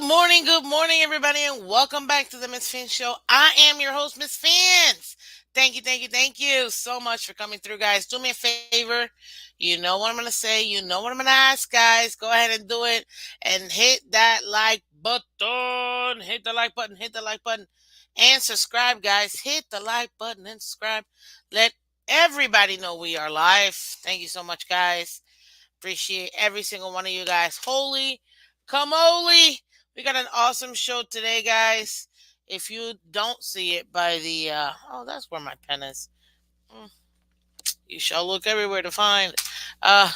good morning, everybody, and welcome back to the Miss Phins Show. I am your host, Miss Phins. Thank you so much for coming through, guys. Do me a favor. You know what I'm going to say. You know what I'm going to ask, guys. Go ahead and do it and hit that like button. Hit the like button. Hit the like button. And subscribe, guys. Hit the like button and subscribe. Let everybody know we are live. Thank you so much, guys. Appreciate every single one of you guys. Holy camole! We got an awesome show today, guys. If you don't see it by the oh, that's where my pen is. Mm, You shall look everywhere to find. Uh,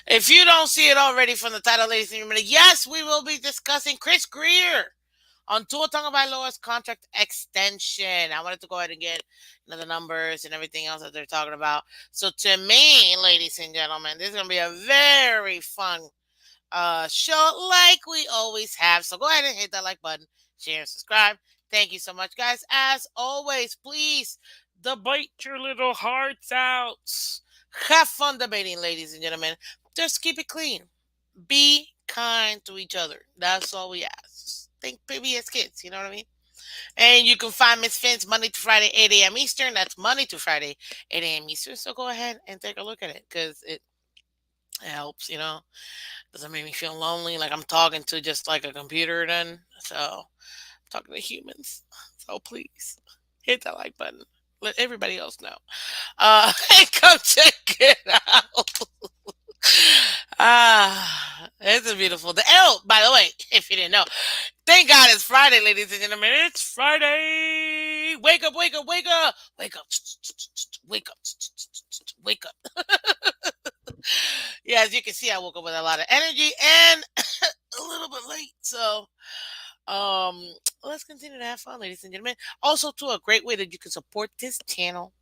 if you don't see it already from the title, ladies and gentlemen, yes, we will be discussing Chris Grier on Tua Tagovailoa's contract extension. I wanted to go ahead and get the numbers and everything else that they're talking about. So to me, ladies and gentlemen, this is going to be a very fun show like we always have. So go ahead and hit that like button, share, and subscribe. Thank you so much, guys. As always, please debate your little hearts out. Have fun debating, ladies and gentlemen. Just keep it clean. Be kind to each other. That's all we ask. Think baby as kids, you know what I mean? And you can find Miss Fins Monday to Friday, 8 a.m. Eastern. That's Monday to Friday, 8 a.m. Eastern. So go ahead and take a look at it because it helps, Doesn't make me feel lonely like I'm talking to just like a computer then. So I'm talking to humans. So please hit that like button. Let everybody else know. And come check it out. It's a beautiful day. Oh, by the way, if you didn't know, thank God it's Friday, ladies and gentlemen. It's Friday. Wake up, wake up, wake up. Wake up. Wake up. Wake up. Yeah, as you can see, I woke up with a lot of energy and a little bit late. So um let's continue to have fun, ladies and gentlemen. Also, to a great way that you can support this channel,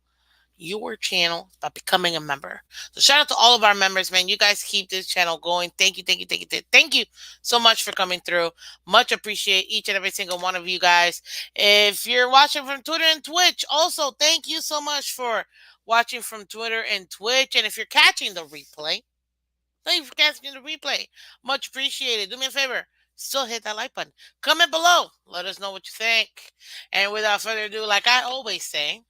your channel, by becoming a member. So shout out to all of our members, man. You guys keep this channel going. Thank you so much for coming through. Much appreciate each and every single one of you guys. If you're watching from Twitter and Twitch, also thank you so much for watching from Twitter and Twitch. And if you're catching the replay, thank you for catching the replay. Much appreciated. Do me a favor. Still hit that like button. Comment below. Let us know what you think. And without further ado, like I always say,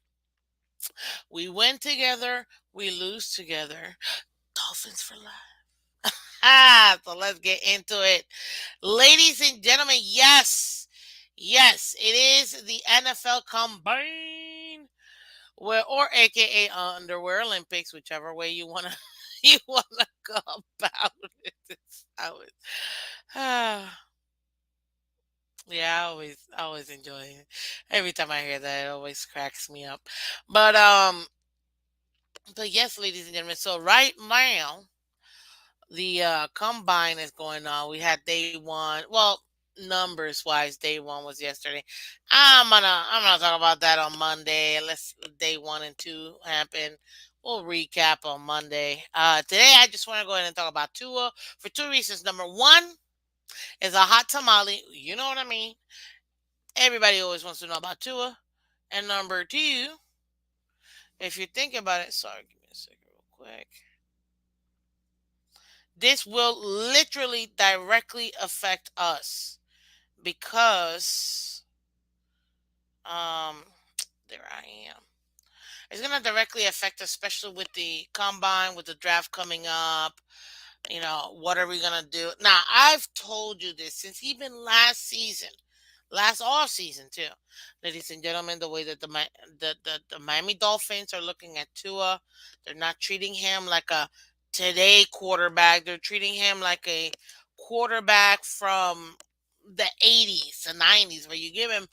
we win together, we lose together. Dolphins for life. So let's get into it. Ladies and gentlemen, yes, it is the NFL Combine, or AKA Underwear Olympics, whichever way you wanna you wanna go about it. It's how it, yeah, I always enjoy it. Every time I hear that, it always cracks me up. But yes, ladies and gentlemen. So right now, the combine is going on. We had day one. Well, numbers wise, day one was yesterday. I'm gonna talk about that on Monday. Let's day one and two happen. We'll recap on Monday. Today I just want to go ahead and talk about Tua for two reasons. Number one is a hot tamale. You know what I mean. Everybody always wants to know about Tua. And number two, if you think about it, sorry, give me a second real quick. This will literally directly affect us because um there I am. It's gonna directly affect us, especially with the combine, with the draft coming up. What are we gonna do? Now, I've told you this since even last season, last off season too, ladies and gentlemen. The way that the Miami Dolphins are looking at Tua, they're not treating him like a today quarterback. They're treating him like a quarterback from the 80s, the 90s, where you give him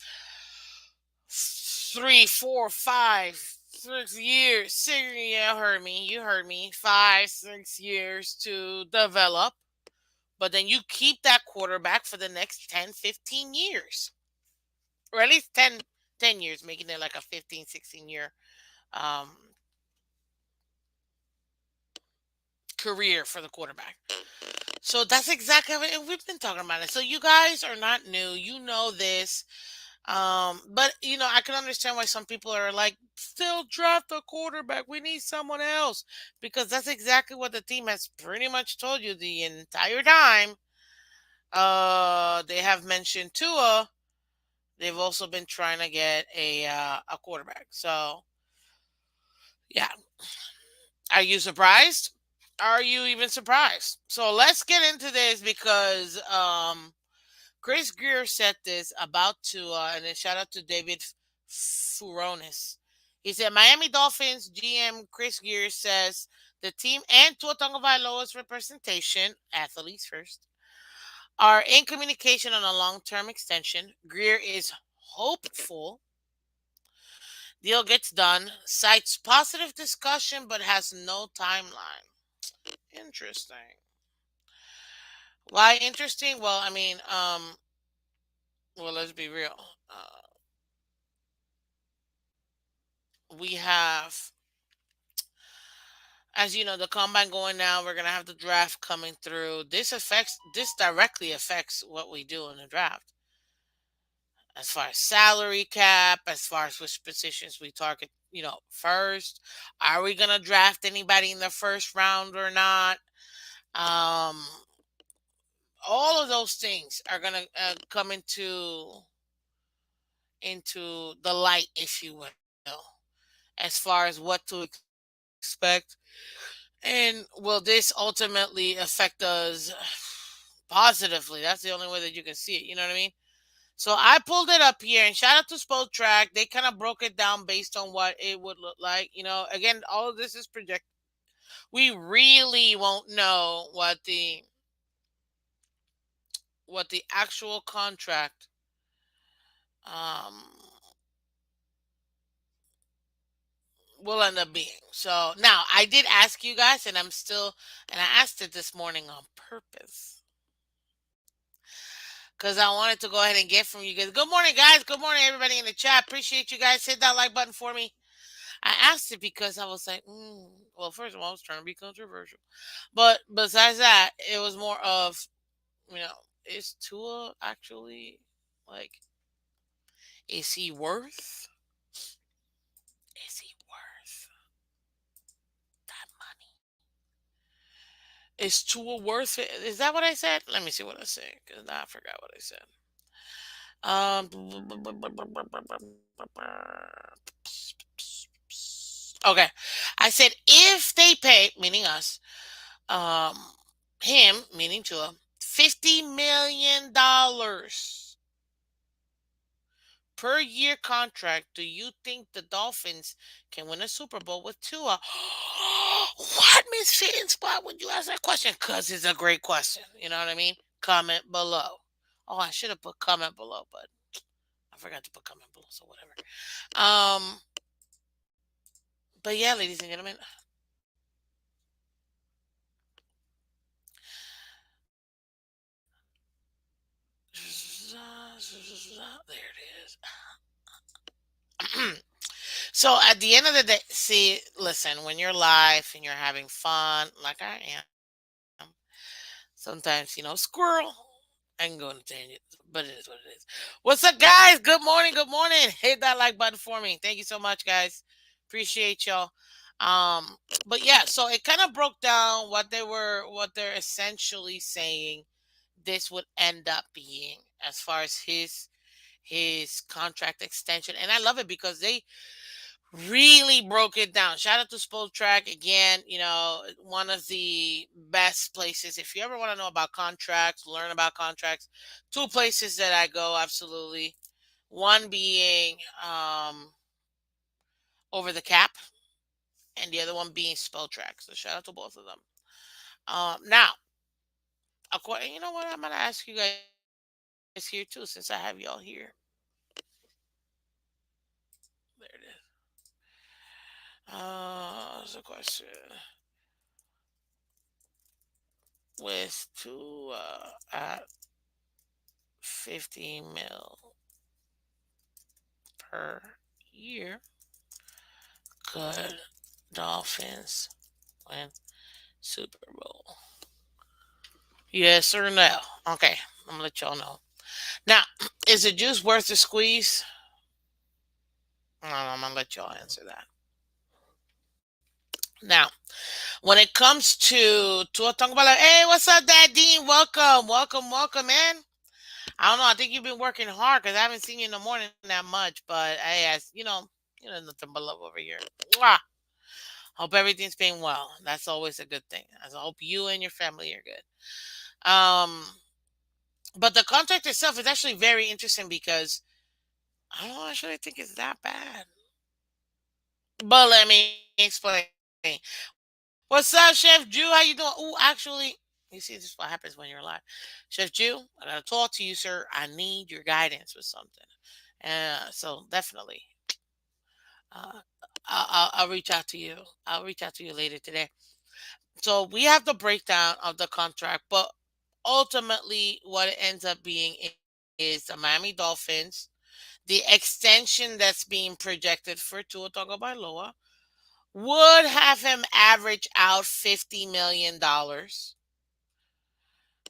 3, 4, 5, 6 years. Yeah, heard me. You heard me. 5, 6 years to develop. But then you keep that quarterback for the next 10, 15 years. Or at least 10 years, making it like a 15, 16 year um, career for the quarterback. So that's exactly what we've been talking about it. So you guys are not new. You know this. But I can understand why some people are like, still draft a quarterback. We need someone else. Because that's exactly what the team has pretty much told you the entire time. They have mentioned Tua. They've also been trying to get a quarterback. So yeah, are you surprised? Are you even surprised? So let's get into this because Chris Grier said this about Tua, and then shout out to David Furones. He said Miami Dolphins GM Chris Grier says the team and Tua Tagovailoa's representation, athletes first, are in communication on a long-term extension. Grier is hopeful deal gets done, cites positive discussion but has no timeline. Interesting. Why interesting? Well, I mean, well, let's be real. We have, as you know, the combine going now. We're gonna have the draft coming through. This directly affects what we do in the draft, as far as salary cap, as far as which positions we target. First, are we gonna draft anybody in the first round or not? Um, all of those things are gonna come into the light, if you will, as far as what to expect. And will this ultimately affect us positively? That's the only way that you can see it. You know what I mean? So I pulled it up here, and shout out to Spell Track. They kind of broke it down based on what it would look like. Again, all of this is projected. We really won't know what the actual contract um will end up being. So now I did ask you guys, and I asked it this morning on purpose because I wanted to go ahead and get from you guys. Good morning, guys. Good morning, everybody in the chat. Appreciate you guys. Hit that like button for me. I asked it because I was like, well, first of all, I was trying to be controversial, but besides that, it was more of, you know, is Tua actually like, is he worth? Is he worth that money? Is Tua worth it? Is that what I said? Let me see what I said because I forgot what I said. Okay, I said if they pay, meaning us, um, him, meaning Tua, $50 million per year contract, do you think the Dolphins can win a Super Bowl with Tua? What, Miss Phins? Why would you ask that question? Because it's a great question. You know what I mean? Comment below. Oh, I should have put comment below, but I forgot to put comment below, so whatever. Um, but yeah, ladies and gentlemen, there it is. So at the end of the day, see, listen, when you're live and you're having fun, like I am, sometimes, squirrel, I can go on a tangent, but it is what it is. What's up, guys? Good morning. Good morning. Hit that like button for me. Thank you so much, guys. Appreciate y'all. Um, but yeah, so it kind of broke down what they're essentially saying this would end up being as far as his contract extension. And I love it because they really broke it down. Shout out to Spoke Track again. One of the best places if you ever want to know about contracts, learn about contracts. Two places that I go absolutely. One being Over the Cap, and the other one being Spell Track. So shout out to both of them. Now, according, you know what? I'm gonna ask you guys here too, since I have y'all here. There it is. That's a question. With two at 50 mil per year, could Dolphins win Super Bowl? Yes or no? Okay, I'm gonna let y'all know. Now, is the juice worth the squeeze? I'm gonna let y'all answer that. Now, when it comes to Tua Tagovailoa, hey, what's up, Dad Dean? Welcome, welcome, welcome, man. I don't know. I think you've been working hard because I haven't seen you in the morning that much. But hey, as nothing but love over here. Mwah. Hope everything's been well. That's always a good thing. As I hope you and your family are good. But the contract itself is actually very interesting because I don't actually think it's that bad. But let me explain. What's up, Chef Jew? How you doing? Ooh, actually, you see, this is what happens when you're alive. Chef Jew, I gotta talk to you, sir. I need your guidance with something. So definitely, uh, I'll reach out to you. I'll reach out to you later today. So we have the breakdown of the contract, but ultimately, what it ends up being is the Miami Dolphins, the extension that's being projected for Tua Tagovailoa would have him average out $50 million.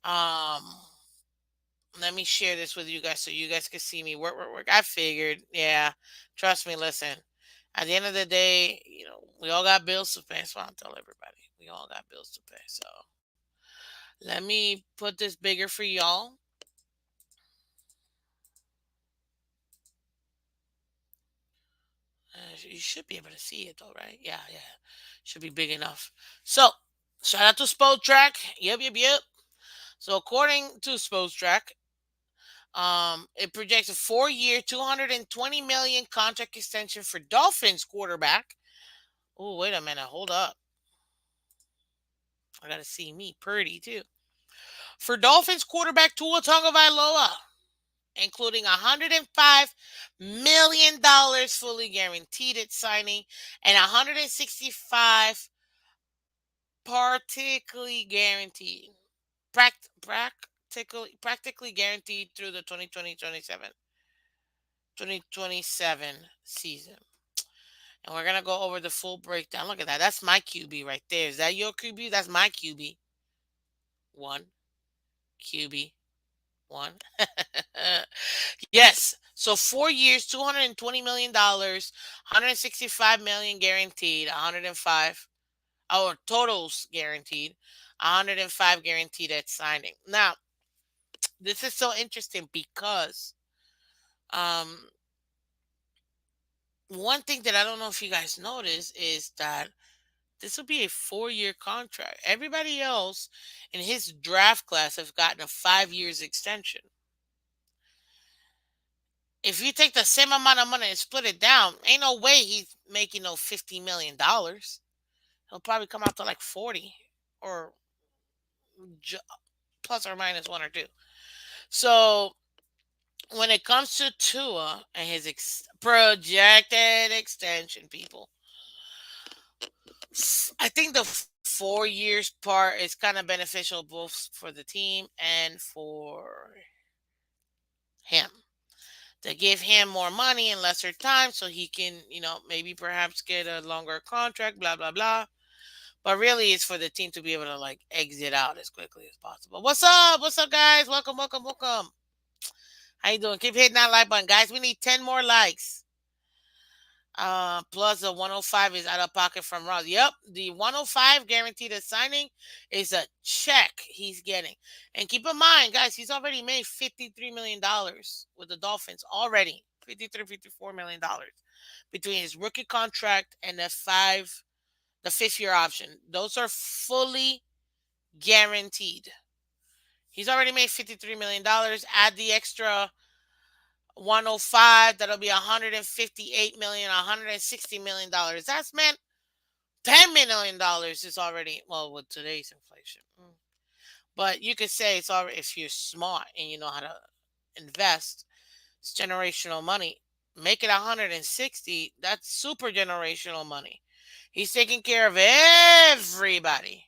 Um, Let me share this with you guys so you guys can see me work, work, work. I figured, yeah, trust me. Listen, at the end of the day, we all got bills to pay. That's what I tell everybody. We all got bills to pay. So let me put this bigger for y'all. You should be able to see it though, right? Yeah, yeah, should be big enough. So shout out to Spoke Track. Yep, yep, yep. So according to Spoke Track, it projects a 4-year, 220 million contract extension for Dolphins quarterback. Oh, wait a minute, hold up. I gotta see me pretty too. For Dolphins quarterback Tua Tagovailoa, including $105 million fully guaranteed at signing and 165 particularly guaranteed. Practically guaranteed through the 2027 season. And we're gonna go over the full breakdown. Look at that. That's my QB right there. Is that your QB? That's my QB. One. QB. One. Yes. So 4 years, $220 million, 165 million guaranteed, 105. Oh, totals guaranteed, 105 guaranteed at signing. Now, this is so interesting because um one thing that I don't know if you guys noticed is that this will be a 4-year contract. Everybody else in his draft class have gotten a 5 years extension. If you take the same amount of money and split it down, ain't no way he's making no $50 million. He'll probably come out to like 40 or plus or minus one or two. So when it comes to Tua and his projected extension, people, I think the 4 years part is kind of beneficial both for the team and for him. To give him more money in lesser time so he can, maybe perhaps get a longer contract, blah, blah, blah. But really, it's for the team to be able to like exit out as quickly as possible. What's up? What's up, guys? Welcome, welcome, welcome. How you doing? Keep hitting that like button, guys. We need 10 more likes. Plus the 105 is out of pocket from Ross. Yep, the 105 guaranteed at signing is a check he's getting. And keep in mind, guys, he's already made $53 million with the Dolphins already. 53, $54 million between his rookie contract and the 5th year option. Those are fully guaranteed. He's already made $53 million. Add the extra 105, that'll be 158 million, $160 million. That's meant $10 million is already, well, with today's inflation. But you could say it's already, if you're smart and you know how to invest, it's generational money. Make it 160, that's super generational money. He's taking care of everybody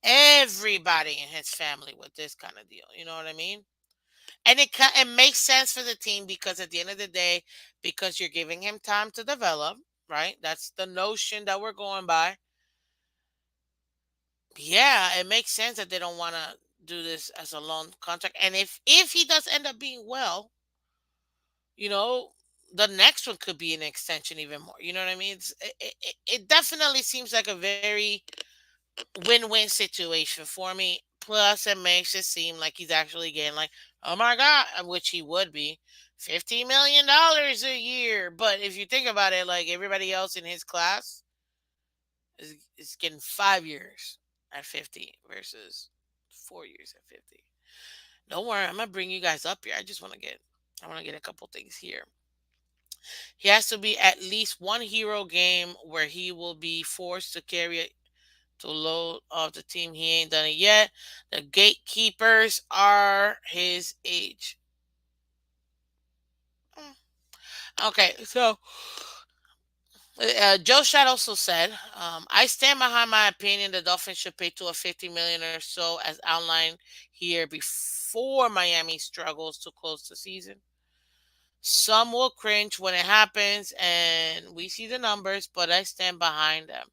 in his family with this kind of deal. You know what I mean? And it makes sense for the team because at the end of the day, because you're giving him time to develop, right? That's the notion that we're going by. Yeah, it makes sense that they don't want to do this as a long contract. And if he does end up being well, you know, the next one could be an extension even more. You know what I mean? It definitely seems like a very win-win situation for me. Plus, it makes it seem like he's actually getting like, oh my god, which he would be, $50 million a year. But if you think about it, like everybody else in his class is getting 5 years at 50 versus 4 years at 50. Don't worry, I'm gonna bring you guys up here. I want to get a couple things here. He has to be at least one hero game where he will be forced to carry it to load of the team. He ain't done it yet. The gatekeepers are his age. Mm. Okay, so Joe Shad also said, "I stand behind my opinion. The Dolphins should pay to a 50 million or so, as outlined here before Miami struggles to close the season. Some will cringe when it happens, and we see the numbers, but I stand behind them.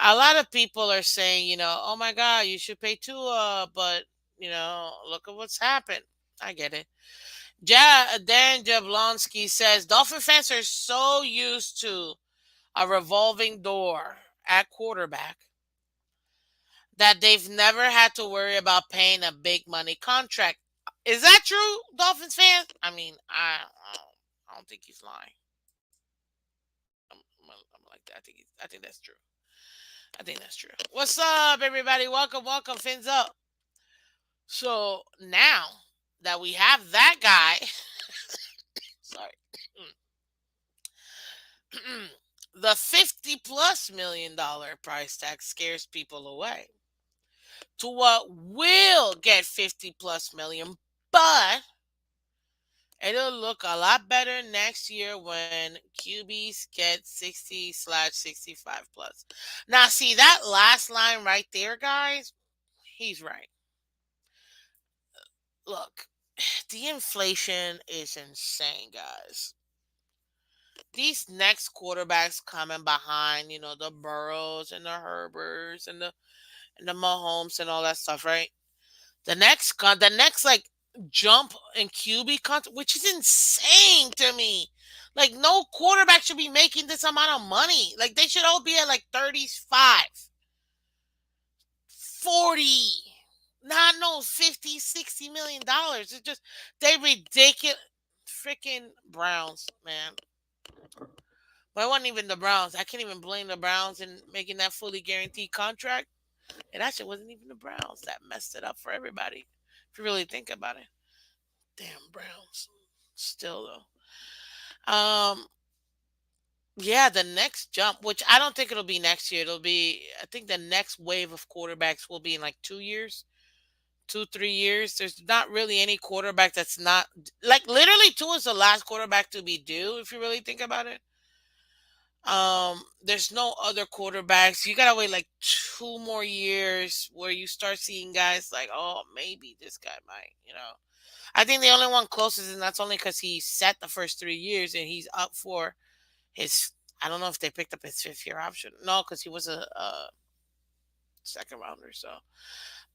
A lot of people are saying, oh my God, you should pay Tua, but look at what's happened. I get it. Dan Jablonski says Dolphin fans are so used to a revolving door at quarterback that they've never had to worry about paying a big money contract. Is that true, Dolphins fans? I mean, I don't think he's lying. I'm like that. I think that's true. I think that's true. What's up, everybody? Welcome, welcome. Fins up. So now that we have that guy, sorry, the 50+ million price tag scares people away. To what will get 50+ million, but it'll look a lot better next year when QBs get 60/65 plus. Now, see that last line right there, guys? He's right. Look, the inflation is insane, guys. These next quarterbacks coming behind, the Burrows and the Herberts and the Mahomes and all that stuff, right? The next like jump in QB which is insane to me. Like no quarterback should be making this amount of money. Like they should all be at like 35, 40, not no 50, $60 million. It's just they ridiculous freaking Browns, man. But it wasn't even the Browns. I can't even blame the Browns in making that fully guaranteed contract. And actually wasn't even the Browns that messed it up for everybody. If you really think about it. Damn Browns. Still though. Yeah, the next jump, which I don't think it'll be next year. I think the next wave of quarterbacks will be in like 2 years, 2, 3 years. There's not really any quarterback that's not like literally two is the last quarterback to be due, if you really think about it. There's no other quarterbacks. You gotta wait like 2 more years where you start seeing guys like, oh, maybe this guy might. I think the only one closest, and that's only because he set the first 3 years and he's up for his. I don't know if they picked up his fifth year option. No, because he was a second rounder. So,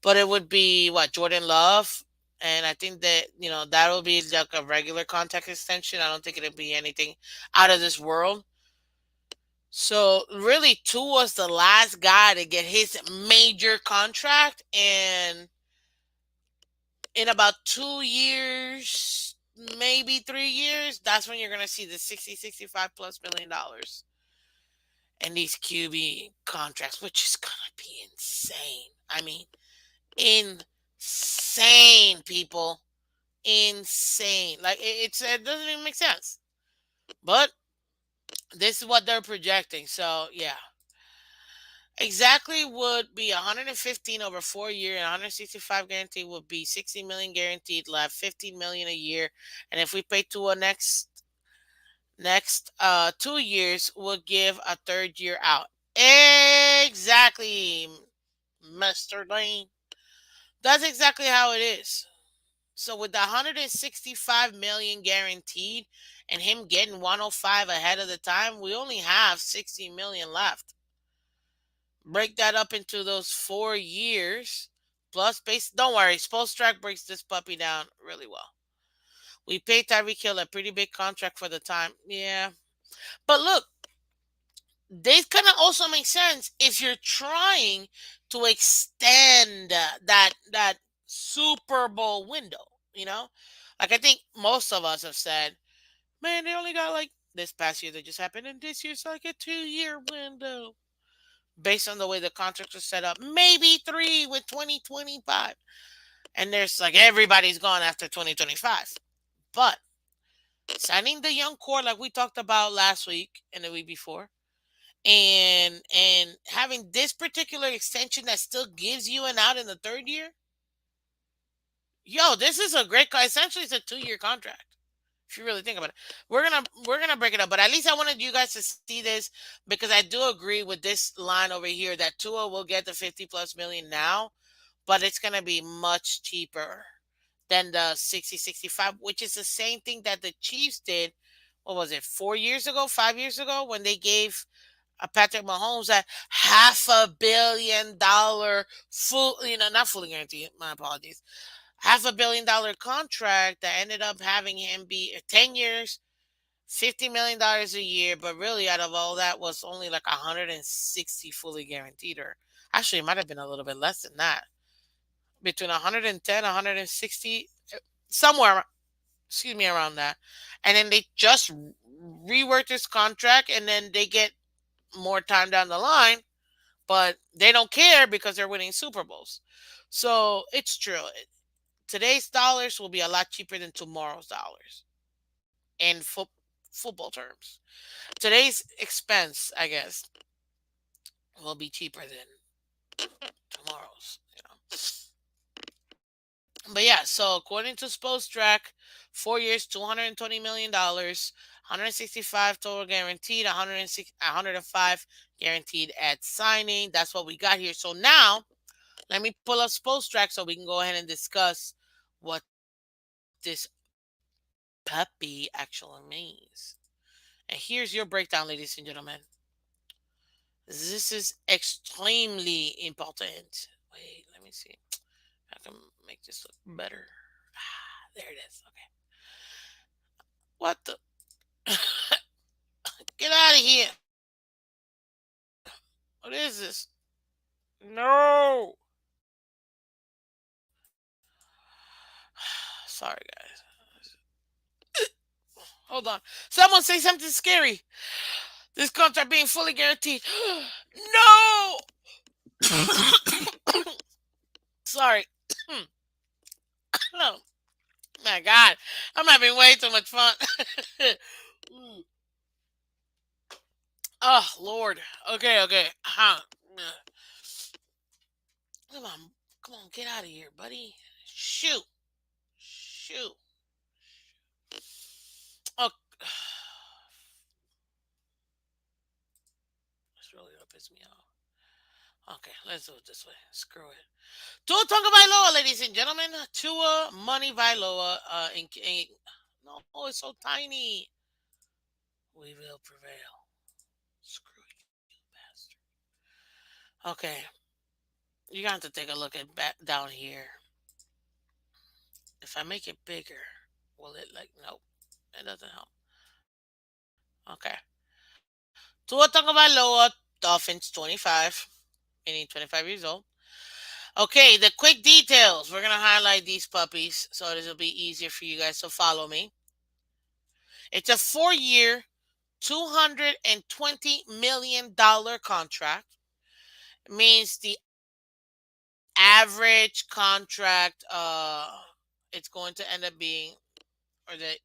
but it would be what Jordan Love, and I think that that'll be like a regular contract extension. I don't think it'll be anything out of this world. So really, Tua's the last guy to get his major contract, and in about 2 years, maybe 3 years, that's when you're gonna see the 60, 65+ million in these QB contracts, which is gonna be insane. I mean, insane, people, insane. Like it doesn't even make sense, but this is what they're projecting. So yeah. Exactly would be 115 over 4 year and 165 guaranteed would be 60 million guaranteed left, 15 million a year. And if we pay to a next 2 years, we'll give a third year out. Exactly, Mr. Lane. That's exactly how it is. So with the 165 million guaranteed and him getting 105 ahead of the time, we only have 60 million left. Break that up into those 4 years plus base. Don't worry, Spostrack breaks this puppy down really well. We paid Tyreek Hill a pretty big contract for the time. Yeah. But look, they kind of also make sense if you're trying to extend that Super Bowl window, you know? Like I think most of us have said, man, they only got like this past year that just happened, and this year's like a 2 year window based on the way the contracts are set up. Maybe three with 2025. And there's like everybody's gone after 2025. But signing the young core like we talked about last week and the week before, and having this particular extension that still gives you an out in the third year, yo, this is a great essentially it's a 2 year contract. If you really think about it, we're gonna break it up, but at least I wanted you guys to see this because I do agree with this line over here that Tua will get the 50+ million now, but it's gonna be much cheaper than the 60-65, which is the same thing that the Chiefs did. What was it, 4 years ago, 5 years ago, when they gave Patrick Mahomes a $500 million full, not fully guaranteed. My apologies. $500 million contract that ended up having him be 10 years, $50 million a year, but really out of all that was only like 160 fully guaranteed, or actually it might have been a little bit less than that, between 110, 160, somewhere, excuse me, around that. And then they just reworked his contract, and then they get more time down the line, but they don't care because they're winning Super Bowls. So it's true. Today's dollars will be a lot cheaper than tomorrow's dollars in football terms. Today's expense, I guess, will be cheaper than tomorrow's. But yeah, so according to Spostrack, 4 years, $220 million, 165 total guaranteed, 106, 105 guaranteed at signing. That's what we got here. So now, let me pull up Spostrack so we can go ahead and discuss what this puppy actually means. And here's your breakdown, ladies and gentlemen. This is extremely important. Wait, let me see. I can make this look better. Ah, there it is. Okay. What the? Get out of here. What is this? No. Sorry, guys. Hold on. Someone say something scary. This contract being fully guaranteed. No. Sorry. Oh my God. I'm having way too much fun. Oh, Lord. Okay, okay. Huh. Come on. Come on. Get out of here, buddy. Shoot. Shoot. Oh, it's really going to piss me off. Okay, let's do it this way. Screw it. Tua Tagovailoa, ladies and gentlemen. Tua Money Vailoa. No, it's so tiny. We will prevail. Screw you, bastard. Okay, you're going to have to take a look at down here. If I make it bigger, will it like, nope, it doesn't help. Okay. Tua Tagovailoa, Dolphins 25, meaning 25 years old. Okay, the quick details. We're going to highlight these puppies so this will be easier for you guys to follow me. It's a 4 year, $220 million contract. It means the average contract it's going to end up being, or the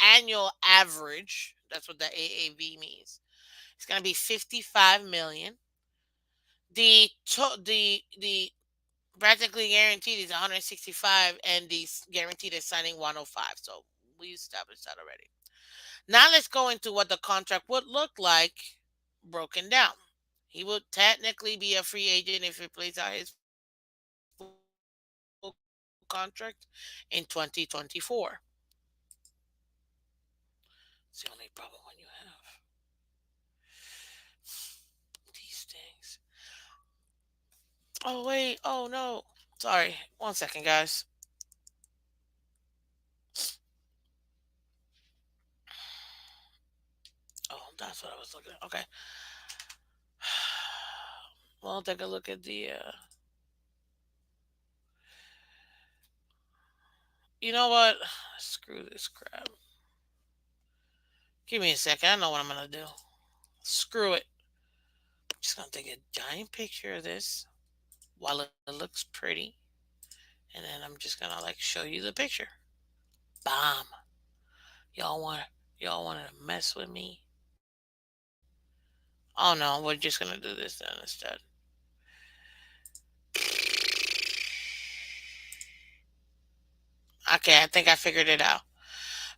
annual average, that's what the AAV means. It's going to be 55 million. The practically guaranteed is 165, and the guaranteed is signing 105. So we established that already. Now let's go into what the contract would look like broken down. He would technically be a free agent if he plays out his full contract in 2024. It's the only problem when you have these things. Oh, wait. Oh, no. Sorry. 1 second, guys. That's what I was looking at. Okay. Well, take a look at the. You know what? Screw this crap. Give me a second. I know what I'm gonna do. Screw it. Just gonna take a giant picture of this while it looks pretty, and then I'm just gonna like show you the picture. Bomb. Y'all want y'all want to mess with me? Oh no, we're just gonna do this then instead. Okay, I think I figured it out.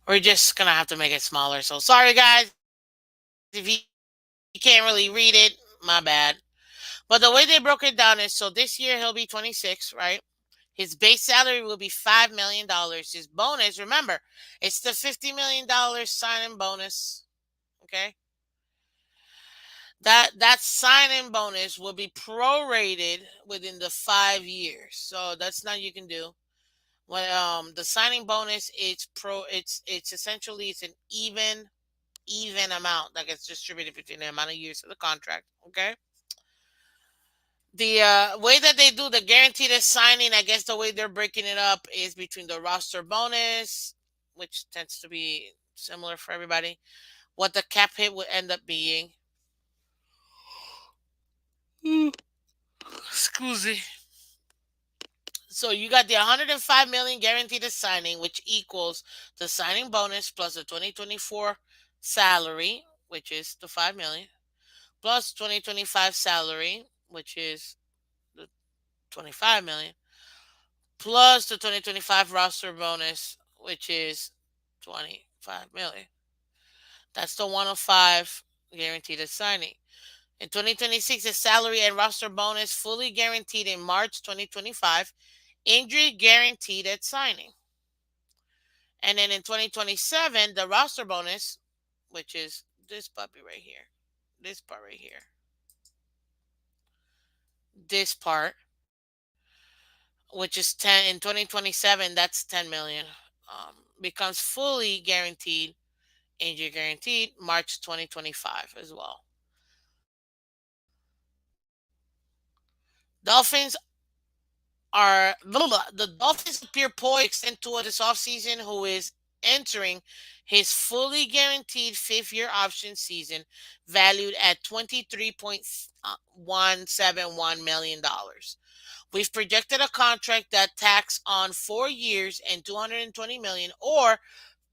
We're just gonna have to make it smaller. So sorry guys if you can't really read it. My bad. But the way they broke it down is so this year he'll be 26, right? His base salary will be $5 million. His bonus, remember, it's the $50 million signing bonus. Okay. That signing bonus will be prorated within the 5 years. So that's not you can do. When the signing bonus it's essentially it's an even amount that gets distributed between the amount of years of the contract. Okay. The way that they do the guaranteed signing, I guess the way they're breaking it up is between the roster bonus, which tends to be similar for everybody, what the cap hit would end up being. Mm. Excuse me. So you got the 105 million guaranteed signing, which equals the signing bonus plus the 2024 salary, which is the 5 million, plus 2025 salary, which is the 25 million, plus the 2025 roster bonus, which is 25 million. That's the 105 guaranteed signing. In 2026, the salary and roster bonus fully guaranteed in March 2025, injury guaranteed at signing. And then in 2027, the roster bonus, which is this puppy right here, this part right here, this part, which is 10 in 2027, that's 10 million, becomes fully guaranteed, injury guaranteed, March 2025 as well. Dolphins are blah, blah, the Dolphins appear poised to extend Tua this offseason, who is entering his fully guaranteed fifth-year option season, valued at $23.171 million. We've projected a contract that tacks on 4 years and 220 million, or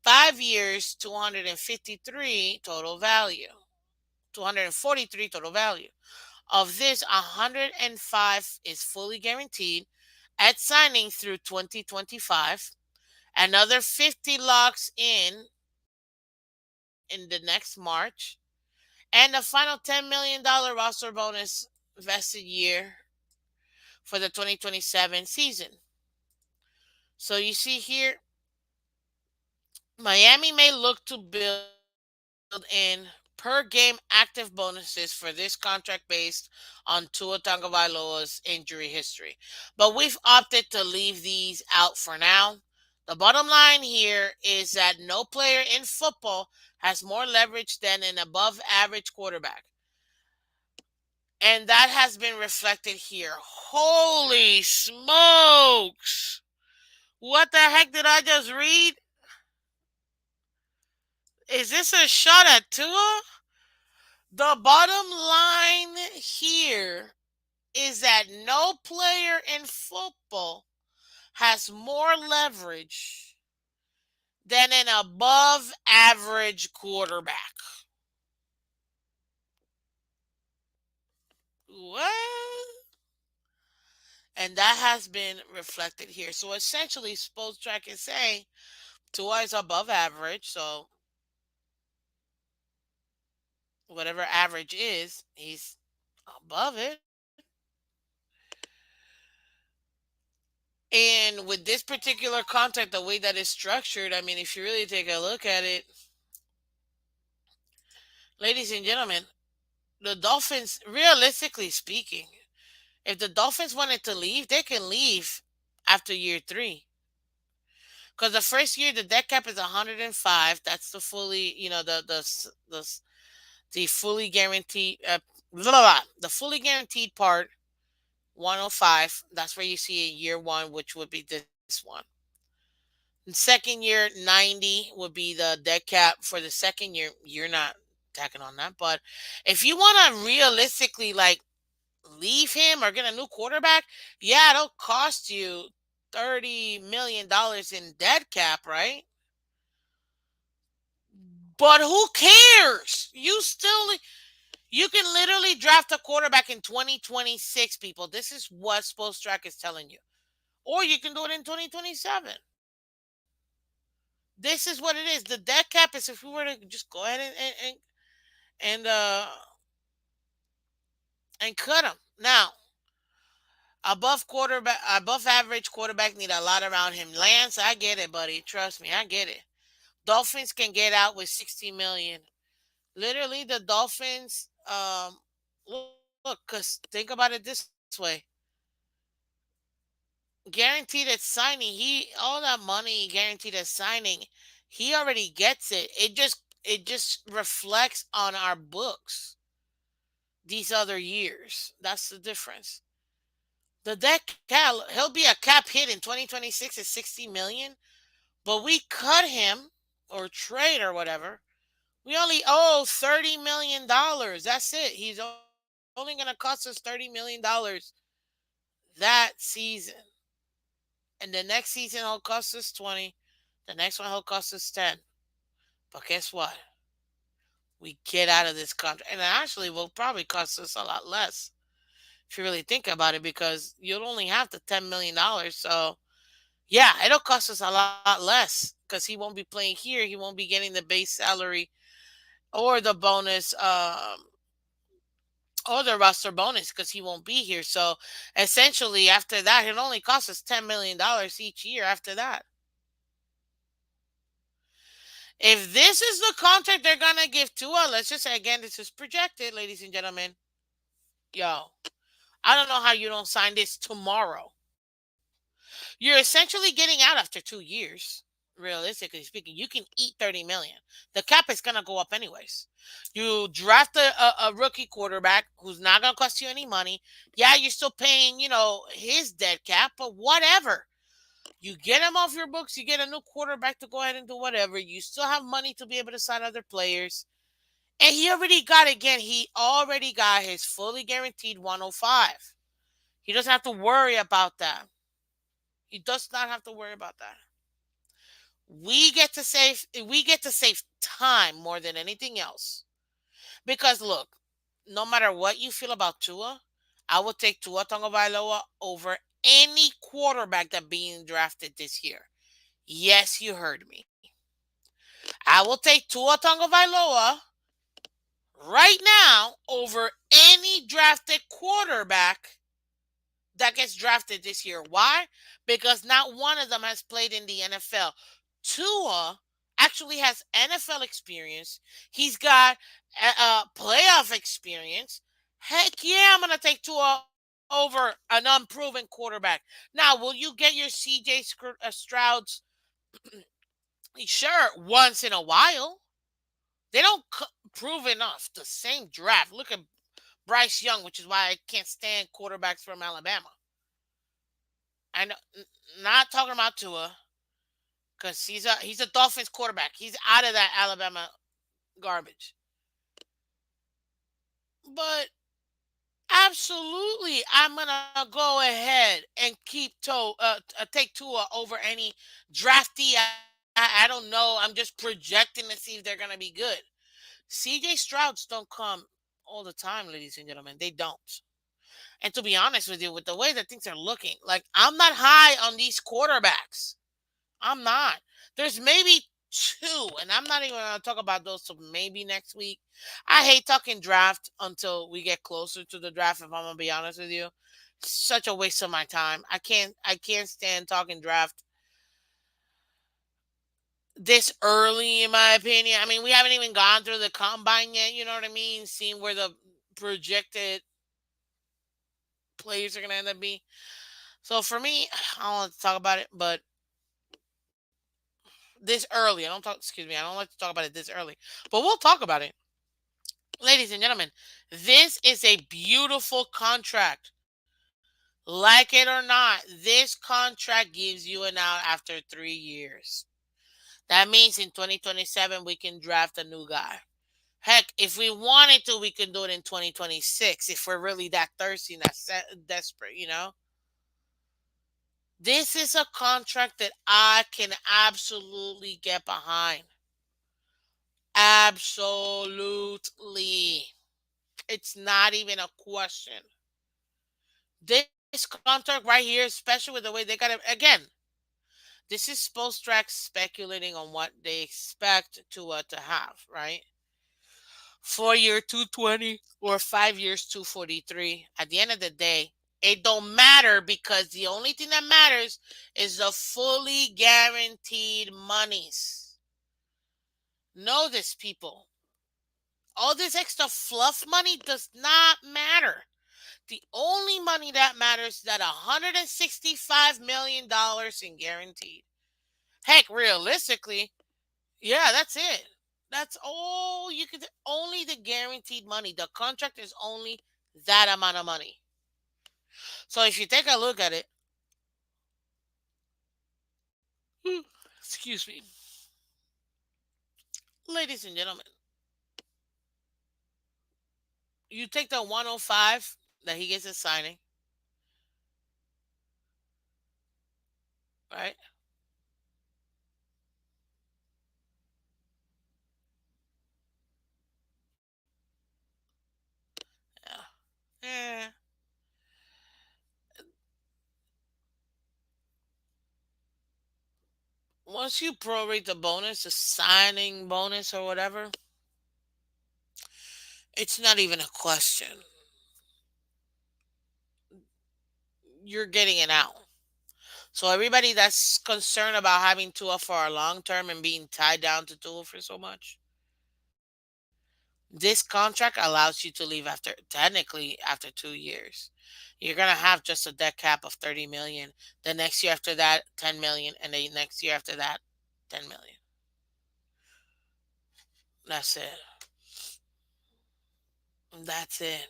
5 years, 243 total value. Of this, 105 is fully guaranteed at signing through 2025. Another 50 locks in the next March. And the final $10 million roster bonus vested year for the 2027 season. So you see here, Miami may look to build in per game active bonuses for this contract based on Tua Tagovailoa's injury history. But we've opted to leave these out for now. The bottom line here is that no player in football has more leverage than an above average quarterback. And that has been reflected here. Holy smokes! What the heck did I just read? Is this a shot at Tua? The bottom line here is that no player in football has more leverage than an above average quarterback. What? And that has been reflected here. So essentially, Spotrac is saying Tua is above average. So whatever average is, he's above it. And with this particular contract, the way that it's structured, I mean, if you really take a look at it, ladies and gentlemen, the Dolphins, realistically speaking, if the Dolphins wanted to leave, they can leave after year three. Because the first year, the dead cap is 105. That's the fully, The fully guaranteed, blah, blah, blah. The fully guaranteed part, 105. That's where you see a year one, which would be this one. The second year, 90 would be the dead cap for the second year. You're not tacking on that. But if you want to realistically like leave him or get a new quarterback, yeah, it'll cost you $30 million in dead cap, right? But who cares? You can literally draft a quarterback in 2026, people. This is what Spostrack is telling you. Or you can do it in 2027. This is what it is. The dead cap is if we were to just go ahead and uh and cut him. Now, above average quarterback need a lot around him. Lance, I get it, buddy. Trust me, I get it. Dolphins can get out with 60 million. Literally, the Dolphins. Look, cause think about it this way: guaranteed at signing, he all that money guaranteed at signing, he already gets it. It just reflects on our books these other years. That's the difference. The debt cap, he'll be a cap hit in 2026 at 60 million, but we cut him or trade or whatever. We only owe $30 million. That's it. He's only going to cost us $30 million that season. And the next season he'll cost us 20. The next one he'll cost us 10. But guess what? We get out of this contract. And actually will probably cost us a lot less if you really think about it, because you'll only have the $10 million. So yeah, it'll cost us a lot less because he won't be playing here. He won't be getting the base salary or the bonus, or the roster bonus because he won't be here. So essentially, after that, it only costs us $10 million each year after that. If this is the contract they're gonna give Tua, let's just say again, this is projected, ladies and gentlemen. Yo, I don't know how you don't sign this tomorrow. You're essentially getting out after 2 years. Realistically speaking, you can eat 30 million. The cap is gonna go up anyways. You draft a rookie quarterback who's not gonna cost you any money. Yeah, you're still paying, his dead cap, but whatever. You get him off your books, you get a new quarterback to go ahead and do whatever. You still have money to be able to sign other players. And he already got his fully guaranteed 105. He doesn't have to worry about that. He does not have to worry about that. We get to save time more than anything else. Because look, no matter what you feel about Tua, I would take Tua Tagovailoa over any quarterback that being drafted this year. Yes, you heard me. I will take Tua Tagovailoa right now over any drafted quarterback that gets drafted this year. Why? Because not one of them has played in the NFL. Tua actually has NFL experience. He's got playoff experience. Heck yeah, I'm going to take Tua over an unproven quarterback. Now, will you get your CJ Strouds? Sure, once in a while. They don't prove enough. The same draft. Look at Bryce Young, which is why I can't stand quarterbacks from Alabama. I know, not talking about Tua, because he's a Dolphins quarterback. He's out of that Alabama garbage. But absolutely, I'm gonna go ahead and take Tua over any draftee. I don't know. I'm just projecting to see if they're gonna be good. CJ Strouds don't come all the time, ladies and gentlemen. They don't. And to be honest with you, with the way that things are looking, like I'm not high on these quarterbacks. I'm not. There's maybe two, and I'm not even going to talk about those till maybe next week. I hate talking draft until we get closer to the draft. If I'm gonna be honest with you, such a waste of my time. I can't stand talking draft this early, in my opinion. I mean, we haven't even gone through the combine yet. You know what I mean? Seeing where the projected players are going to end up being. So for me, I don't like to talk about it, but this early, I don't talk. Excuse me, I don't like to talk about it this early, but we'll talk about it. Ladies and gentlemen, this is a beautiful contract. Like it or not, this contract gives you an out after 3 years. That means in 2027 we can draft a new guy. Heck, if we wanted to, we can do it in 2026 if we're really that thirsty and that desperate, you know? This is a contract that I can absolutely get behind. Absolutely. It's not even a question. This contract right here, especially with the way they got it, again, this is Spostrack speculating on what they expect Tua to have, right? 4 year 220 or 5 years 243. At the end of the day, it don't matter because the only thing that matters is the fully guaranteed monies. Know this, people. All this extra fluff money does not matter. The only money that matters is that $165 million in guaranteed. Heck, realistically, yeah, that's it. That's all you could. Only the guaranteed money. The contract is only that amount of money. So if you take a look at it, excuse me, ladies and gentlemen, you take the 105 that he gets at signing, right? Yeah. Yeah. Once you prorate the bonus, the signing bonus or whatever, it's not even a question. You're getting it out. So everybody that's concerned about having Tua for a long term and being tied down to Tua for so much, this contract allows you to leave after technically after 2 years. You're gonna have just a debt cap of 30 million. The next year after that, 10 million, and the next year after that, 10 million. That's it. That's it.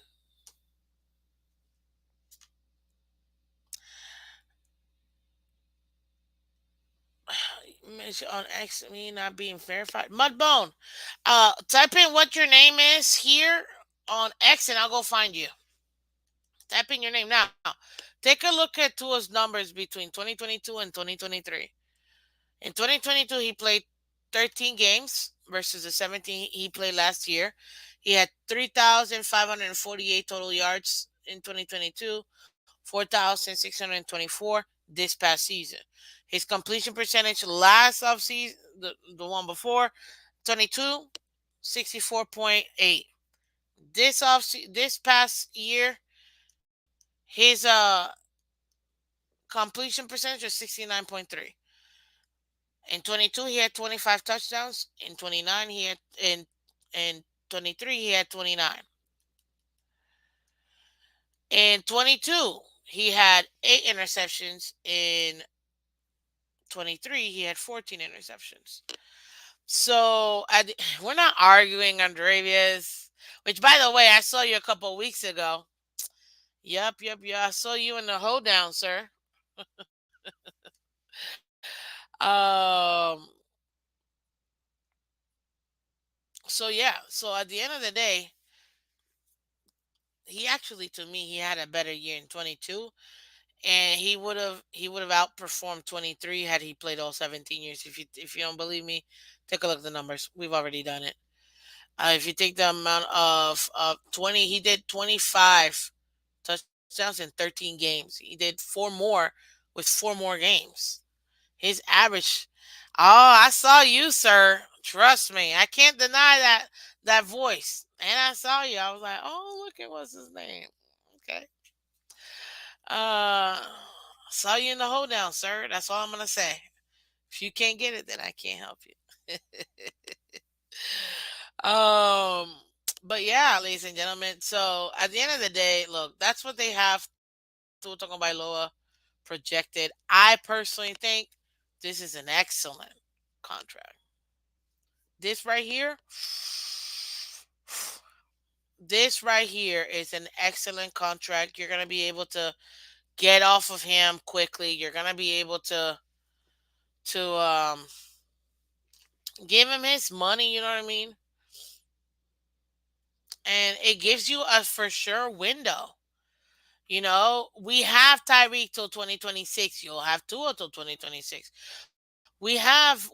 Mention on X me not being verified. Mudbone. Type in what your name is here on X and I'll go find you. Type in your name now. Take a look at Tua's numbers between 2022 and 2023. In 2022, he played 13 games versus the 17 he played last year. He had 3,548 total yards in 2022, 4,624 this past season. His completion percentage last offseason, the one before, 22, 64.8. This past year, his completion percentage was 69.3. In 22, he had 25 touchdowns. In 29, he had in 23 he had 29. In 22, he had 8 interceptions. In 23, he had 14 interceptions. So we're not arguing Andrevius, which by the way, I saw you a couple weeks ago. Yep. I saw you in the hoedown, sir. Um. So yeah. So at the end of the day, he actually, to me, he had a better year in 22, and he would have outperformed 23 had he played all 17 years. If you don't believe me, take a look at the numbers. We've already done it. If you take the amount of 20, he did 25 touchdowns in 13 games. He did four more with four more games. His average. Oh, I saw you, sir. Trust me, I can't deny that voice. And I saw you. I was like, oh, look at what's his name. Okay. Saw you in the hoedown, sir. That's all I'm gonna say. If you can't get it, then I can't help you. um, but yeah, ladies and gentlemen. So at the end of the day, look, that's what they have. Tua Tagovailoa projected. I personally think this is an excellent contract. This right here, this right here is an excellent contract. You're gonna be able to get off of him quickly. You're gonna be able to give him his money. You know what I mean? And it gives you a for sure window. We have Tyreek till 2026. You'll have Tua till 2026. We have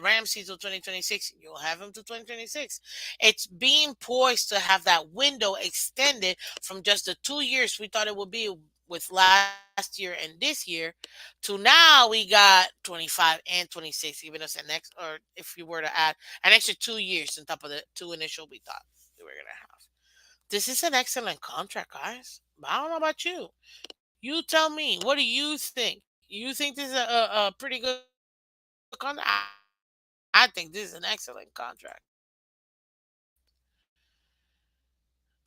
Ramsey till 2026. You'll have him till 2026. It's being poised to have that window extended from just the 2 years we thought it would be with last year and this year to now we got 25 and 26, giving us an next, or if you were to add an extra 2 years on top of the two initial we thought we were gonna have. This is an excellent contract, guys. But I don't know about you. You tell me, what do you think? You think this is a pretty good contract? I think this is an excellent contract.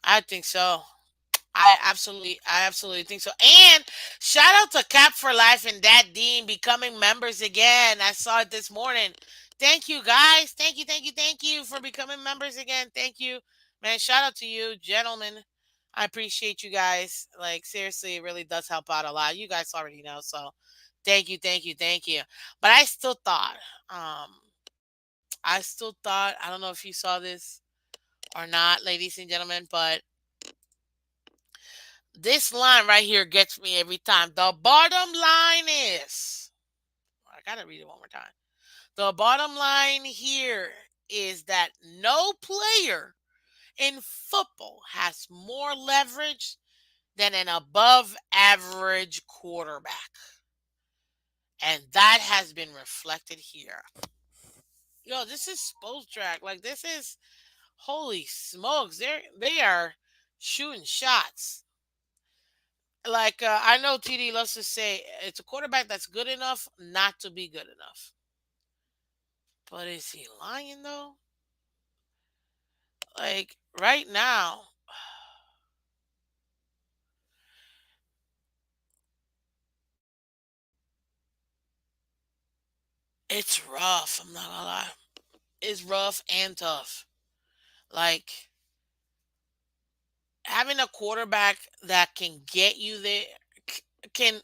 I think so. I absolutely think so. And shout out to Cap for Life and Dad Dean becoming members again. I saw it this morning. Thank you guys. Thank you for becoming members again. Thank you. Man, shout out to you, gentlemen. I appreciate you guys. Like seriously, it really does help out a lot. You guys already know. So thank you. But I still thought, I don't know if you saw this or not, ladies and gentlemen, but this line right here gets me every time. The bottom line is, I gotta read it one more time. The bottom line here is that no player in football has more leverage than an above average quarterback. And that has been reflected here. Yo, this is Spoke Track. Like this is holy smokes. They are shooting shots. Like I know TD loves to say it's a quarterback that's good enough not to be good enough. But is he lying though? Like right now, it's rough. I'm not gonna lie. It's rough and tough. Like having a quarterback that can get you there, can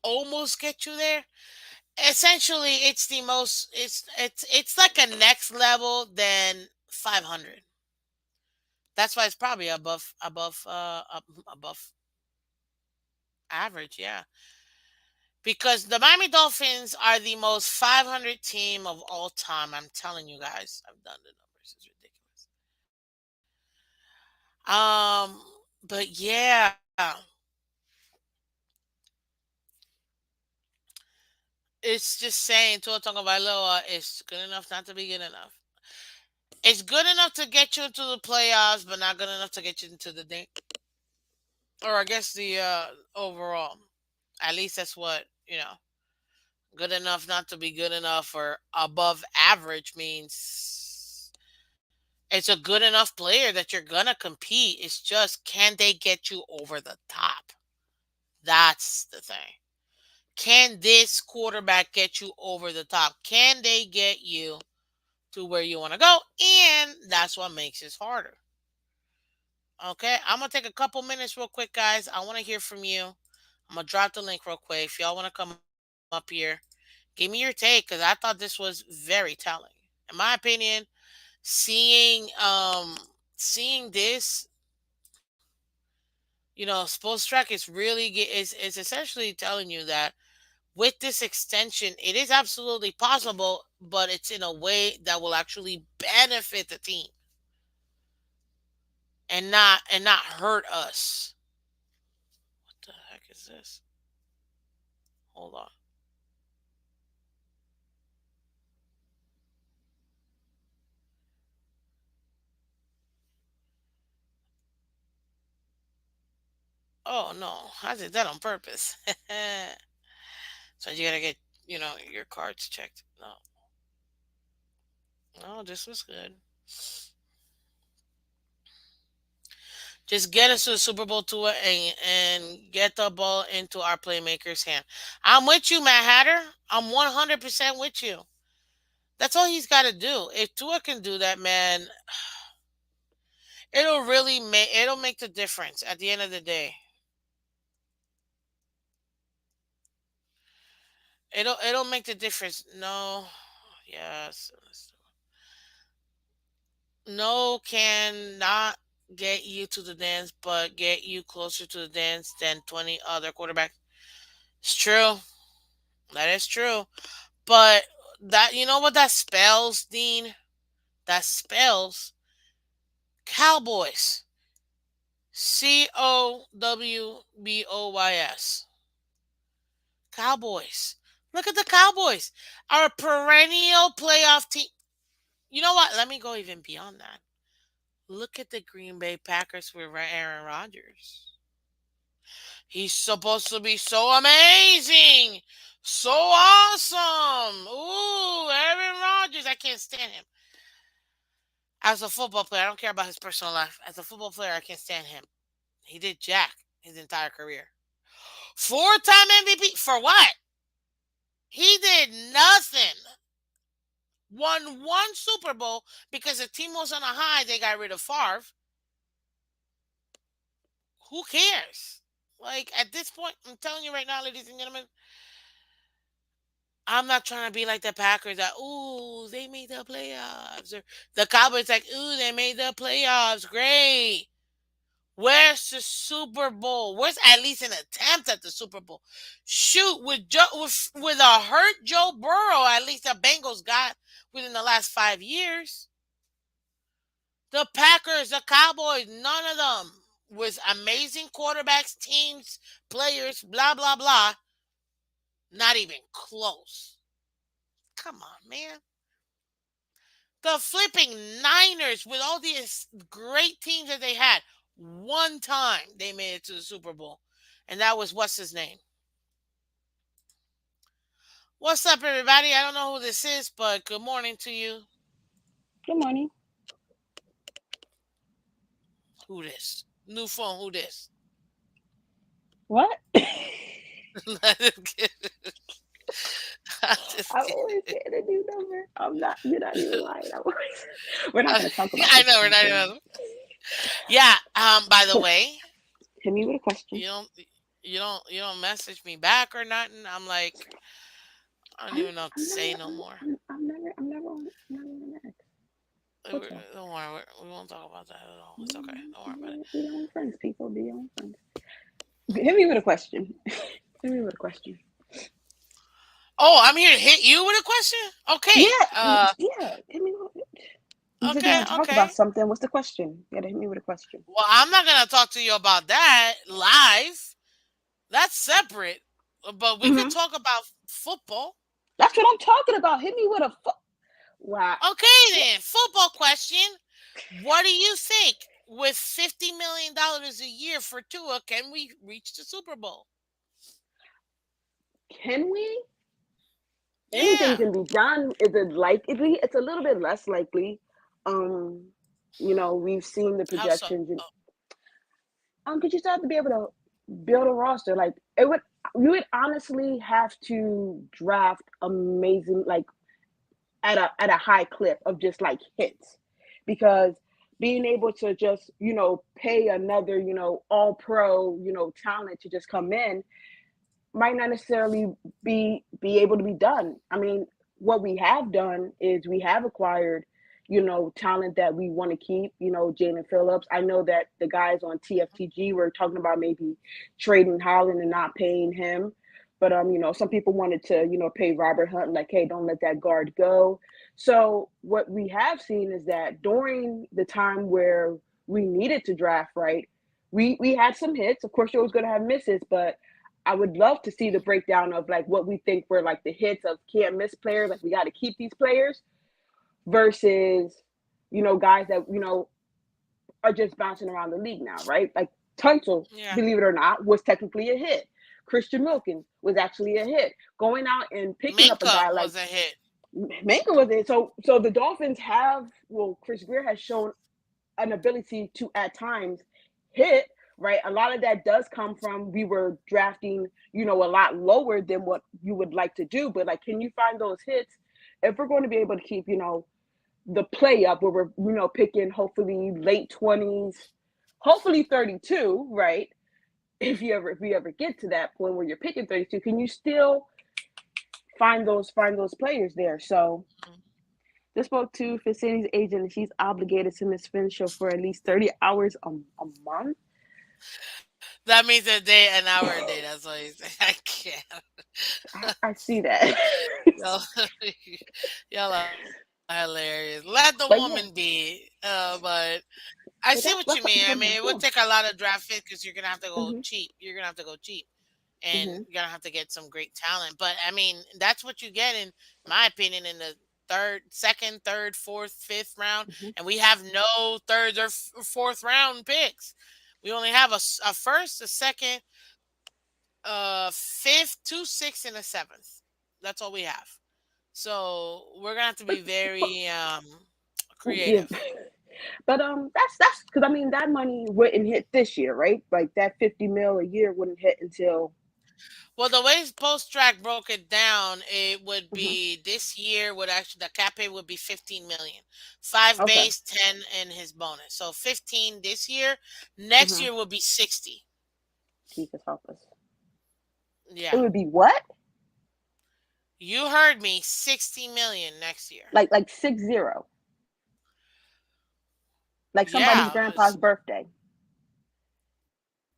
almost get you there. Essentially, it's the most. It's like a next level than 500. That's why it's probably above average. Yeah, because the Miami Dolphins are the most 500 team of all time. I'm telling you guys, I've done the numbers. It's ridiculous. But yeah, it's just saying Tua Tagovailoa is good enough not to be good enough. It's good enough to get you into the playoffs, but not good enough to get you into the or I guess the overall. At least that's what good enough not to be good enough or above average means it's a good enough player that you're gonna compete. It's just can they get you over the top? That's the thing. Can this quarterback get you over the top? Can they get you to where you want to go? And that's what makes it harder. Okay, I'm gonna take a couple minutes real quick, guys. I want to hear from you. I'm gonna drop the link real quick. If y'all want to come up here, give me your take because I thought this was very telling. In my opinion, seeing seeing this, Sports Track is really is essentially telling you that with this extension, it is absolutely possible, but it's in a way that will actually benefit the team and not hurt us. What the heck is this? Hold on. Oh no, I did that on purpose. So you gotta get, your cards checked. No, no, this was good. Just get us to the Super Bowl tour and get the ball into our playmakers' hand. I'm with you, Matt Hatter. I'm 100% with you. That's all he's got to do. If Tua can do that, man, it'll make the difference at the end of the day. It'll make the difference. No, yes, no can not get you to the dance, but get you closer to the dance than 20 other quarterbacks. It's true. That is true. But that you know what that spells, Dean? That spells Cowboys. Cowboys. Cowboys. Look at the Cowboys. Our perennial playoff team. You know what? Let me go even beyond that. Look at the Green Bay Packers with Aaron Rodgers. He's supposed to be so amazing. So awesome. Ooh, Aaron Rodgers. I can't stand him. As a football player, I don't care about his personal life. As a football player, I can't stand him. He did jack his entire career. Four-time MVP for what? He did nothing. Won one Super Bowl because the team was on a high. They got rid of Favre. Who cares? Like at this point, I'm telling you right now, ladies and gentlemen, I'm not trying to be like the Packers that ooh they made the playoffs or the Cowboys like ooh they made the playoffs. Great. Where's the Super Bowl? Where's at least an attempt at the Super Bowl? Shoot, with a hurt Joe Burrow, at least the Bengals got within the last 5 years. The Packers, the Cowboys, none of them with amazing quarterbacks, teams, players, blah blah blah. Not even close. Come on, man. The flipping Niners with all these great teams that they had. One time they made it to the Super Bowl. And that was what's his name? What's up, everybody? I don't know who this is, but good morning to you. Good morning. Who this? New phone, who this? What? I'm just kidding. I'm just I'm kidding. always getting a new number. I'm not. You're not even lying. I'm always. We're not I going to talk about I this know we're on not here. even. Yeah. By the way, Hit me with a question. you don't you don't message me back or nothing. I'm like I don't I'm. even know what to I'm say never. no more. I'm never. I'm never on. I'm never on X. What's up? Don't worry, we won't talk about that at all. It's okay. Don't worry about it. Be your own friends, people. Be your own friends. Hit me with a question. Hit me with a question. Oh, I'm here to hit you with a question. Okay. Yeah. Yeah. Hit me with. You said you Okay. want to talk about Okay. something. What's the question? You got to hit me with a question. Well, I'm not gonna talk to you about that live. That's separate. But we could Hmm. talk about football. That's what I'm talking about. Hit me with a. Wow. Okay, What? then. Football question. What do you think? With $50 million a year for Tua, can we reach the Super Bowl? Can we? Anything Yeah. can be done. Is it likely? It's a little bit less likely. Um, we've seen the How so? projections. Because you still have to be able to build a roster. Like it would, you would honestly have to draft amazing, like at a high clip of just like hits, because being able to just pay another all pro talent to just come in might not necessarily be able to be done. I mean, what we have done is we have acquired, talent that we want to keep. Jalen Phillips. I know that the guys on TFTG were talking about maybe trading Holland and not paying him. But some people wanted to, pay Robert Hunt, like, hey, don't let that guard go. So what we have seen is that during the time where we needed to draft, right, we had some hits. Of course, you're always going to have misses, but I would love to see the breakdown of like what we think were like the hits of can't miss players, like we got to keep these players versus, guys that, are just bouncing around the league now, right? Like Tunsil, Yeah. believe it or not, was technically a hit. Christian Wilkins was actually a hit. Going out and picking up a Minka guy like was a hit. Manka was it. So the Dolphins have, well, Chris Grier has shown an ability to at times hit, right? A lot of that does come from we were drafting, a lot lower than what you would like to do. But like, can you find those hits if we're going to be able to keep, the play up where we're picking hopefully late 20s, hopefully 32, right? If you ever get to that point where you're picking 32, can you still find those players there? So just spoke to Ficini's agent, and she's obligated to Miss Finn's show for at least 30 hours a month. That means a day, an hour a day. That's what he's saying. I can't. I see that. Y'all, y'all are hilarious. Let the woman But yeah, be. But I see what you mean. I that's what mean, the it would women take a do. lot of draft picks because you're gonna have to go Hmm. cheap. You're gonna have to go cheap, and Hmm. you're gonna have to get some great talent. But I mean, that's what you get in my opinion in the second, third, fourth, fifth round, Hmm. and we have no third or fourth round picks. We only have a first, a second, fifth, two, sixth, and a seventh. That's all we have. So we're gonna have to But, be but very yeah, creative. but that's because I mean that money wouldn't hit this year, right? Like that 50 mil a year wouldn't hit until. Well, the way Post Track broke it down, it would Hmm. be this year would actually the cap hit would be 15 million, five Okay. base, 10 and his bonus. So 15 this year. Next Hmm. year will be 60. Jesus help us. It Yeah, would be what? you heard me. 60 million next year. Like 6-0, like somebody's Yeah, grandpa's birthday.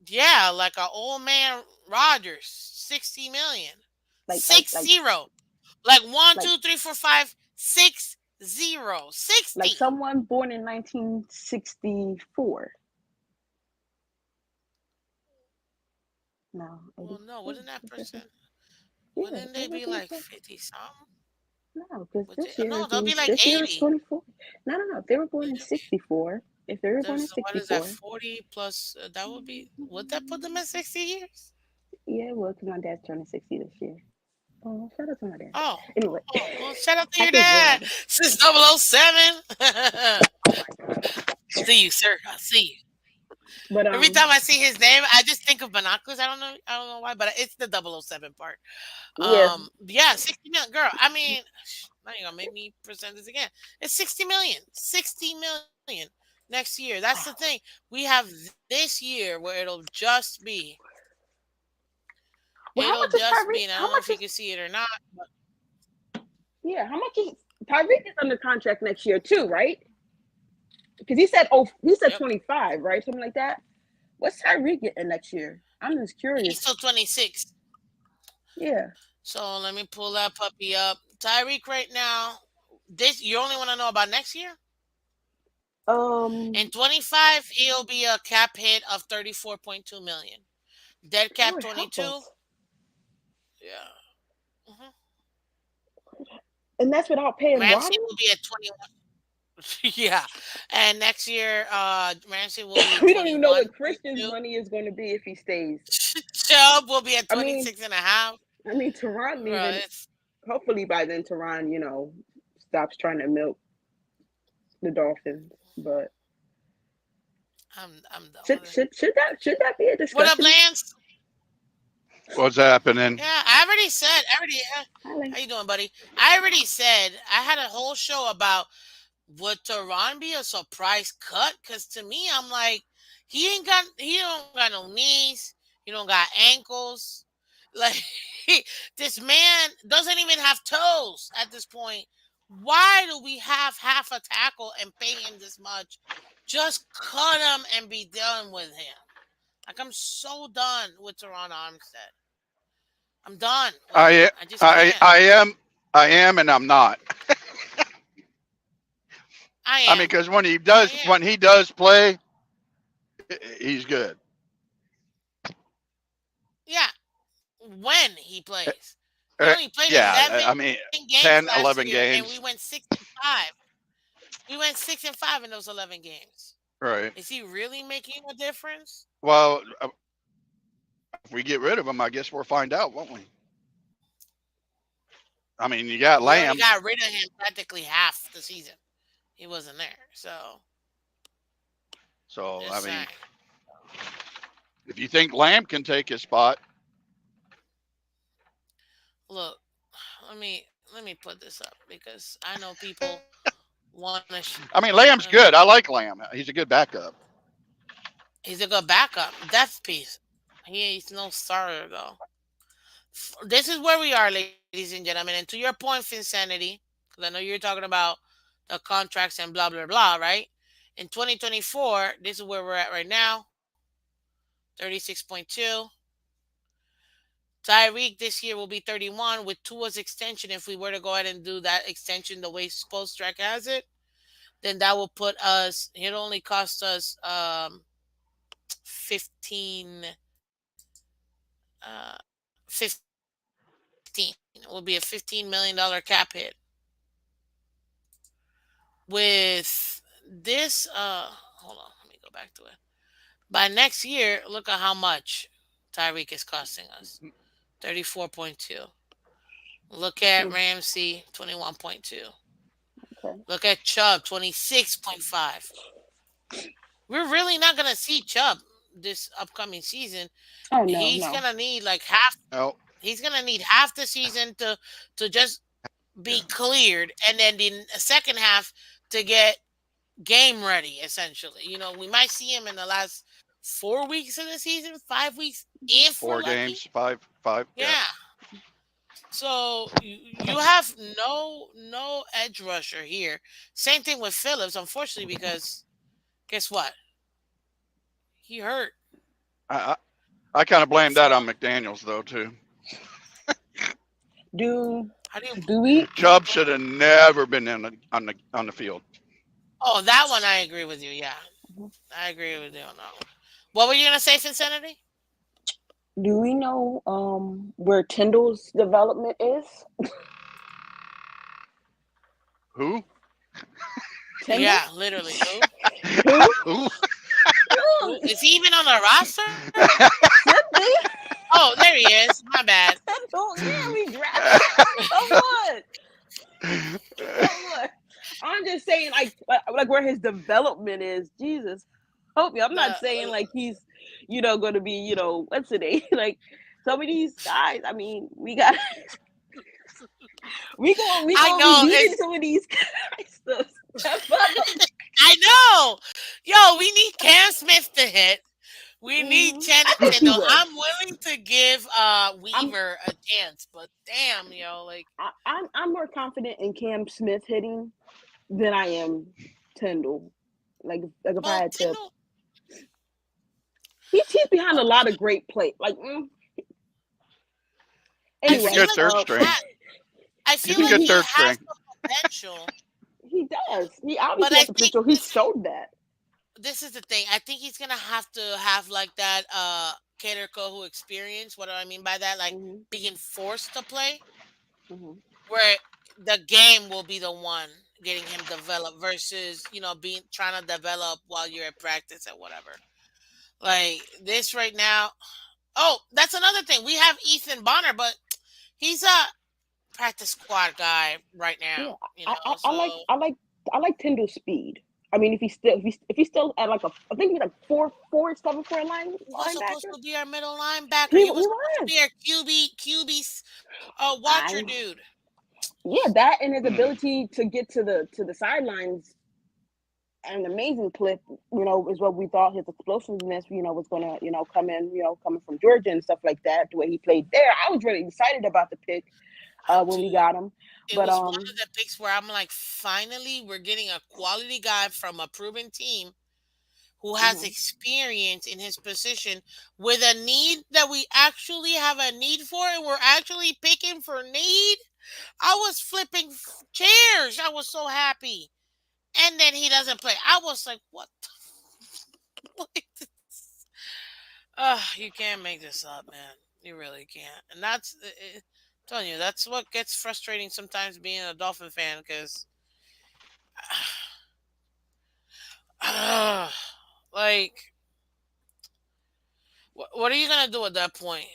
yeah, like a old man Rogers. 60 million. Like like Six like zero. Like one, like two, three, four, five, 6-0. like 60. someone born in 1964. No, Well, no, 84. wouldn't that person? Yeah, Wouldn't it they would be be like 50 something? no, because Would they? this year No, would they'll be be like this year is 80. 24. No, no, no. If they were born in 64, if they were born in There's what is that? 64, 40 plus. That would be. Would that put them at 60 years? yeah, well, because my dad's turning 60 this year. Oh, shout out to my dad. Oh, Anyway, oh, well, shout out to your happy dad. birthday. Since 007. Oh my God. See you, sir. I see you. But Every time I see his name, I just think of binoculars. I don't know. I don't know why, but it's the 007 part. yeah. Yeah, 60 million. Girl, I mean, now you're gonna make me present this again. It's 60 million. 60 million next year. That's the thing. We have this year where it'll just be. Well, It'll how much is just be, Tyreek? and I How don't know much if you is can see it or not. Yeah? How much is Tyreek is under contract next year too, right? Because he said Yep. 25, right? Something like that. What's Tyreek getting next year? I'm just He's curious. still 26. Yeah. So let me pull that puppy up. Tyreek right now. This you only want to know about next year? In Um. 25, he'll be a cap hit of 34.2 million. Dead cap Lord help 22. us. Yeah. hmm And that's without paying Ramsey Waddle. will be at 21. Yeah. And next year, Ramsey will be We don't even know what Christian's 21.2. money is going to be if he stays. Chubb will be at I mean, 26 and a half. Teron Bro, even. it's, Hopefully by then, Teron, stops trying to milk the Dolphins. But I'm done should with it. should should that should that be a What up, discussion? Lance? What's happening? Yeah, I already said. I already. I like. How you doing, buddy? I already said. I had a whole show about would Tehran be a surprise cut? Because to me, I'm like, he don't got no knees. He don't got ankles. Like this man doesn't even have toes at this point. Why do we have half a tackle and pay him this much? Just cut him and be done with him. Like I'm so done with Teron Armstead. I'm done with him. I I just I can't. I am I am and I'm not. I I mean, am. because when he I does am. when he does play, he's good. Yeah. When he Uh, plays. He only played yeah, 11 I mean, games last 10, year, and 11 we went games. 6-5. We went 6-5 in those 11 games. Right. Is he really making a difference? Well, if we get rid of him, I guess we'll find out, won't we? I mean, you got We already Lamb, got rid of him practically half the season. He wasn't there. So, so I just mean, saying. if you think Lamb can take his spot, Look, let me put this up because I know people One is, I mean, Lamb's good. I like Lamb. He's a good backup. he's a good backup, depth piece. He's no starter though. This is where we are, ladies and gentlemen. And to your point, Finsanity, because I know you're talking about the contracts and blah blah blah, right? In 2024, this is where we're at right now. 36.2. Tyreek this year will be 31 with Tua's extension. If we were to go ahead and do that extension the way Spostrack has it, then that will put us. It only cost us 15, 15. It will be a $15 million cap hit. With this, hold on, let me go back to it. By next year, look at how much Tyreek is costing us. 34.2. Look at Mm, Ramsey, 21.2. okay. Look at Chubb, 26.5. We're really not going to see Chubb this upcoming season. Oh no, He's no. going to need like half. Oh, He's going to need half the season to just yeah. be cleared, and then the second half to get game ready. Essentially, we might see him in the last 4 weeks of the season, 5 weeks if we're Four lucky. games, five. Yeah. Yeah. So you have no edge rusher here. Same thing with Phillips, unfortunately, because guess what? He hurt. I, I kind of blame that So on McDaniels though too. Do how do you? do we Chubb should have never been on the field. Oh, that one I agree with you. Yeah, I agree with you on that one. What were you gonna say, Finsanity? do we know where Tyndall's development is? Who? Tyndall? Yeah, literally. Who? Who? Who? Who Who? is he even on the roster? Should be. Oh, there he is. My bad. Tyndall, yeah, we drafted him. So what? So what? I'm just saying, like where his development is. Jesus, hope you. I'm The not saying like he's, going to be, what's the name? Like some of these guys. I mean, we I gonna be know needing it's. some of these guys to step up. I know. Yo, we need Cam Smith to hit. We need I Channing think he Tindall. will. I'm willing to give I'm Weaver a chance, but damn, like I'm more confident in Cam Smith hitting than I am Tyndall. Like if I well, had to, Tindall. he's behind Well, a lot of great play. Like I He's a feel anyway, good like third string. I He's feel a like good he he third has string. the potential, he does. He but obviously I has the think potential. He showed that. this is the thing. I think he's gonna have to have like that Cater Kohu experience. What do I mean by that? Like Hmm. being forced to play, Hmm. where the game will be the one getting him developed versus being trying to develop while you're at practice or whatever. Like this right now. Oh, that's another thing. We have Ethan Bonner, but he's a practice squad guy right now. Yeah, You I, I, know, I so like I like I like Tyndall's speed. I mean, if he's still at like I think he's like 4.4, 7'4" he was supposed linebacker. to be our middle linebacker. He He was supposed to was. be our QB watcher I dude. Yeah, that and his Mm. ability to get to the sidelines at an amazing clip, is what we thought his explosiveness, was gonna, come in, coming from Georgia and stuff like that, the way he played there. I was really excited about the pick when we Dude, got him. it But was one of the picks where I'm like, finally, we're getting a quality guy from a proven team who has mhm. experience in his position with a need that we actually have a need for, and we're actually picking for need. I was flipping chairs. I was so happy. And then he doesn't play. I was like, what? What is this? You can't make this up, man. You really can't. And I'm telling you, that's what gets frustrating sometimes being a Dolphin fan because, like, what are you gonna do at that point?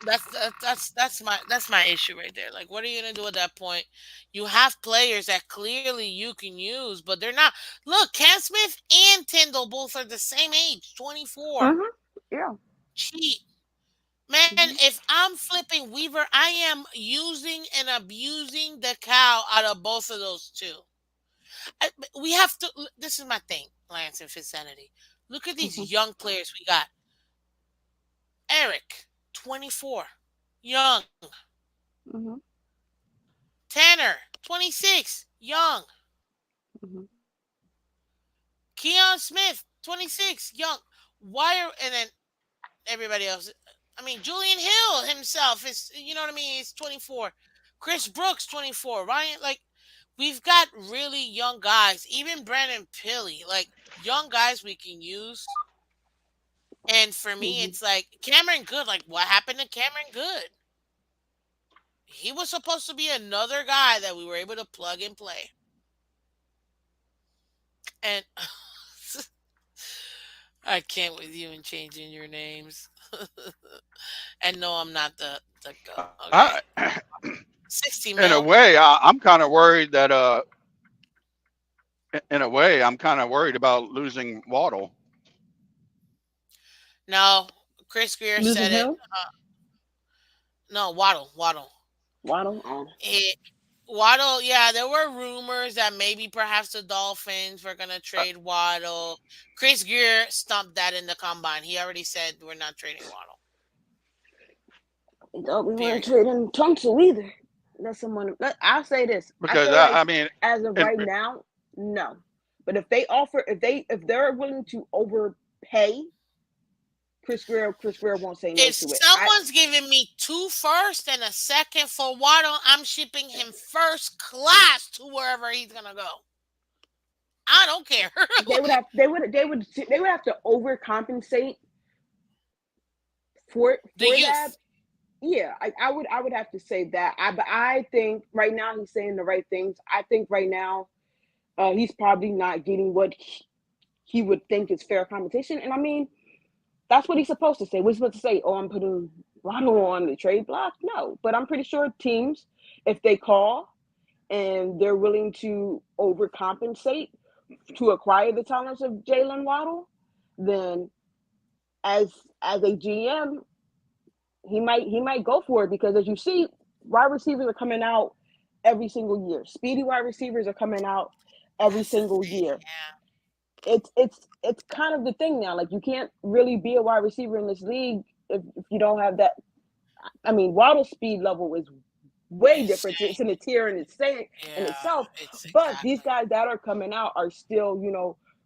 That's my issue right there. Like, what are you gonna do at that point? You have players that clearly you can use, but they're not. Look, Cam Smith and Tyndall both are the same age, 24. Mhm. Yeah. Cheat. Man, Hmm. if I'm flipping Weaver, I am using and abusing the cow out of both of those two. We have to. This is my thing, Lance and Fitzsanity. Look at these Hmm. young players we got. Eric, 24, young. Hmm. Tanner, 26, young. Hmm. Keon Smith, 26, young. Why are and then everybody else? I mean, Julian Hill himself is, you know what I mean? He's 24. Chris Brooks, 24. Ryan, like, we've got really young guys. Even Brandon Pilley, like, young guys we can use. And for me, Hmm. it's like Cameron Good. Like, what happened to Cameron Good? He was supposed to be another guy that we were able to plug and play. And I can't with you and changing your names. And no, I'm not the goat. Okay, I, 60 in a mil. way, I'm kind of worried that in a way, I'm kind of worried about losing Waddle No, Chris Grier Losing said it. Hill, No, Waddle, Waddle. Waddle. Oh, It, Waddle, yeah, there were rumors that maybe perhaps the Dolphins were gonna trade Waddle. Chris Grier stumped that in the combine. He already said we're not trading Waddle. we thought we weren't Period. trading Tunsil either. Let someone. I'll say this. I because feel like I mean, as of and right now, no. But if they're willing to overpay Chris Greer won't say no If to it. someone's giving me two first and a second for Waddle, I'm shipping him first class to wherever he's gonna go. I don't care. Like, They would have to overcompensate the for that. youth. Yeah, I would have to say that. But I think right now he's saying the right things. I think right now he's probably not getting what he would think is fair competition. And I mean, that's what he's supposed to say. We're supposed to say, "Oh, I'm putting Ronald on the trade block." No, but I'm pretty sure teams, if they call and they're willing to overcompensate to acquire the talents of Jalen Waddle, then as a GM, he might go for it because as you see, wide receivers are coming out every single year. Speedy wide receivers are coming out every That's the single thing. year. It's kind of the thing now. Like you can't really be a wide receiver in this league if you don't have that. I mean, Waddle's speed level is way different. It's Insane. in a tier in Yeah, itself. it's But these exactly. guys that are coming out are still,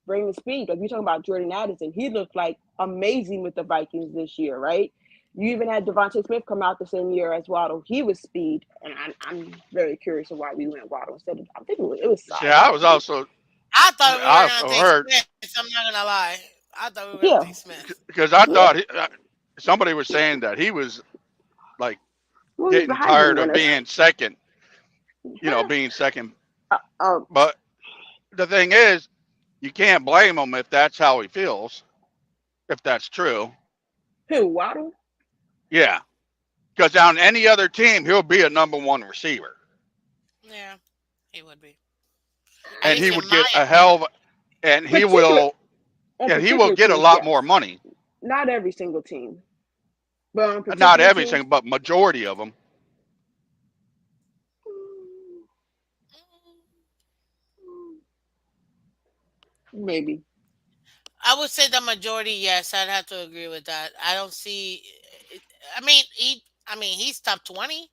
bringing speed. Like you're talking about Jordan Addison, he looked like amazing with the Vikings this year, right? You even had Devontae Smith come out the same year as Waddle. He was speed, and I'm very curious of why we went Waddle instead of. I think it was see, size, I was honestly. also I thought we I were gonna also take heard Smith. I'm not gonna lie. I thought we were gonna take Yeah, Smith. because I yeah. thought somebody was saying that he was like Well, he's the getting Heisman tired of winner. being second, Yeah. being second. Uh, uh, But the thing is, you can't blame him if that's how he feels, if that's true. who Waddle? Yeah, because on any other team, he'll be a number one receiver, Yeah, he would be. At and he least in would my get a hell opinion. of, and Particular he will particular get a teams, lot more yes. money. Not every single team, but on Not particular teams, everything, but majority of them. maybe. I would say the majority, yes. I'd have to agree with that. I don't see. I mean, he's top 20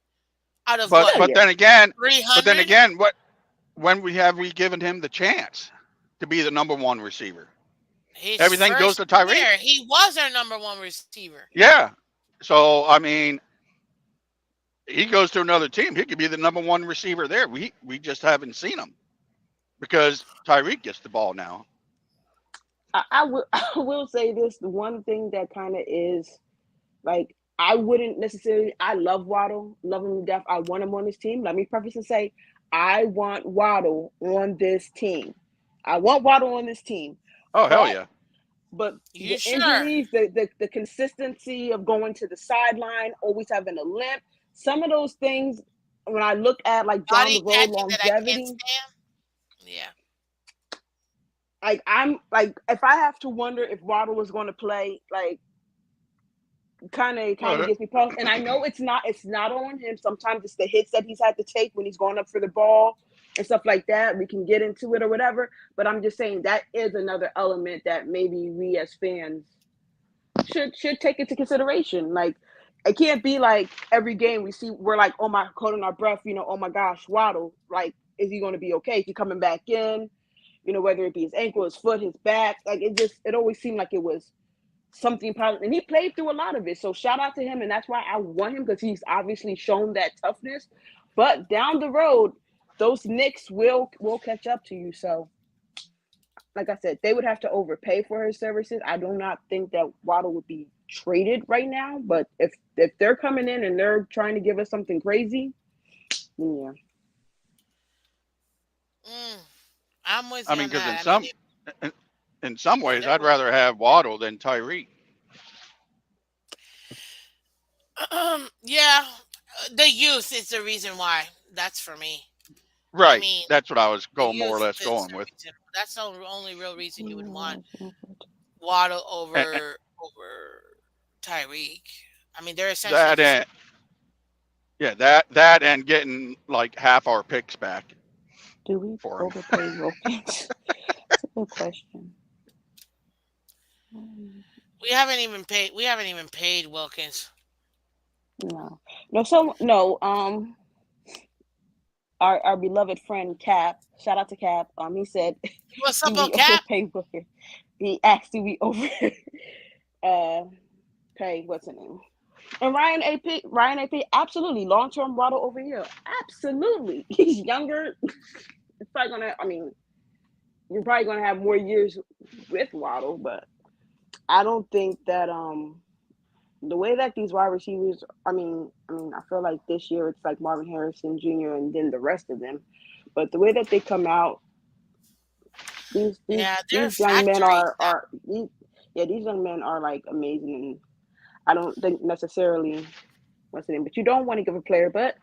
out of But what, Oh but yeah. then again, but then 300. again, what when we given him the chance to be the number one receiver? His Everything goes first to Tyreek. year, he was our number one receiver. Yeah. So I mean, he goes to another team, he could be the number one receiver there. We just haven't seen him because Tyreek gets the ball now. I will I will say this. The one thing that kind of is like I wouldn't necessarily. I love Waddle, love him to death. I want him on this team. Let me preface and say, I want Waddle on this team. I want Waddle on this team, Oh hell but yeah. You the sure? injuries, the consistency of going to the sideline, always having a limp, some of those things. When I look at like down the Body road catching that I can't longevity, stand. Yeah. like I'm like if I have to wonder if Waddle was going to play, like kind of Well, gives me pause. And I know it's not on him. Sometimes it's the hits that he's had to take when he's going up for the ball and stuff like that. We can get into it or whatever. But I'm just saying that is another element that maybe we as fans should take into consideration. Like it can't be like every game we see we're like, oh my, holding our breath, oh my gosh, Waddle, like, is he going to be okay? Is he coming back in? Whether it be his ankle, his foot, his back, like it always seemed like it was something positive, and he played through a lot of it. So shout out to him, and that's why I want him because he's obviously shown that toughness. But down the road, those Knicks will catch up to you. So like I said, they would have to overpay for his services. I do not think that Waddle would be traded right now. But if they're coming in and they're trying to give us something crazy, then yeah. Mm, I'm with I you mean, on because that. I mean, in, in some if ways, they're I'd rather have Waddle than Tyreek. yeah, the youth is the reason why. That's for me. I Right. mean, That's what I was the going more or youth less is going the with. reason. That's the only real reason you would want Mm, Waddle And over Tyreek. I mean, they're essentially that the same. and yeah, that and getting like half our picks back do we for him. overpay Wilkins? That's a good question. Mm, We haven't even paid Wilkins. no, no, no. Our beloved friend Cap, shout out to Cap. He said, What's "Do up, on we Cap? overpay Booker?" He asked, "Do we uh pay what's her name?" And Ryan AP, absolutely long term Waddle over here, absolutely. He's younger. It's probably gonna. I mean, you're probably gonna have more years with Waddle, but I don't think that the way that these wide receivers, I feel like this year it's like Marvin Harrison Jr. and then the rest of them. But the way that they come out, these these Yeah, they're these young men factories now. these young men are like amazing, and I don't think necessarily what's the name, but you don't want to give a player, but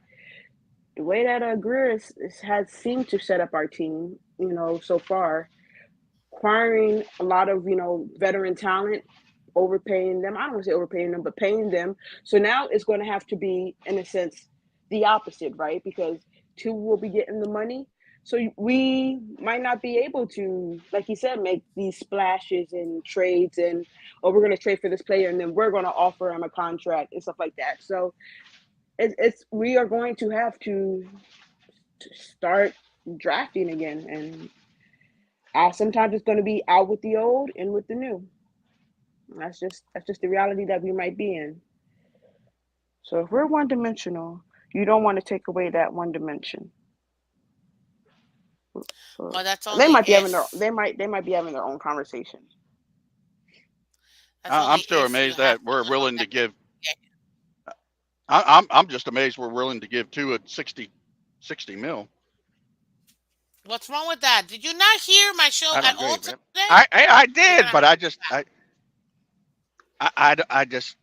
the way that Grier has seemed to set up our team, so far, acquiring a lot of veteran talent, overpaying them. I don't want to say overpaying them, but paying them. So now it's going to have to be, in a sense, the opposite, right? Because two will be getting the money. So we might not be able to, like you said, make these splashes and trades, and oh, we're going to trade for this player, and then we're going to offer him a contract and stuff like that. So it's we are going to have to start drafting again, and sometimes it's going to be out with the old and with the new. That's just the reality that we might be in. So if we're one dimensional, you don't want to take away that one dimension. So Well, that's they only might be having their if. they might be having their own conversation. That's only I'm still if you amazed have that to we're allow willing them to give. to get. I'm just amazed we're willing to give two at 60 mil. What's wrong with that? Did you not hear my show I at don't all agree, man. today? I You're gonna did, have but to I go just back. I just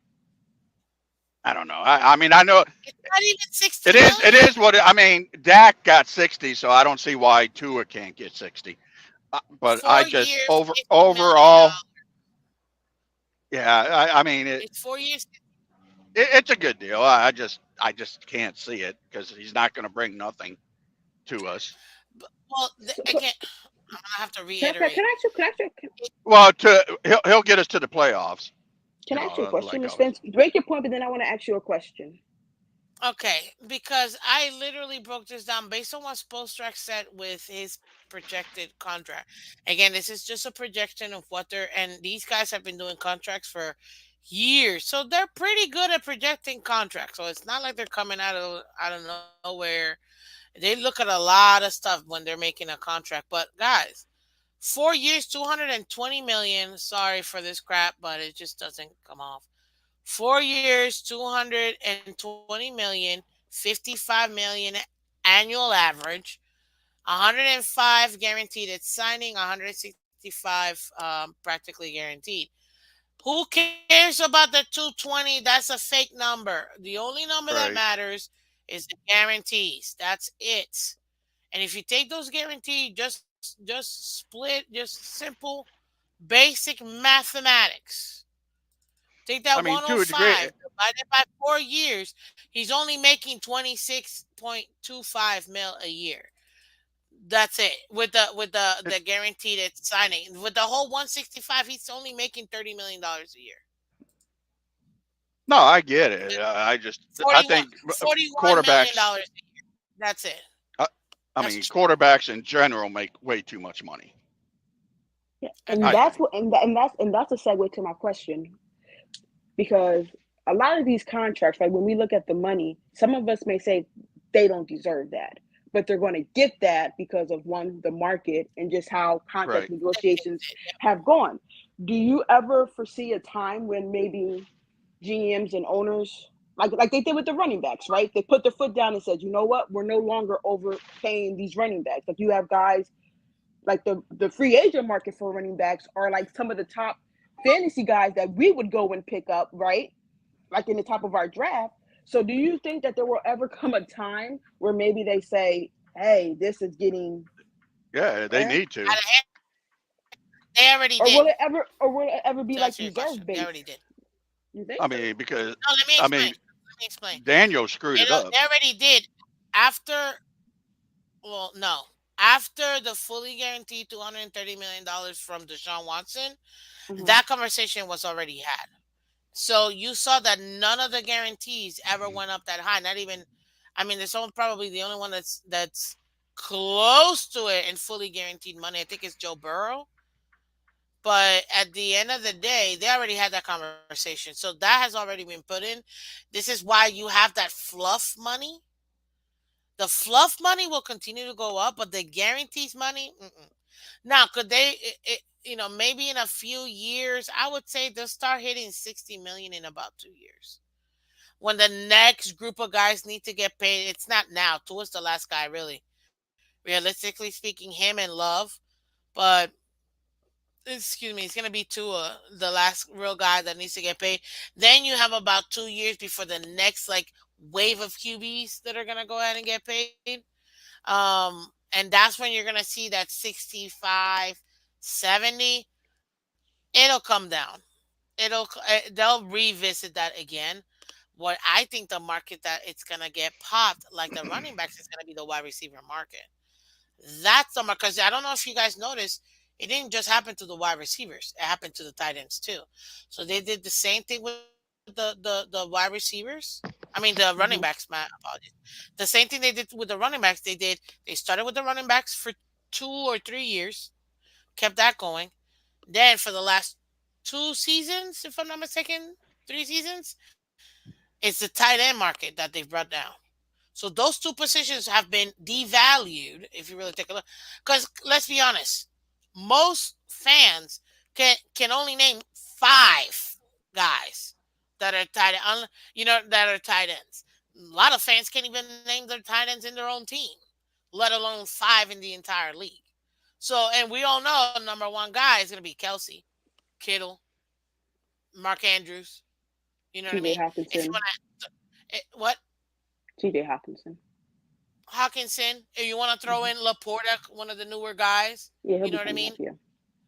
I don't know. I mean I know It's not even sixty it is million. what I mean. Dak got 60, so I don't see why Tua can't get 60. But I Four just years, $50 million. overall, yeah. I mean It's 4 years. it's a good deal. I just can't see it because he's not going to bring nothing to us. Well, So again, I'm gonna have to can reiterate. I ask you can I ask you It, Well, he'll get us to the playoffs. can I ask you a question, Like I Miss was. Spence? Break your point, but then I want to ask you a question. okay, because I literally broke this down based on what Spoelstra said with his projected contract. Again, this is just a projection of what they're, and these guys have been doing contracts for years, so they're pretty good at projecting contracts. So it's not like they're coming out of nowhere. They look at a lot of stuff when they're making a contract. But guys, 4 years, 220 million. Sorry for this crap, but it just doesn't come off. 4 years, 220 million, 55 million annual average, 105 guaranteed at signing, 165 practically guaranteed. Who cares about the 220? That's a fake number. The only number that Right. matters is the guarantees. That's it. And if you take those guaranteed, just split, just simple basic mathematics. Take I that mean, to a degree, 105, divide it by 4 years. He's only making 26.25 mil a year. That's it. With the it's guaranteed it's signing. With the whole 165, he's only making $30 million a year. no, I get it. I just, I 41 think $41 million quarterbacks. a year. That's it. I, I That's mean, cheap. quarterbacks in general make way too much money. Yeah, and I Agreed. that's think. what, and that's a segue to my question, because a lot of these contracts, like when we look at the money, some of us may say they don't deserve that, but they're going to get that because of one, the market, and just how contract Right. negotiations have gone. Do you ever foresee a time when maybe GMs and owners, like they did with the running backs, right? They put their foot down and said, you know what, we're no longer overpaying these running backs. Like you have guys like the free agent market for running backs are like some of the top fantasy guys that we would go and pick up, right? Like in the top of our draft. So do you think that there will ever come a time where maybe they say, hey, this is getting Yeah, they eh? need to. Out of hand, they already Or did. will it ever be To like answer your reserve question, they based? already did. You think I so? mean, because No, let me I explain. mean, Let me explain. Daniel screwed They it up. they already did. After, well, no, after the fully guaranteed $230 million from Deshaun Watson, Uh-huh. that conversation was already had. So you saw that none of the guarantees ever Mhm. went up that high. Not even, I mean, there's only probably the only one that's close to it in fully guaranteed money. I think it's Joe Burrow. But at the end of the day, they already had that conversation. So that has already been put in. This is why you have that fluff money. The fluff money will continue to go up, but the guarantees money, mm-mm. Now, could they, maybe in a few years, I would say they'll start hitting 60 million in about 2 years. When the next group of guys need to get paid, it's not now. Tua's the last guy, really. Realistically speaking, him and Love, but excuse me, it's gonna be Tua, the last real guy that needs to get paid. Then you have about 2 years before the next like wave of QBs that are gonna go ahead and get paid. And that's when you're gonna see that 65, 70. It'll come down. They'll revisit that again. What I think the market that it's gonna get popped like the running backs is gonna be the wide receiver market. That's the market, because I don't know if you guys noticed, it didn't just happen to the wide receivers. It happened to the tight ends too. So they did the same thing with the wide receivers. I mean the running backs. Uh-huh. My apologies. The same thing they did with the running backs. They started with the running backs for 2 or 3 years, kept that going. Then for the last 2 seasons, if I'm not mistaken, 3 seasons, it's the tight end market that they've brought down. So those two positions have been devalued, if you really take a look. Because let's be honest, most fans can only name five guys that are that are tight ends. A lot of fans can't even name their tight ends in their own team, let alone five in the entire league. So, and we all know number one guy is going to be Kelsey, Kittle, Mark Andrews. You know what I TJ mean? If you Hawkinson. want what TJ Hawkinson. Hawkinson, if you want to throw Hmm. in Laporta, one of the newer guys, Yeah, he'll you be know what I coming up. mean? Yeah.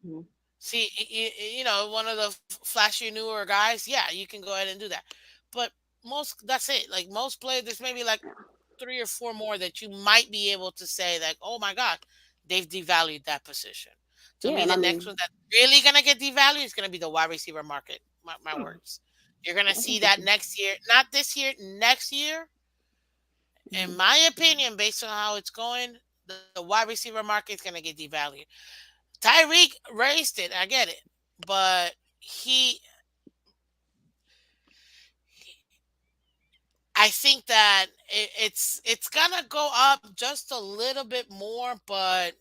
Hmm. See, one of the flashy newer guys, yeah, you can go ahead and do that. But that's it. Like most players, there's maybe like three or four more that you might be able to say like, oh my God, they've devalued that position. To Yeah, me, and the I next mean, one that's really gonna get devalued is gonna be the wide receiver market. My oh, words. You're gonna I see think we that should. next year, not this year, next year. In Hmm. my opinion, based on how it's going, the wide receiver market is gonna get devalued. Tyreek raised it. I get it, but I think that it's gonna go up just a little bit more, but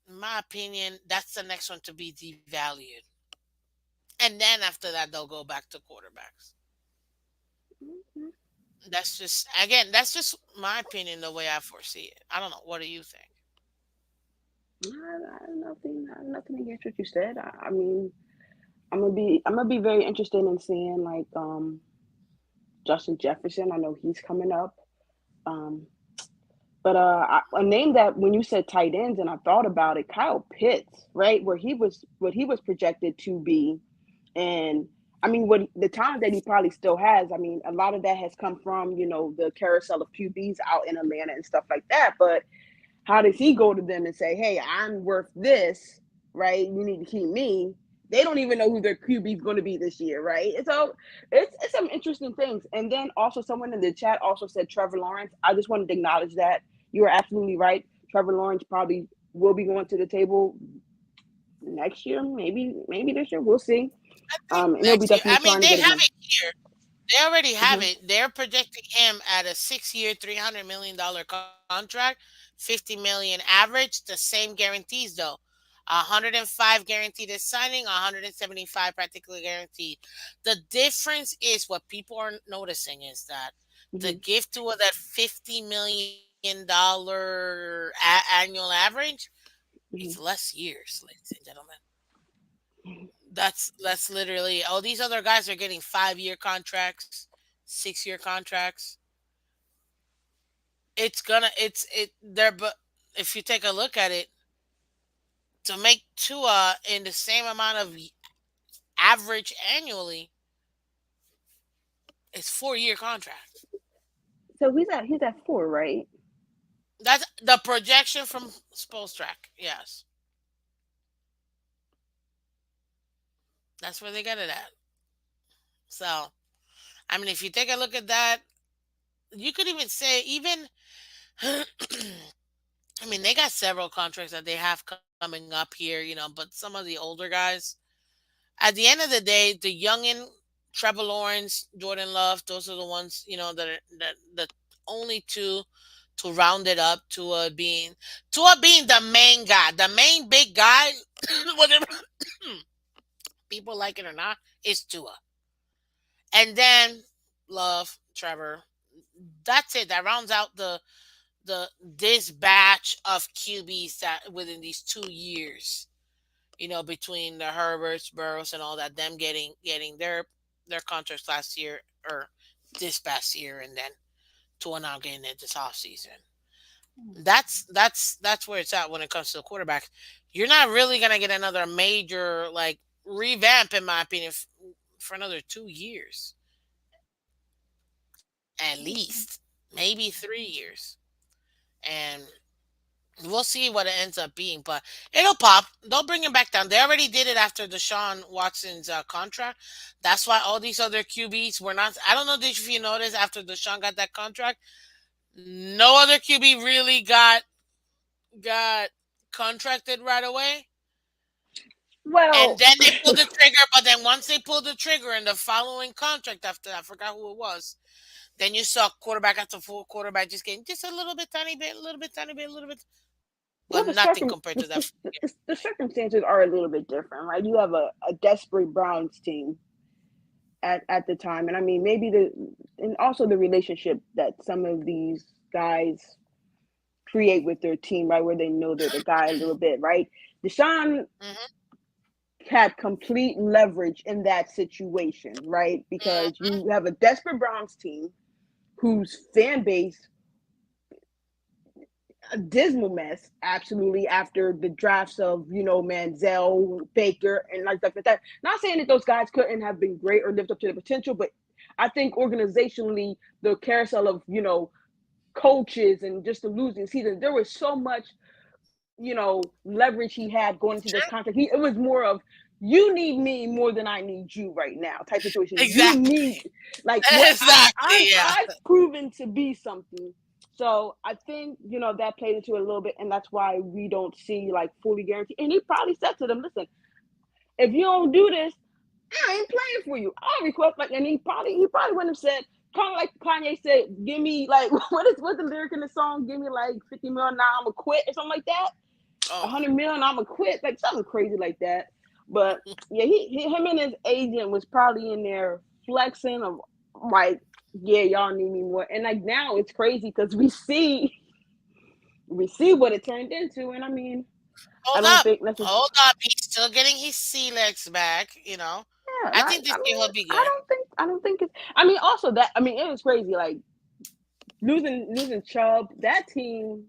in my opinion, that's the next one to be devalued. And then after that, they'll go back to quarterbacks. That's just my opinion, the way I foresee it. I don't know. What do you think? I have nothing against what you said. I mean, I'm gonna be very interested in seeing like Justin Jefferson. I know he's coming up. Um, but a name that when you said tight ends and I thought about it, Kyle Pitts, right? Where he was what he was projected to be, and I mean, what the talent that he probably still has. I mean, a lot of that has come from the carousel of QBs out in Atlanta and stuff like that. But how does he go to them and say, "Hey, I'm worth this, right? You need to keep me." They don't even know who their QB is going to be this year, right? So it's some interesting things. And then also someone in the chat also said Trevor Lawrence. I just wanted to acknowledge that you are absolutely right. Trevor Lawrence probably will be going to the table next year, maybe this year. We'll see. I think And he'll be next year. definitely I mean, trying to they get have again. it here. They already have Hmm. it. They're projecting him at a 6 year, $300 million contract, 50 million average. The same guarantees though. 105 guaranteed at signing, 175 practically guaranteed. The difference is what people are noticing is that the Hmm. gift to that $50 million annual average is Hmm. less years, ladies and gentlemen. That's literally all these other guys are getting 5 year contracts, 6 year contracts. It's gonna it there, but if you take a look at it, to make Tua in the same amount of average annually, it's 4 year contract. So he's at 4, right? That's the projection from Spoelstrack. Yes, that's where they got it at. So I mean, if you take a look at that, you could even say even. I mean, they got several contracts that they have coming up here, but some of the older guys, at the end of the day, the youngin, Trevor Lawrence, Jordan Love, those are the ones, that are the only two to round it up to being the main guy, the main big guy, whatever people like it or not, is Tua. And then Love, Trevor. That's it. That rounds out the this batch of QBs that within these 2 years, between the Herberts, Burrows, and all that, them getting their contracts last year or this past year, and then Tua now getting it this off season. That's where it's at when it comes to the quarterback. You're not really gonna get another major like revamp, in my opinion, for another 2 years at least, maybe 3 years, and we'll see what it ends up being, but it'll pop. They'll bring him back down. They already did it after Deshaun Watson's contract. That's why all these other QBs were not. I don't know if you noticed after Deshaun got that contract, no other QB really got contracted right away. And Well, then they pulled the trigger. But then once they pulled the trigger in the following contract after I forgot who it was, then you saw quarterback after full quarterback just getting just a little bit, tiny bit, a little bit, tiny bit, a little bit, but well, nothing compared to that. the circumstances are a little bit different, right? You have a desperate Browns team at the time, and I mean maybe and also the relationship that some of these guys create with their team, right, where they know they're the guy a little bit, right? Deshaun Hmm. had complete leverage in that situation, right? Because Hmm. you have a desperate Browns team whose fan base a dismal mess, absolutely, after the drafts of Manziel, Baker, and like stuff like that. Not saying that those guys couldn't have been great or lived up to the potential, but I think organizationally, the carousel of coaches and just the losing season, there was so much leverage he had going into this Sure. contract. It was more of you need me more than I need you right now type situation. You Exactly. need like what Exactly. Yeah. I've proven to be something. So I think that played into it a little bit, and that's why we don't see like fully guaranteed. And he probably said to them, "Listen, if you don't do this, I ain't playing for you. I'll request like." And he probably wouldn't have said kind of like Kanye said, "Give me like what's the lyric in the song? Give me like 50 million now, I'ma quit," or something like that. Oh, 100 million, I'ma quit, like something crazy like that. But yeah, him and his agent was probably in there flexing of like, yeah, y'all need me more. And like now it's crazy because we see what it turned into. And I mean, I hold don't up. think necessarily. Hold up. He's still getting his sea legs back. Yeah, I not. think this I year mean, he'll be I good. don't think. I don't think it's. I mean, also that. I mean, it was crazy. Like losing Chubb. That team,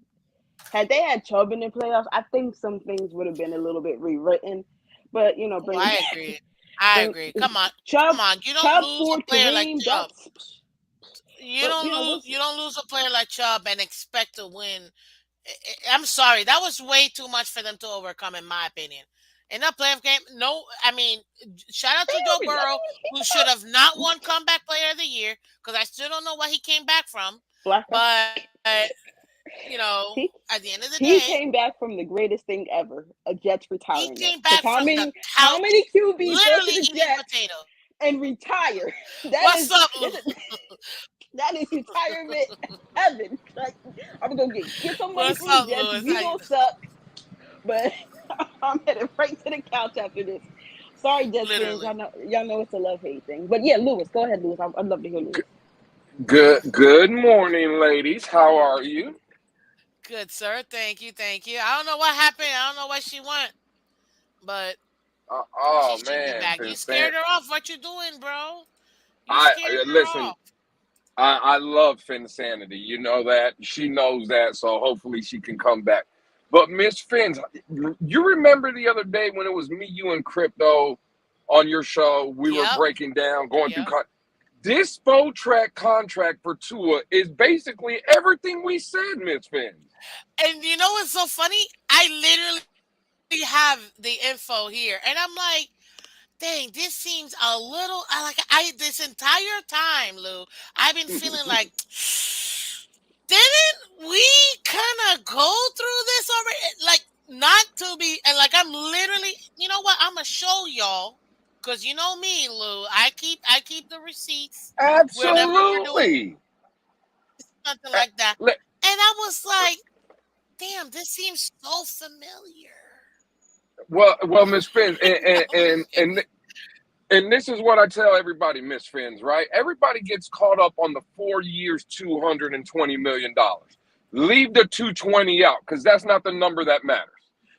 had they had Chubb in the playoffs, I think some things would have been a little bit rewritten. But Oh, I agree. I When agree. Come on, Chubb, come on. You don't Chubb, lose a Ford, player like Kareem, Chubb. that's. You But don't lose. we'll You see. don't lose a player like Chubb and expect to win. I'm sorry, that was way too much for them to overcome, in my opinion. In that playoff game, no, I mean, shout out to Joe I Burrow, mean, who should have not won Comeback Player of the Year because I still don't know what he came back from. Flacco. But at He the end of the day, he came back from the greatest thing ever, a Jets he retirement. came Because back from the how couch, many QBs go to literally the eating Jets potatoes. and retire? That What's is up, Lou? this is that is retirement heaven. Like I'm gonna get some money What's from the up, Jets. Louis? We How you gonna doing? suck, but I'm headed right to the couch after this. Sorry, Jets fans. Literally. Y'all know it's a love hate thing. But yeah, Lewis, go ahead, Lewis. I'd love to hear Lewis. Good morning, ladies. How are you? Good, sir. Thank you. Thank you. I don't know what happened. I don't know where she went, but she Oh should be man, back. You Vincent. scared her off. What you doing, bro? You I scared her listen. off. I love Finsanity. You know that. She knows that. So hopefully she can come back. But Miss Fins, you remember the other day when it was me, you, and Crypto on your show? We were Yep. breaking down, going through. Yep. This 4-track contract for Tua is basically everything we said, Miss Fins. And you know what's so funny? I literally have the info here, and I'm like, dang, this seems a little I this entire time, Lou. I've been feeling like, didn't we kind of go through this already? Like, not to be, and like I'm literally, you know what? I'm gonna show y'all because you know me, Lou. I keep the receipts whenever we're doing Absolutely. something Uh, like that, le- and I was like, damn, this seems so familiar. well, Miss Fins, You know, and this is what I tell everybody, Miss Fins, right? Everybody gets caught up on the 4 years, $220 million. Leave the 220 out because that's not the number that matters.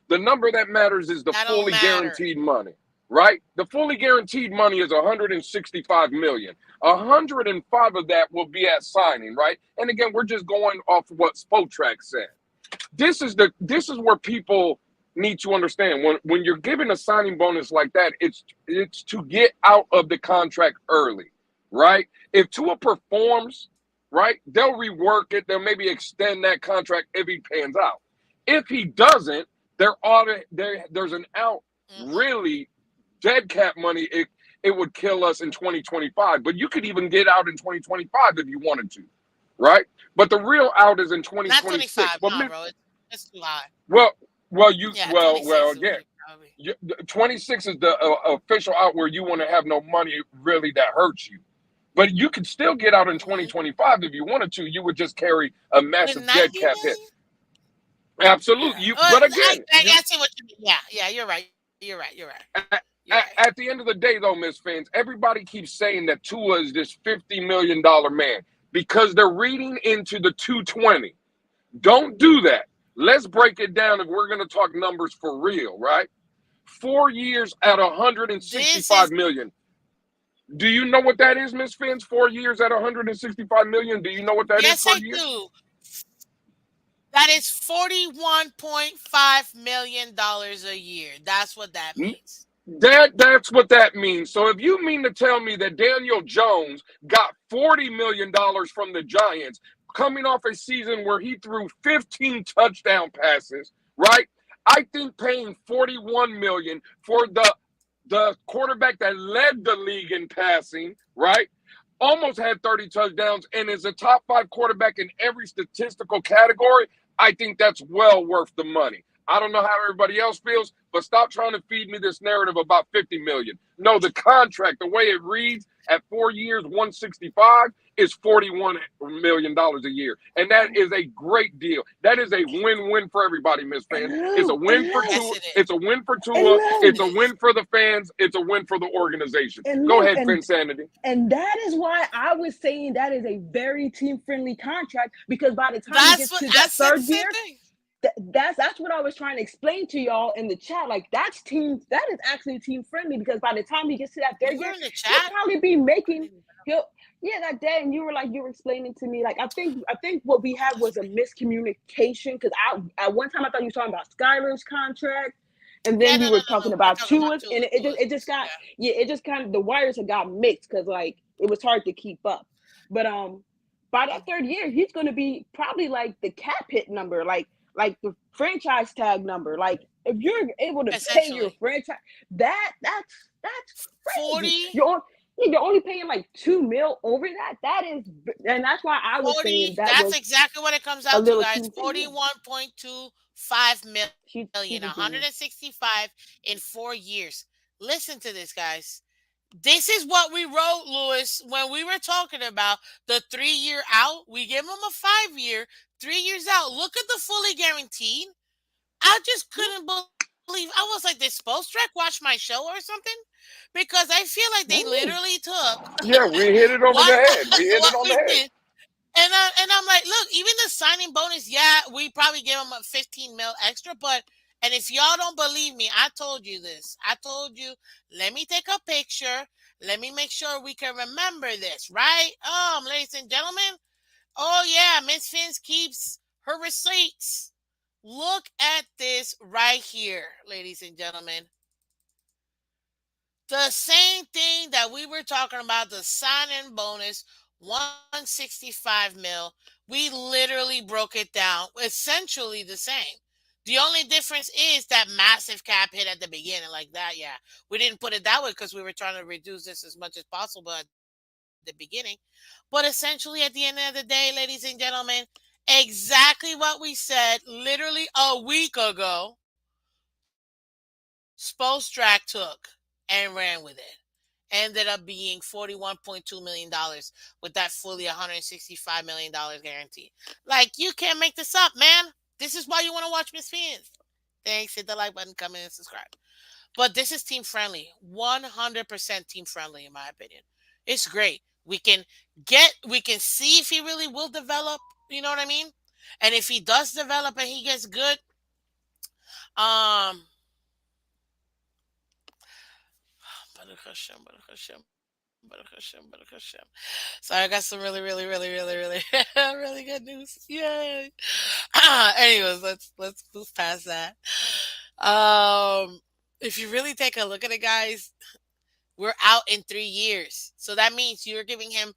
The number that matters is the that don't fully matter. guaranteed money, right? The fully guaranteed money is 165 million. 105 of that will be at signing, right? And again, we're just going off what Spotrac said. This is where people need to understand when you're given a signing bonus like that, it's to get out of the contract early, right? If Tua performs, right, they'll rework it, they'll maybe extend that contract if he pans out. If he doesn't, there's an out, Mm-mm. really dead cap money. It would kill us in 2025, but you could even get out in 2025 if you wanted to, right? But the real out is in Not 2026. 25, But nah, bro. It's too high. well, Yeah, 26 would again, be probably. 26 is the official out where you want to have no money really that hurts you. But you could still get out in Hmm. 2025 if you wanted to. You would just carry a With massive dead 90 cap hit. million? Absolutely. Yeah. But I, again, I, I see what you mean. Yeah, yeah, you're right. You're right. You're right. You're right. at the end of the day, though, Miss Fans, everybody keeps saying that Tua is this $50 million man because they're reading into the 220. Don't do that. Let's break it down if we're going to talk numbers for real, right? 4 years at This 165 is, million. Do you know what that is, Miss Fins? 4 years at 165 million. Do you know what that is yes, per I year? do. That is $41.5 million a year. That's what that means. That's what that means. So if you mean to tell me that Daniel Jones got $40 million from the Giants coming off a season where he threw 15 touchdown passes, right? I think paying 41 million for the quarterback that led the league in passing, right? Almost had 30 touchdowns and is a top 5 quarterback in every statistical category. I think that's well worth the money. I don't know how everybody else feels, but stop trying to feed me this narrative about 50 million. No, the contract, the way it reads at 4 years, 165 is $41 million a year. And that is a great deal. That is a win-win for everybody, Miss And Fans. It's a Lou, win for Yes, Tua. it is. It's a win for and Tua. It's Lou, It a is. win for the fans. It's a win for the organization. and Go Lou, ahead, Finsanity. and that is why I was saying that is a very team friendly contract because by the time he That's gets what to I that said the third same year, thing. that's what I was trying to explain to y'all in the chat. Like that is actually team friendly because by the time he gets to that You third were year, in the he'll chat. probably be I making didn't even know. he'll yeah that day and you were explaining to me like I think what we Oh, had that's was a right. miscommunication because I at one time I thought you were talking about Skyler's contract And Yeah, then we no, no, were no, talking no. We're about talking about Tua's, and two it just Tua's. got, Yeah. yeah, it just kind of, the wires had got mixed because like it was hard to keep up. But by that third year, he's going to be probably like the cap hit number, like the franchise tag number. Like if you're able to pay your Essentially, franchise, that's crazy. 40, You're only paying like 2 mil over that. That is, and that's why I was 40. saying that That's was exactly what it comes a out to, little guys. too thin. Yeah, 41.25 million, she's a genius. 165 in 4 years. Listen to this, guys. This is what we wrote, Lewis, when we were talking about the 3 year out. We give him a 5 year, 3 years out. Look at the fully guaranteed. I just couldn't believe. I was like, did Spostrack watch my show or something? Because I feel like they literally Ooh. took Yeah, we hit it over what the head. We hit what it on we the head. did. And I'm like, look, even the signing bonus, yeah, we probably gave him a 15 mil extra, but and if y'all don't believe me, I told you this. I told you, let me take a picture. Let me make sure we can remember this, right? Ladies and gentlemen. Oh yeah, Miss Fins keeps her receipts. Look at this right here, ladies and gentlemen. The same thing that we were talking about, the sign-in bonus, 165 mil. We literally broke it down. Essentially the same. The only difference is that massive cap hit at the beginning, like that. Yeah, we didn't put it that way because we were trying to reduce this as much as possible at the beginning. But essentially, at the end of the day, ladies and gentlemen, exactly what we said literally a week ago, Spostrack took and ran with it. Ended up being $41.2 million with that fully $165 million guarantee. Like, you can't make this up, man. This is why you want to watch Miss Fans. Thanks. Hit the like button, comment, and subscribe. But this is team friendly. 100% team friendly, in my opinion. It's great. We can see if he really will develop. You know what I mean? And if he does develop and he gets good, um, Baruch Hashem, Baruch Hashem, Baruch Hashem, Baruch Hashem. So I got some really, really, really, really, really, really good news. Yay! Anyways, let's move past that. If you really take a look at it, guys, we're out in 3 years. So that means you're giving him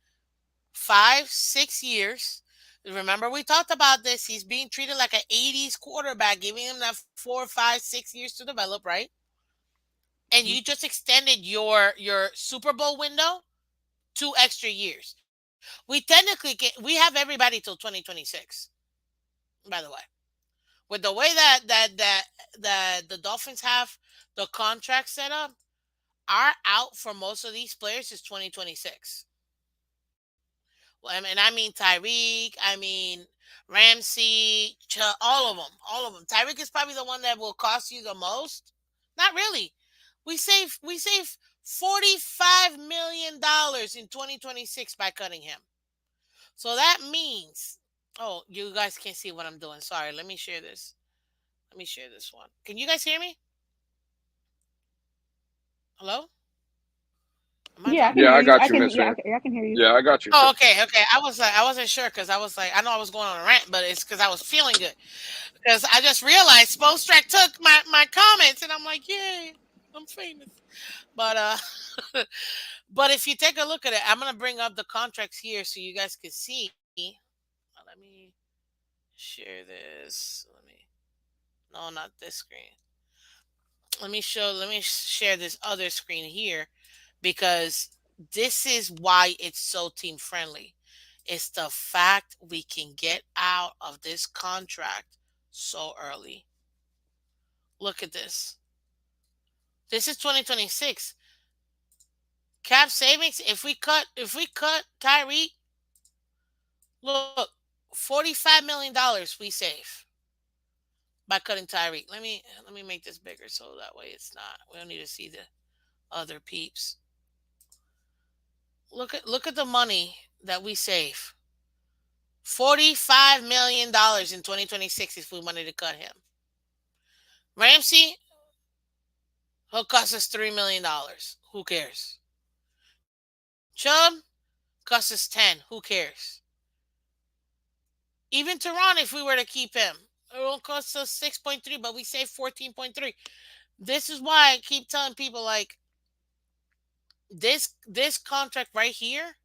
5, 6 years. Remember, we talked about this. He's being treated like an 80s quarterback, giving him that 4, 5, 6 years to develop, right? And you just extended your Super Bowl window 2 extra years. We technically we have everybody till 2026. By the way, with the way that the Dolphins have the contract set up, our out for most of these players is 2026. Well, and I mean Tyreek, I mean Ramsey, all of them, all of them. Tyreek is probably the one that will cost you the most. Not really. We save $45 million in 2026 by cutting him. So that means, oh, you guys can't see what I'm doing. Sorry. Let me share this. Let me share this one. Can you guys hear me? Hello? Am I Yeah, I talking? can Yeah, hear I you. got you, Miss Fan. I can hear you. Yeah, I got you. Oh, okay, okay. I wasn't sure because I was like, I know I was going on a rant, but it's because I was feeling good. Because I just realized Spostrack took my comments, and I'm like, yay, I'm famous. But but if you take a look at it, I'm gonna bring up the contracts here so you guys can see. Let me share this. No, not this screen. Let me share this other screen here because this is why it's so team friendly. It's the fact we can get out of this contract so early. Look at this. This is 2026. Cap savings, if we cut Tyreek, look, $45 million we save by cutting Tyreek. Let me make this bigger so that way it's not. We don't need to see the other peeps. Look at the money that we save. $45 million in 2026 if we wanted to cut him. Ramsey, he'll cost us $3 million. Who cares? Chubb costs us 10. Who cares? Even Tehran, if we were to keep him, it will cost us 6.3, but we save 14.3. This is why I keep telling people like this contract right here,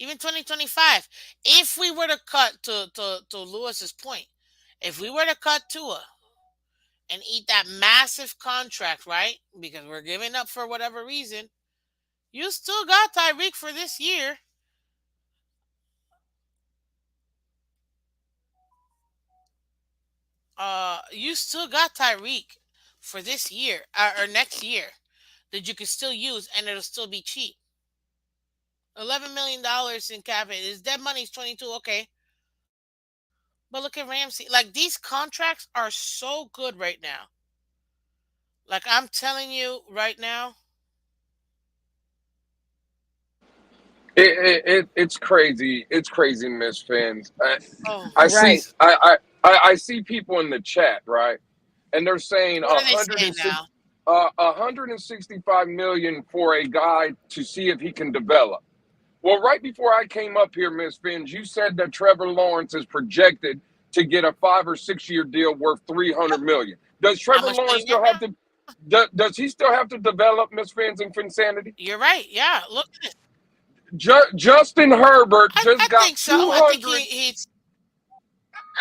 even 2025. If we were to cut to Lewis's point, if we were to cut Tua and eat that massive contract, right? Because we're giving up for whatever reason, you still got Tyreek for this year. You still got Tyreek for this year or next year that you can still use, and it'll still be cheap. $11 million in cap hit. His dead money's 22. Okay, but look at Ramsey. Like these contracts are so good right now. Like I'm telling you right now. It's crazy. It's crazy, Miss Fins. Oh I see. Right. Jesus, I see people in the chat, right, and they're saying what are they saying now? 165 million for a guy to see if he can develop. Well, right before I came up here, Miss Fins, you said that Trevor Lawrence is projected to get a 5 or 6 year deal worth 300 Yep. million. Does I'm Trevor gonna show Lawrence you still right have now. to? Does he still have to develop, Miss Fins and Finsanity? You're right. Yeah. Look at this. Justin Herbert just I got think so. I think 200. he's.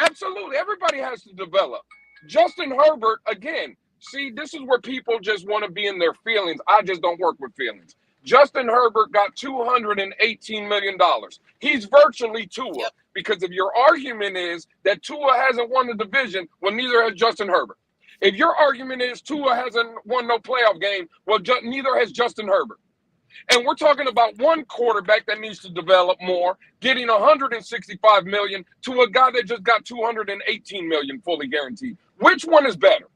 Absolutely. Everybody has to develop. Justin Herbert, again, see, this is where people just want to be in their feelings. I just don't work with feelings. Justin Herbert got $218 million. He's virtually Tua Yep. because if your argument is that Tua hasn't won the division, well, neither has Justin Herbert. If your argument is Tua hasn't won no playoff game, well, neither has Justin Herbert. And we're talking about one quarterback that needs to develop more, getting 165 million to a guy that just got 218 million fully guaranteed. Which one is better?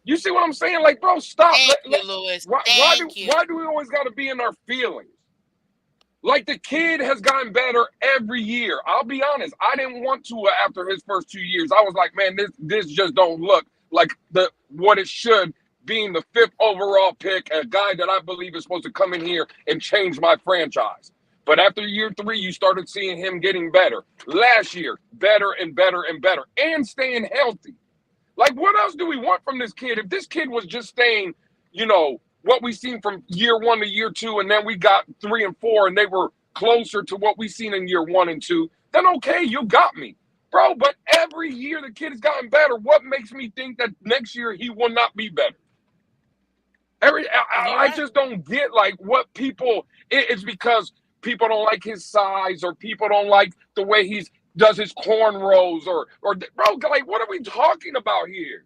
You see what I'm saying? Like, bro, stop. Thank you, Lewis. Thank you. Why do we always got to be in our feelings? Like the kid has gotten better every year. I'll be honest. I didn't want to after his first 2 years. I was like, man, this just don't look like the what it should. Being the fifth overall pick, a guy that I believe is supposed to come in here and change my franchise. But after year three, you started seeing him getting better. Last year, better and better and better, and staying healthy. Like, what else do we want from this kid? If this kid was just staying, what we seen from year one to year two, and then we got 3 and 4, and they were closer to what we seen in year 1 and 2, then okay, you got me. Bro, but every year the kid has gotten better. What makes me think that next year he will not be better? You're I right. just don't get like what people. It's because people don't like his size, or people don't like the way he's does his cornrows, or bro, like what are we talking about here?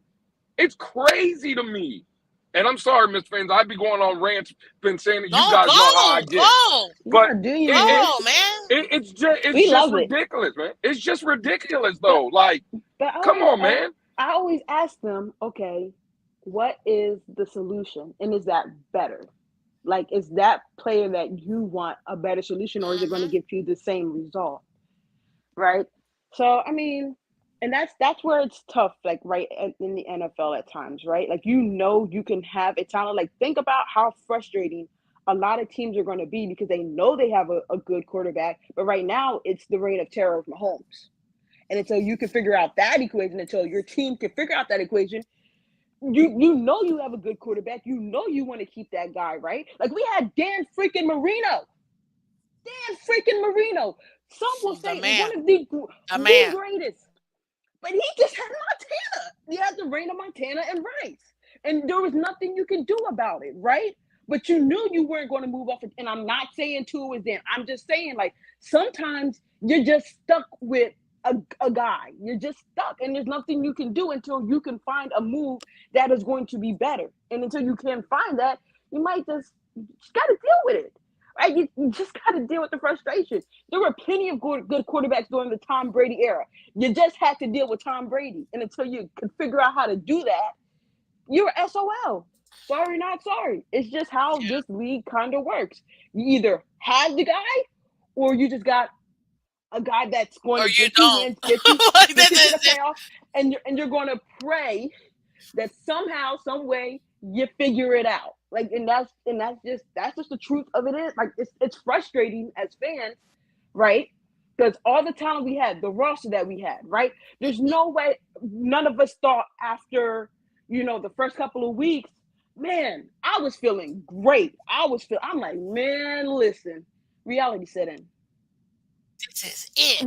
It's crazy to me. And I'm sorry, Miss Fans, I'd be going on rants, been saying that you No, guys know how I go, get. go, But Yeah, do you, it, it, man? go, man. it's We just love it. ridiculous, man. It's just ridiculous, But though. Like, but come on, man. I always ask them, okay, what is the solution, and is that better? Like, is that player that you want a better solution, or is it going to Hmm. give you the same result? Right. So I mean, and that's where it's tough, like right in the NFL at times, right? Like you can have a talent. Like think about how frustrating a lot of teams are going to be because they know they have a good quarterback, but right now it's the reign of terror of Mahomes. And until you can figure out that equation, until your team can figure out that equation, you know you have a good quarterback. You know you want to keep that guy, right? Like we had Dan freaking Marino. Dan freaking Marino. Some will The say man, one of the the man. greatest. But he just had Montana. He had the reign of Montana and Rice. And there was nothing you can do about it, right? But you knew you weren't going to move off it. And I'm not saying two was then. I'm just saying, like, sometimes you're just stuck with a guy. You're just stuck. And there's nothing you can do until you can find a move that is going to be better. And until you can find that, you might just got to deal with it. Right? You just got to deal with the frustration. There were plenty of good quarterbacks during the Tom Brady era. You just had to deal with Tom Brady. And until you could figure out how to do that, you're SOL. Sorry, not sorry. It's just how this league kind of works. You either have the guy or you just got a guy that's going Or to you get you don't. wins, Like get you to the that. playoff, and you're going to pray that somehow, some way, you figure it out. Like, and that's just the truth of it is. Like, it's frustrating as fans, right? Because all the talent we had, the roster that we had, right? There's no way none of us thought after, the first couple of weeks, man, I was feeling great. I'm like, man, listen, reality set in. This is it.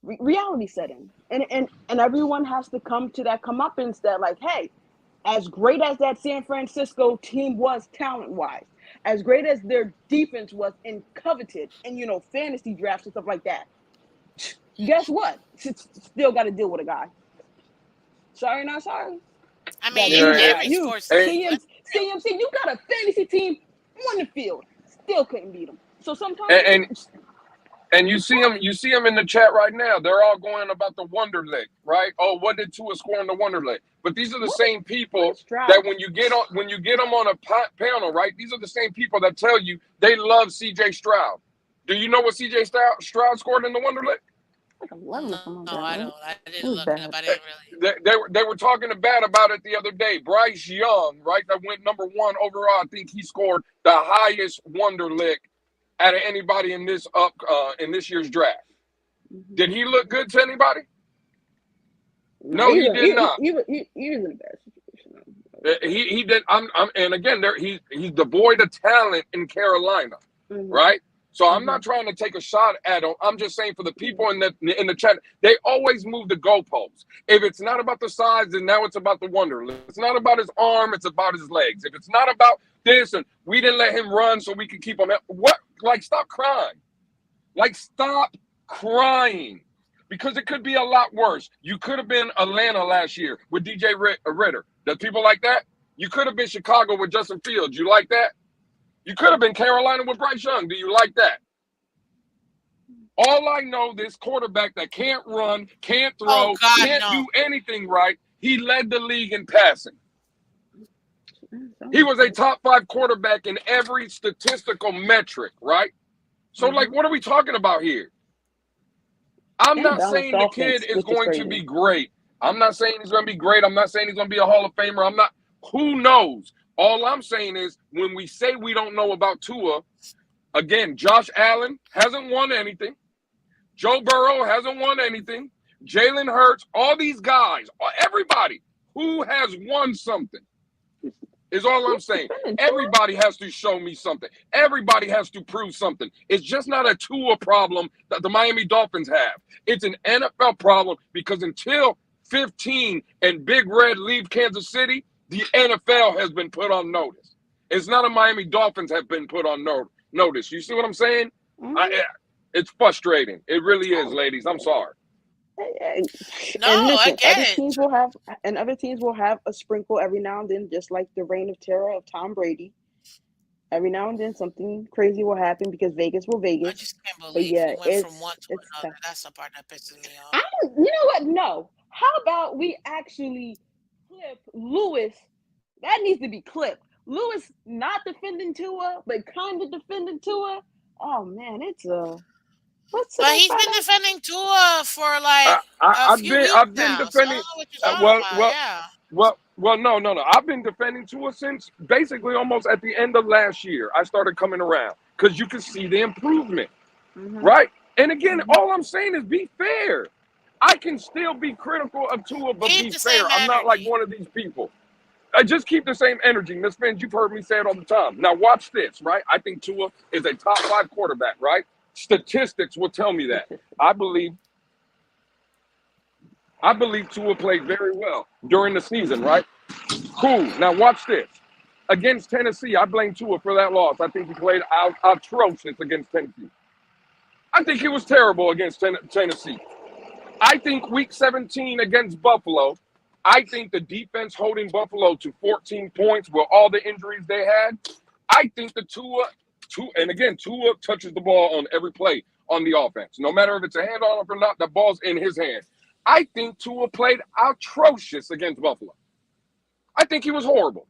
Reality set in, and everyone has to come to that comeuppance that, like, hey, as great as that San Francisco team was talent wise, as great as their defense was and coveted and fantasy drafts and stuff like that, guess what? Still got to deal with a guy. Sorry, not sorry. I mean, That in you Yeah, every got you sports and, league, CMC. You got a fantasy team on the field, still couldn't beat them. So sometimes and, and And you see them, in the chat right now. They're all going about the Wonder Lick, right? Oh, what did Tua score in the Wonder Lick? But these are the same people that when you get them on a panel, right? These are the same people that tell you they love C.J. Stroud. Do you know what C.J. Stroud scored in the Wonder Lick? like 11 or something like no, that. I Right? don't. I It didn't was look it bad. up. I didn't really. They were talking bad about it the other day. Bryce Young, right? That went number 1 overall. I think he scored the highest Wonder Lick out of anybody in this year's draft. Did he look good to anybody? No, he did not. He was in a bad situation. He did. And again, he's devoid of talent in Carolina, right? So I'm not trying to take a shot at him. I'm just saying for the people in the chat, they always move the goalposts. If it's not about the size, then now it's about the Wonder. If it's not about his arm, it's about his legs. If it's not about this, and we didn't let him run so we could keep him. What? Like, stop crying. Like, stop crying. Because it could be a lot worse. You could have been Atlanta last year with DJ Ritter. Does people like that? You could have been Chicago with Justin Fields. You like that? You could have been Carolina with Bryce Young. Do you like that? All I know, this quarterback that can't run, can't throw, can't do anything right, he led the league in passing. He was a top 5 quarterback in every statistical metric, right? So, like, what are we talking about here? I'm not saying the kid is going to be great. I'm not saying he's going to be great. I'm not saying he's going to be a Hall of Famer. Who knows? All I'm saying is when we say we don't know about Tua, again, Josh Allen hasn't won anything. Joe Burrow hasn't won anything. Jalen Hurts, all these guys, everybody who has won something is all I'm saying. Everybody has to show me something. Everybody has to prove something. It's just not a Tua problem that the Miami Dolphins have. It's an NFL problem because until 15 and Big Red leave Kansas City, the NFL has been put on notice. It's not a Miami Dolphins have been put on notice. You see what I'm saying? It's frustrating. It really is, ladies. I'm sorry. No, and listen, I get other teams will have a sprinkle every now and then, just like the reign of terror of Tom Brady. Every now and then, something crazy will happen because Vegas will Vegas. I just can't believe he went from one to another. That's the part that pisses me off. You know what? No. How about we actually clip Lewis? That needs to be clipped. Lewis not defending Tua, but kind of defending Tua. Oh man, it's But he's been defending Tua for like a few weeks I've been now. defending. Well, no. I've been defending Tua since basically almost at the end of last year. I started coming around because you can see the improvement, right? And again, all I'm saying is be fair. I can still be critical of Tua, but be fair. I'm not like one of these people. I just keep the same energy. Miss Phins, you've heard me say it all the time. Now watch this, right? I think Tua is a top 5 quarterback, right? Statistics will tell me that. I believe Tua played very well during the season, right? Cool. Now watch this. Against Tennessee, I blame Tua for that loss. I think he played atrocious against Tennessee. I think he was terrible against Tennessee. I think week 17 against Buffalo, I think the defense holding Buffalo to 14 points with all the injuries they had, I think the Tua touches the ball on every play on the offense. No matter if it's a handoff or not, the ball's in his hand. I think Tua played atrocious against Buffalo. I think he was horrible.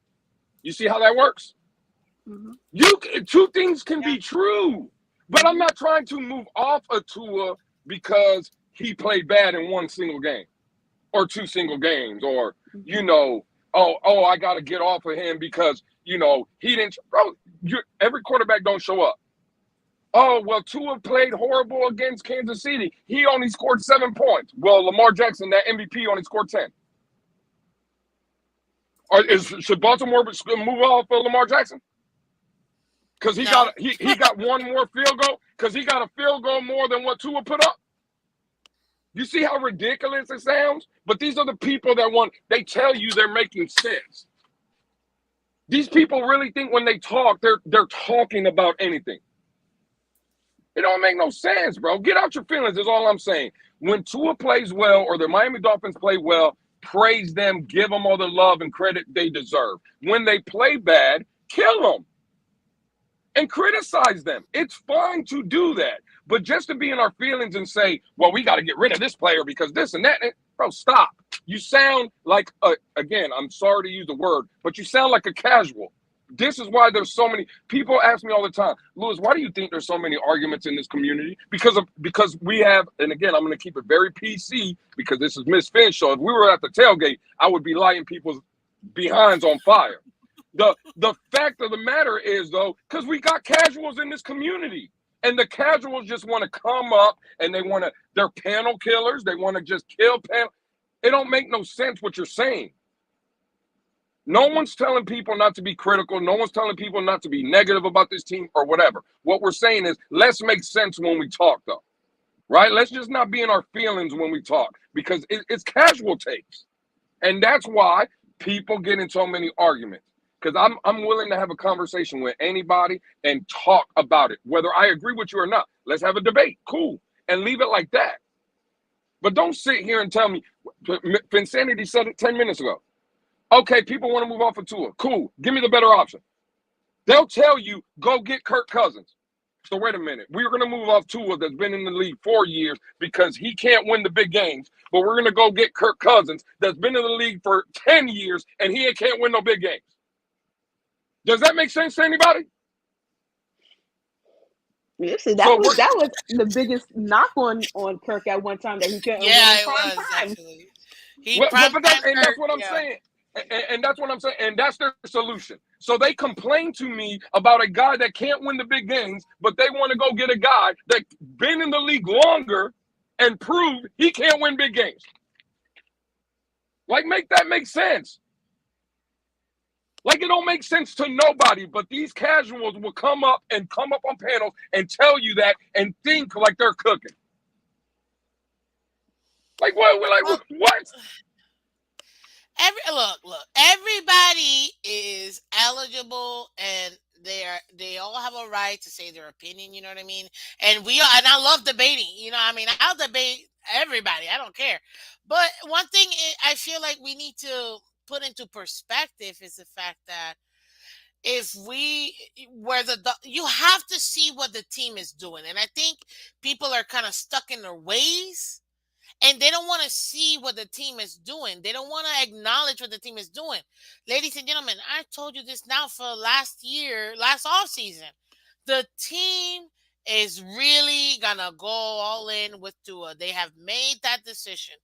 You see how that works? Two things can be true, but I'm not trying to move off of Tua because he played bad in one single game or 2 single games or, I got to get off of him because, he didn't. Bro, every quarterback don't show up. Oh, well, Tua played horrible against Kansas City. He only scored 7 points. Well, Lamar Jackson, that MVP, only scored 10. Or should Baltimore move off of Lamar Jackson? Because he No. got he got one more field goal. Because he got a field goal more than what Tua put up. You see how ridiculous it sounds? But these are the people that they tell you they're making sense. These people really think when they talk, they're talking about anything. It don't make no sense, bro. Get out your feelings is all I'm saying. When Tua plays well or the Miami Dolphins play well, praise them, give them all the love and credit they deserve. When they play bad, kill them and criticize them. It's fine to do that. But just to be in our feelings and say, well, we got to get rid of this player because this and that, bro, stop. You sound like, again, I'm sorry to use the word, but you sound like a casual. This is why there's so many people ask me all the time, Lewis, why do you think there's so many arguments in this community? Because we have, and again, I'm going to keep it very PC because this is Miss Phins show. If we were at the tailgate, I would be lighting people's behinds on fire. The fact of the matter is, though, because we got casuals in this community, and the casuals just want to come up and they're panel killers. They want to just kill panel. It don't make no sense what you're saying. No one's telling people not to be critical. No one's telling people not to be negative about this team or whatever. What we're saying is let's make sense when we talk, though, right? Let's just not be in our feelings when we talk because it's casual takes. And that's why people get in so many arguments. Because I'm willing to have a conversation with anybody and talk about it, whether I agree with you or not. Let's have a debate. Cool. And leave it like that. But don't sit here and tell me, Vinsanity said it 10 minutes ago. Okay, people want to move off of Tua. Cool. Give me the better option. They'll tell you, go get Kirk Cousins. So wait a minute. We're going to move off Tua that's been in the league 4 years because he can't win the big games. But we're going to go get Kirk Cousins that's been in the league for 10 years and he can't win no big games. Does that make sense to anybody? Listen, that was the biggest knock on Kirk at one time that he couldn't win Yeah, it prime was time. actually. That's what I'm saying. And that's what I'm saying. And that's their solution. So they complain to me about a guy that can't win the big games, but they want to go get a guy that's been in the league longer and prove he can't win big games. Like, make that make sense. Like, it don't make sense to nobody, but these casuals will come up on panels and tell you that and think like they're cooking. Like, what? Like, what? Look. Everybody is eligible, and they all have a right to say their opinion. You know what I mean? And I love debating. You know, I mean, I'll debate everybody. I don't care. But one thing I feel like we need to put into perspective is the fact that if we you have to see what the team is doing, and I think people are kind of stuck in their ways and they don't want to see what the team is doing. They don't want to acknowledge what the team is doing. Ladies and gentlemen, I told you this now for last off season. The team is really gonna go all in with Tua. They have made that decision.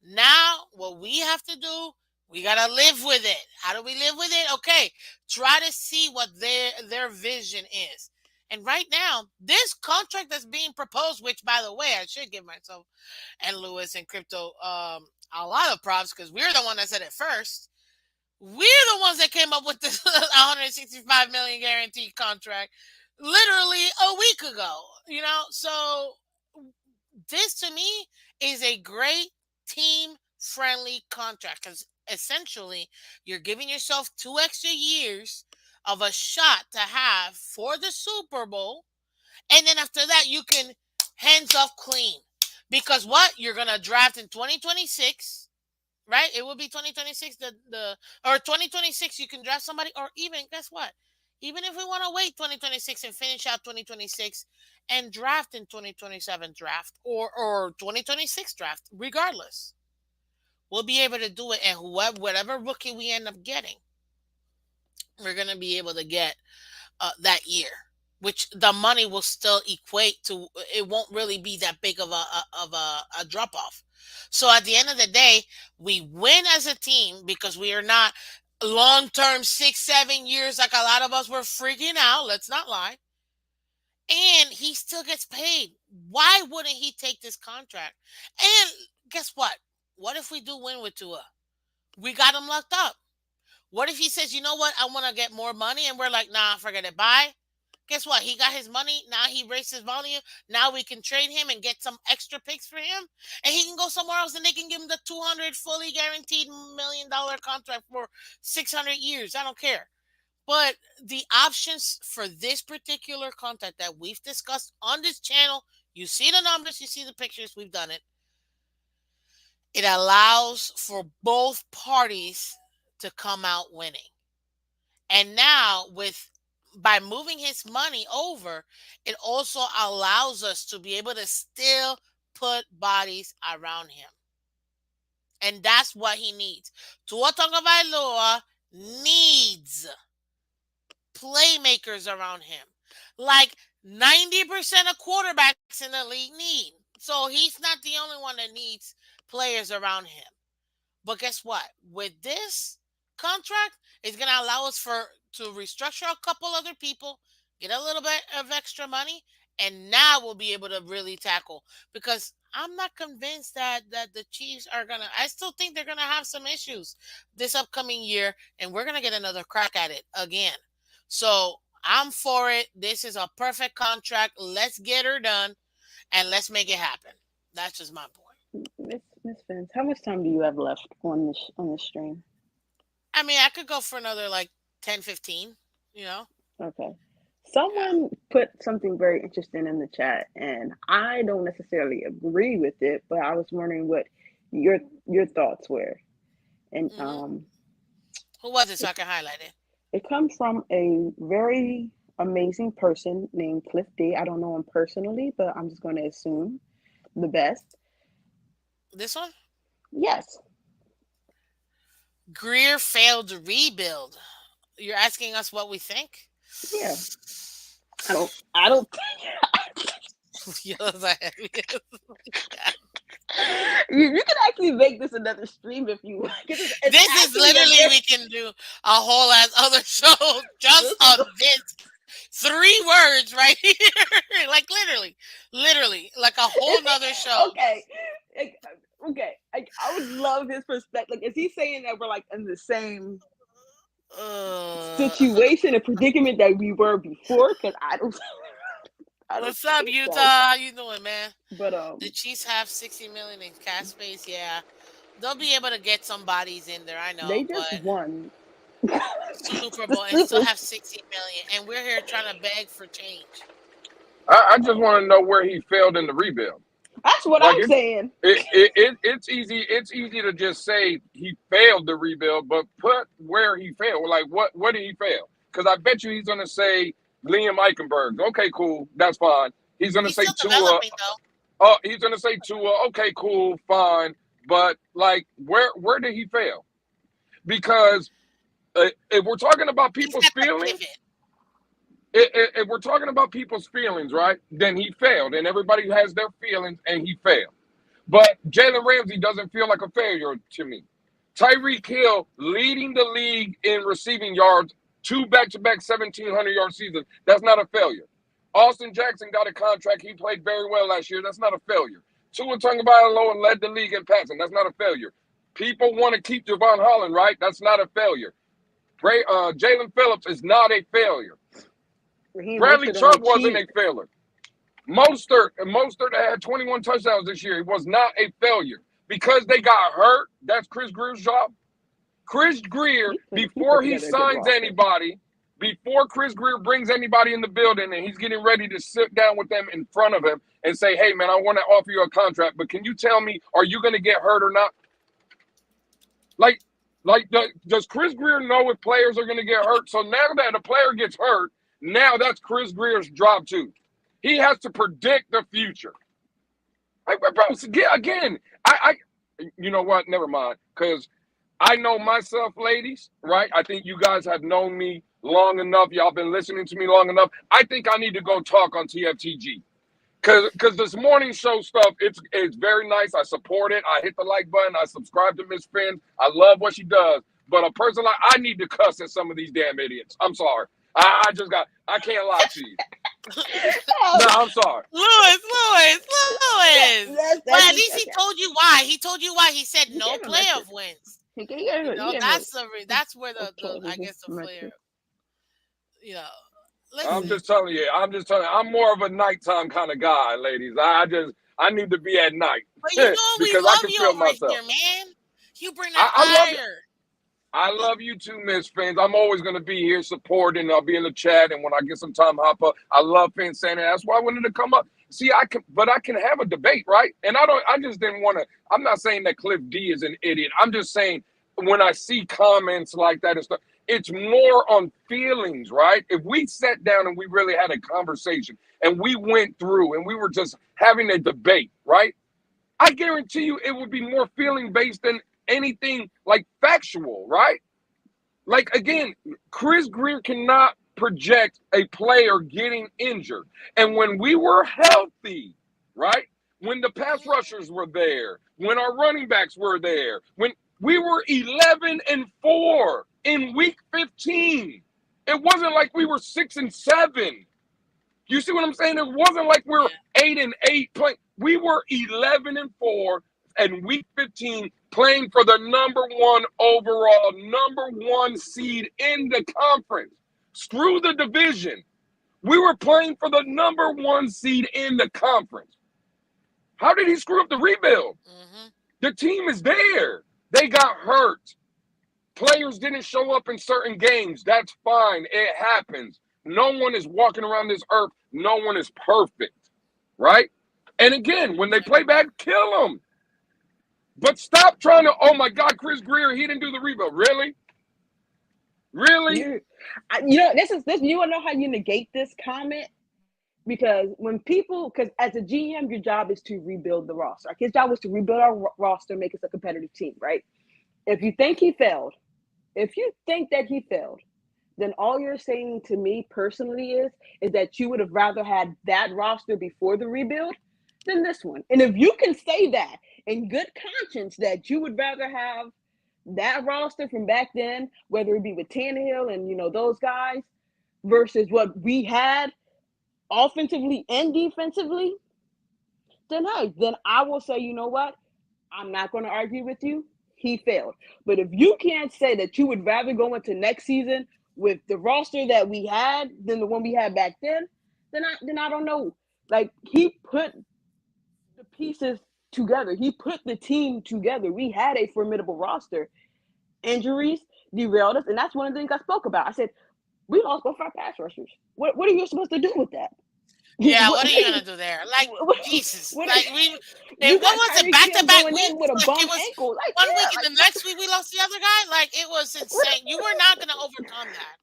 Now, what we have to do, we gotta live with it. How do we live with it? Okay, try to see what their vision is. And right now, this contract that's being proposed, which by the way, I should give myself and Lewis and Crypto a lot of props because we're the one that said it first. We're the ones that came up with this 165 million guaranteed contract literally a week ago. You know, so this to me is a great team friendly contract because essentially you're giving yourself 2 extra years of a shot to have for the Super Bowl, and then after that you can hands off clean because what you're gonna draft in 2026, right? It will be 2026 or 2026 you can draft somebody, or even guess what, even if we want to wait 2026 and finish out 2026 and draft in 2027 draft or 2026 draft, regardless, we'll be able to do it. And whatever rookie we end up getting, we're going to be able to get that year, which the money will still equate to. It won't really be that big of a drop off. So at the end of the day, we win as a team because we are not long term 6-7 years like a lot of us were freaking out. Let's not lie. And he still gets paid. Why wouldn't he take this contract? And guess what? What if we do win with Tua? We got him locked up. What if he says, you know what, I want to get more money, and we're like, nah, forget it, bye. Guess what? He got his money. Now he raised his volume. Now we can trade him and get some extra picks for him, and he can go somewhere else, and they can give him the 200 fully guaranteed $1 million contract for 600 years. I don't care. But the options for this particular content that we've discussed on this channel, you see the numbers, you see the pictures, we've done it. It allows for both parties to come out winning. And now with by moving his money over, it also allows us to be able to still put bodies around him. And that's what he needs. Tua Tagovailoa needs playmakers around him. Like 90% of quarterbacks in the league need. So he's not the only one that needs players around him. But guess what? With this contract, it's going to allow us to restructure a couple other people, get a little bit of extra money, and now we'll be able to really tackle. Because I'm not convinced that the Chiefs are going to. I still think they're going to have some issues this upcoming year, and we're going to get another crack at it again. So I'm for it. This is a perfect contract. Let's get her done, and let's make it happen. That's just my point. Miss Phins, how much time do you have left on this stream? I mean, I could go for another like 10, 15, you know? Okay. Yeah. Someone put something very interesting in the chat, and I don't necessarily agree with it, but I was wondering what your thoughts were. And hmm Who was it so it I can highlight it? it comes from a very amazing person named Cliff D. I don't know him personally, but I'm just going to assume the best. This one? Yes. Grier failed to rebuild. You're asking us what we think? Yeah. I don't Yes, I have. you can actually make this another stream if you want. It's This is actually a literally, very, we can do a whole ass other show just this is on this. 3 words right here. Like literally, like a whole nother show. okay. Okay. I would love his perspective. Like, is he saying that we're like in the same Uh, situation and predicament that we were before? Because I don't what's up, think Utah? so. How you doing, man? But The Chiefs have 60 million in cash space. Yeah, they'll be able to get some bodies in there. I know, they just but won Super the Bowl and still Super. have 60 million, and we're here trying to beg for change. I just want to know where he failed in the rebuild. That's what Like I'm saying. it's easy to just say he failed the rebuild, but put where he failed. Like what did he fail? Because I bet you he's gonna say Liam Eichenberg. Okay, cool, that's fine. He's gonna He's say still Tua. developing though. Oh, he's gonna say Tua. Okay, cool, fine. But like, where did he fail? Because if we're talking about He's people's got to feelings, pivot. if we're talking about people's feelings, right? Then he failed, and everybody has their feelings, and he failed. But Jalen Ramsey doesn't feel like a failure to me. Tyreek Hill leading the league in receiving yards, 2 back-to-back 1,700-yard seasons. That's not a failure. Austin Jackson got a contract. He played very well last year. That's not a failure. Tua Tagovailoa led the league in passing. That's not a failure. People want to keep Javon Holland, right? That's not a failure. Jalen Phillips is not a failure. Raheem Bradley Mostert on the Chubb wasn't a cheap. failure. Mostert had 21 touchdowns this year. He was not a failure. Because they got hurt, that's Chris Grier's job. Chris Grier, He before put he together a good signs roster. anybody, before Chris Grier brings anybody in the building and he's getting ready to sit down with them in front of him and say, hey, man, I want to offer you a contract, but can you tell me, are you going to get hurt or not? Like, does Chris Grier know if players are going to get hurt? So now that a player gets hurt, now that's Chris Grier's job too. He has to predict the future. Bro, again, you know what? Never mind. Because I know myself, ladies, right? I think you guys have known me long enough. Y'all been listening to me long enough. I think I need to go talk on TFTG. Because this morning show stuff, it's very nice. I support it. I hit the like button. I subscribe to Miss Phins. I love what she does. But a person like I need to cuss at some of these damn idiots. I'm sorry. I can't lie to you. No, I'm sorry. Louis. That's Well, at just least he okay. told you why. He told you why. He said He no gave a message. playoff wins. That's that's where the Okay, I this is guess the flair. mercy. You know, I'm listen. Mm. just telling you. I'm just telling you. I'm more of a nighttime kind of guy, ladies. I need to be at night But you know we because I love can you feel over myself. here, man. You bring that I love you. fire. I love you too, Miss Fins. I'm always going to be here supporting. I'll be in the chat, and when I get some time, hop up. I love Fins saying that. That's why I wanted to come up. See, but I can have a debate, right? And I don't. I just didn't want to. I'm not saying that Cliff D is an idiot. I'm just saying when I see comments like that and stuff, it's more on feelings, right? If we sat down and we really had a conversation and we went through and we were just having a debate, right? I guarantee you it would be more feeling based than anything like factual, right? Like again, Chris Grier cannot project a player getting injured. And when we were healthy, right? When the pass rushers were there, when our running backs were there, when we were 11-4 in week 15. It wasn't like we were 6-7. You see what I'm saying? It wasn't like we're Yeah. 8-8 playing. We were 11-4 and week 15 playing for the number one overall, number one seed in the conference. Screw the division. We were playing for the number one seed in the conference. How did he screw up the rebuild? Hmm. The team is there. They got hurt. Players didn't show up in certain games. That's fine. It happens. No one is walking around this earth. No one is perfect, right? And again, when they play bad, kill them. But stop trying to, oh my God, Chris Grier, he didn't do the rebuild. Really? Really? This. You wanna know how you negate this comment? Because because as a GM, your job is to rebuild the roster. Like his job was to rebuild our roster, make us a competitive team, right? If you think he failed, if you think that he failed, then all you're saying to me personally is that you would have rather had that roster before the rebuild than this one. And if you can say that in good conscience that you would rather have that roster from back then, whether it be with Tannehill and those guys, versus what we had offensively and defensively, then hey, then I will say, you know what? I'm not going to argue with you. He failed. But if you can't say that you would rather go into next season with the roster that we had than the one we had back then I don't know. Like he put the pieces together. He put the team together. We had a formidable roster. Injuries derailed us, and that's one of the things I spoke about. I said we lost both our pass rushers. What are you supposed to do with that? Yeah, what, what are what, you are you, gonna do there? Like Jesus, what are, like we, you what got was it? Tyreek Back to Hill back going in weeks? with a Like it bum was ankle. Like, 1 week, yeah, and like the next week we lost the other guy. Like it was what, insane. You were not gonna overcome that.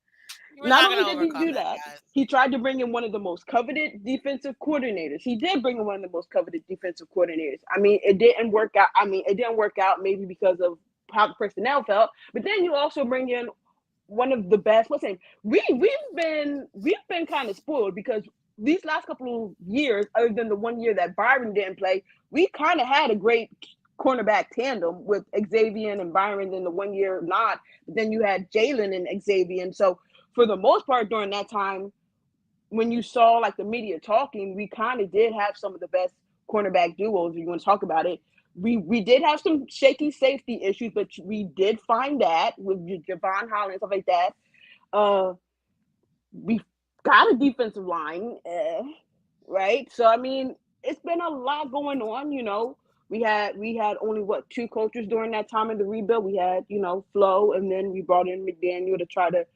You were not not only gonna did he overcome do that, that, guys. he tried to bring in one of the most coveted defensive coordinators. He did bring in one of the most coveted defensive coordinators. I mean, it didn't work out. I mean, it didn't work out maybe because of how the personnel felt. But then you also bring in one of the best. What's name? We've been kind of spoiled because these last couple of years, other than the one year that Byron didn't play, we kind of had a great cornerback tandem with Xavier and Byron. Then the one year not, but then you had Jalen and Xavier. So for the most part during that time, when you saw like the media talking, we kind of did have some of the best cornerback duos. If you want to talk about it, we did have some shaky safety issues, but we did find that with Javon Holland and stuff like that. Uh, we got a defensive line, right? So I mean, it's been a lot going on. We had only two coaches during that time in the rebuild. We had Flo, and then we brought in McDaniel to try to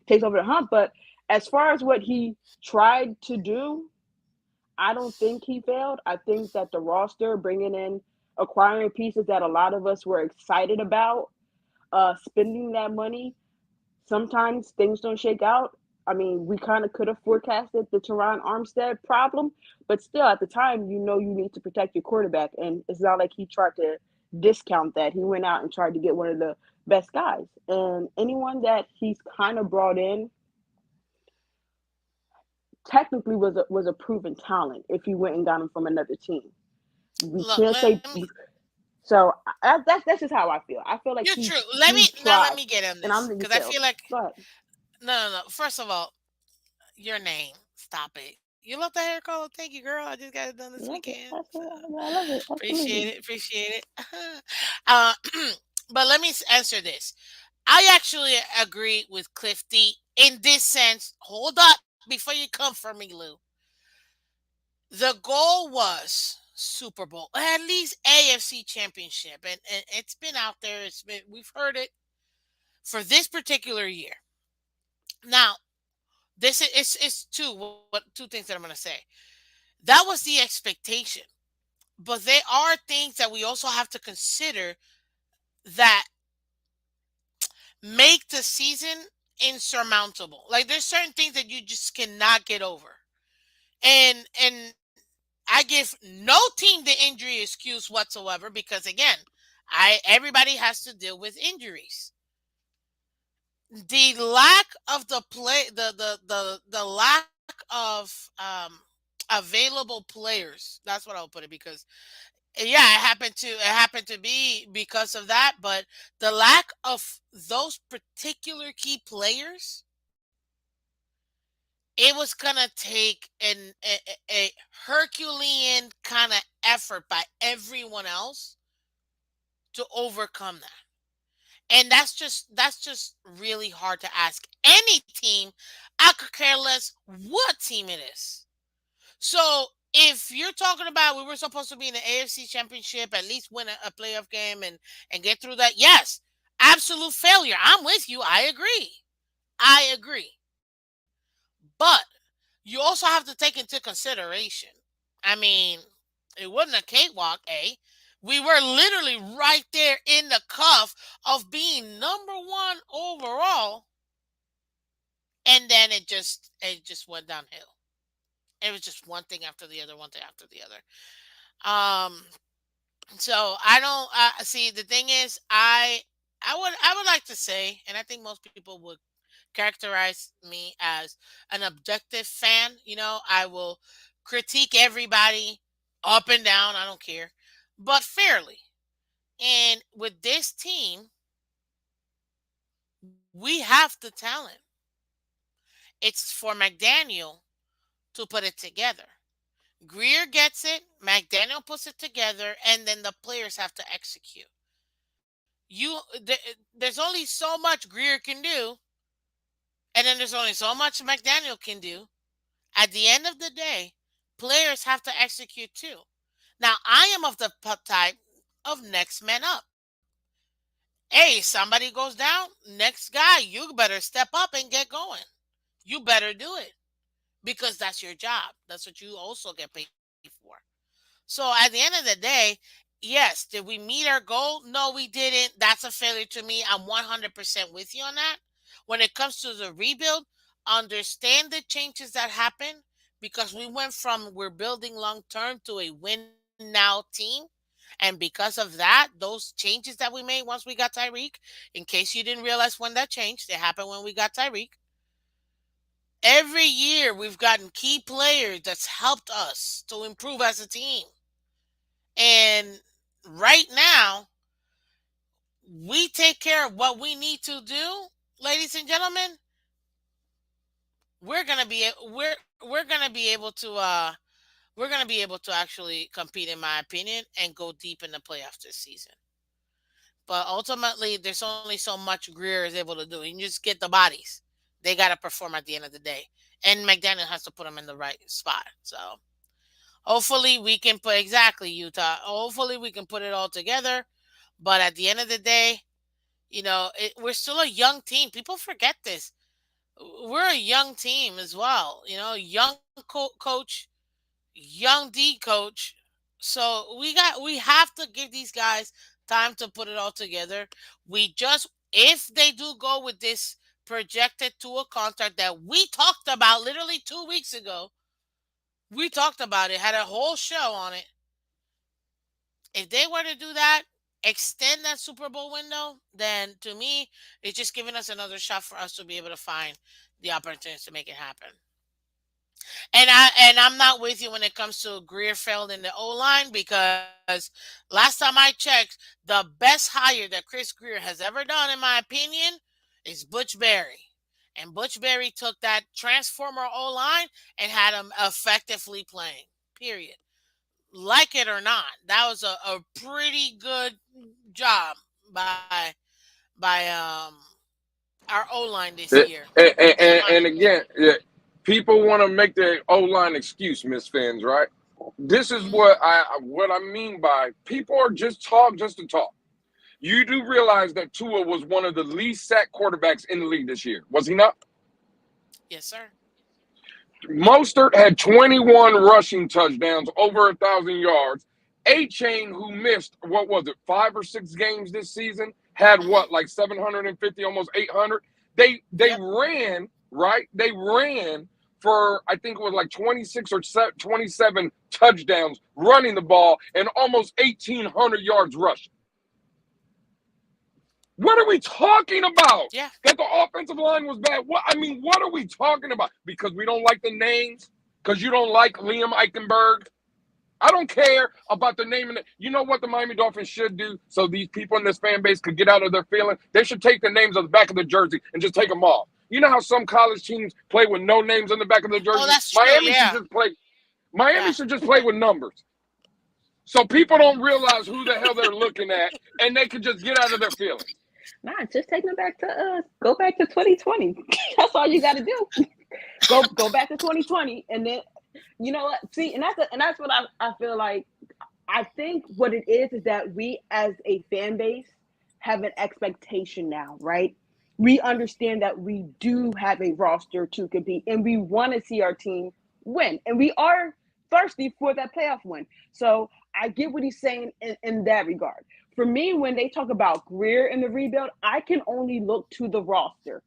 take over the hump. But as far as what he tried to do, I don't think he failed. I think that the roster, bringing in, acquiring pieces that a lot of us were excited about, spending that money, sometimes things don't shake out. I mean, we kind of could have forecasted the Teron Armstead problem, but still, at the time, you need to protect your quarterback, and it's not like he tried to discount that. He went out and tried to get one of the best guys, and anyone that he's kind of brought in technically was a proven talent if you went and got him from another team. We Look, can't let say me. so. That's just how I feel. I feel like You're he true. he Let tried, me get in and I don't this think he because I failed. feel like Go ahead. no. First of all, your name. Stop it. You love the hair color. Thank you, girl. I just got it done this Love it. weekend. So I love it. appreciate Absolutely. it. Appreciate it. uh, But let me answer this. I actually agree with Cliff D in this sense. Hold up before you come for me, Lou. The goal was Super Bowl, at least AFC Championship, and it's been out there. We've heard it for this particular year. Now, this is it's two things that I'm going to say. That was the expectation, but there are things that we also have to consider that make the season insurmountable. Like there's certain things that you just cannot get over. And I give no team the injury excuse whatsoever because again, I everybody has to deal with injuries. The lack of the play the lack of available players. That's what I'll put it because yeah, it happened to be because of that, but the lack of those particular key players, it was gonna take a Herculean kind of effort by everyone else to overcome that. And that's just really hard to ask any team. I could care less what team it is. So if you're talking about we were supposed to be in the AFC Championship, at least win a playoff game and get through that, yes, absolute failure. I'm with you. I agree. I agree. But you also have to take into consideration. I mean, it wasn't a cakewalk, eh? We were literally right there in the cuff of being number one overall, and then it just went downhill. It was just one thing after the other, one thing after the other. Um, so I don't see. The thing is, I would like to say, and I think most people would characterize me as an objective fan. I will critique everybody up and down. I don't care, but fairly. And with this team, we have the talent. It's for McDaniel to put it together. Grier gets it, McDaniel puts it together, and then the players have to execute. There's only so much Grier can do, and then there's only so much McDaniel can do. At the end of the day, players have to execute too. Now, I am of the type of next man up. Hey, somebody goes down, next guy, you better step up and get going. You better do it because that's your job. That's what you also get paid for. So at the end of the day, yes, did we meet our goal? No, we didn't. That's a failure to me. I'm 100% with you on that. When it comes to the rebuild, understand the changes that happen because we went from we're building long term to a win now team. And because of that, those changes that we made once we got Tyreek, in case you didn't realize when that changed, it happened when we got Tyreek. Every year we've gotten key players that's helped us to improve as a team. And right now, we take care of what we need to do, ladies and gentlemen. We're gonna be able to actually compete, in my opinion, and go deep in the playoffs this season. But ultimately, there's only so much Greer is able to do. You can just get the bodies. They got to perform at the end of the day, and McDaniel has to put them in the right spot. So hopefully we can put exactly Utah. Hopefully we can put it all together. But at the end of the day, we're still a young team. People forget this. We're a young team as well. Young coach, young D coach. So we have to give these guys time to put it all together. We just if they do go with this projected to a contract that we talked about literally 2 weeks ago, we talked about it, had a whole show on it. If they were to do that, extend that Super Bowl window, then to me, it's just giving us another shot for us to be able to find the opportunities to make it happen. And I'm not with you when it comes to Grier failed in the O line because last time I checked, the best hire that Chris Grier has ever done, in my opinion, is Butch Berry. And Butch Berry took that transformer O line and had him effectively playing. Period. Like it or not, that was a pretty good job by by our O line this And, year. In my and opinion. again, yeah, people want to make the O line excuse, Miss Fins, right? This is Hmm. what I mean by people are just talk just to talk. You do realize that Tua was one of the least sacked quarterbacks in the league this year, was he not? Yes, sir. Mostert had 21 rushing touchdowns, over 1,000 yards. A Chain, who missed what was it, 5 or 6 games this season, had Hmm. what, like 750, almost 800. They Yep. ran right. They ran for I think it was like 26 or 27 touchdowns running the ball and almost 1,800 yards rushing. What are we talking about? Yeah. That the offensive line was bad. What I mean, what are we talking about? Because we don't like the names? Because you don't like Liam Eichenberg? I don't care about the name. You know what the Miami Dolphins should do so these people in this fan base could get out of their feeling? They should take the names on the back of the jersey and just take them off. You know how some college teams play with no names on the back of the Oh, jersey? that's true. Yeah. Miami Yeah. should just play with numbers. So people don't realize who the hell they're looking at and they can just get out of their feelings. Nah, just take them back to go back to 2020. That's all you got to do. Go back to 2020, and then you know what? See, and that's what I feel like. I think what it is that we as a fan base have an expectation now, right? We understand that we do have a roster to compete, and we want to see our team win, and we are thirsty for that playoff win. So I get what he's saying in that regard. For me, when they talk about Grier in the rebuild, I can only look to the roster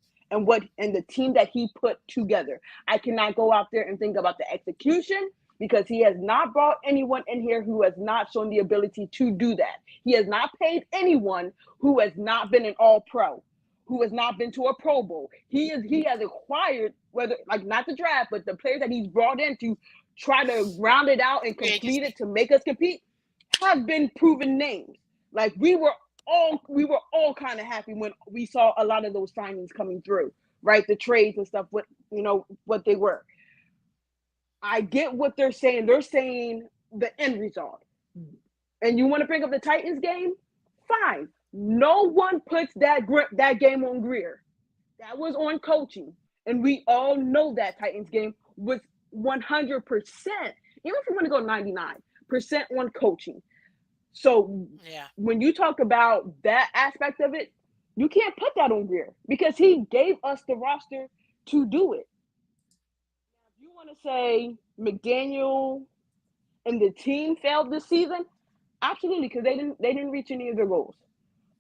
and the team that he put together. I cannot go out there and think about the execution because he has not brought anyone in here who has not shown the ability to do that. He has not paid anyone who has not been an all pro, who has not been to a Pro Bowl. He has acquired, whether like not the draft, but the players that he's brought in to try to round it out and Free complete it agency. to make us compete have been proven names. Like we were all kind of happy when we saw a lot of those signings coming through, right? The trades and stuff, what they were. I get what they're saying. They're saying the end result. And you want to bring up the Titans game? Fine. No one puts that game on Grier. That was on coaching. And we all know that Titans game was 100%, even if you want to go 99% on coaching. So Yeah. when you talk about that aspect of it, you can't put that on Grier because he gave us the roster to do it. If you want to say McDaniel and the team failed this season, absolutely, because they didn't reach any of their goals.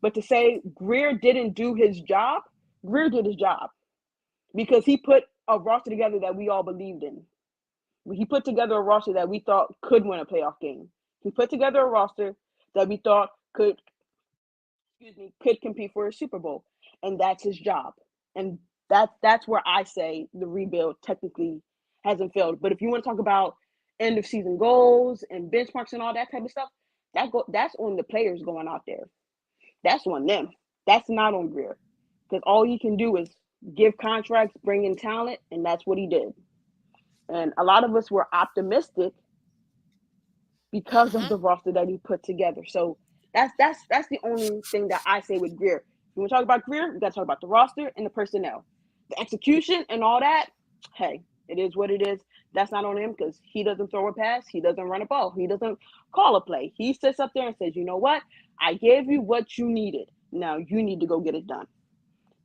But to say Grier didn't do his job, Grier did his job because he put a roster together that we all believed in. He put together a roster that we thought could win a playoff game. He put together a roster that we thought could compete for a Super Bowl, and that's his job. And that's where I say the rebuild technically hasn't failed. But if you want to talk about end of season goals and benchmarks and all that type of stuff, that's on the players going out there. That's on them. That's not on Greer. Because all he can do is give contracts, bring in talent, and that's what he did. And a lot of us were optimistic because of Hmm. the roster that he put together. So that's the only thing that I say with Greer. If you want to talk about Greer, we got to talk about the roster and the personnel, the execution and all that. Hey, it is what it is. That's not on him because he doesn't throw a pass, he doesn't run a ball, he doesn't call a play. He sits up there and says, "You know what? I gave you what you needed. Now you need to go get it done."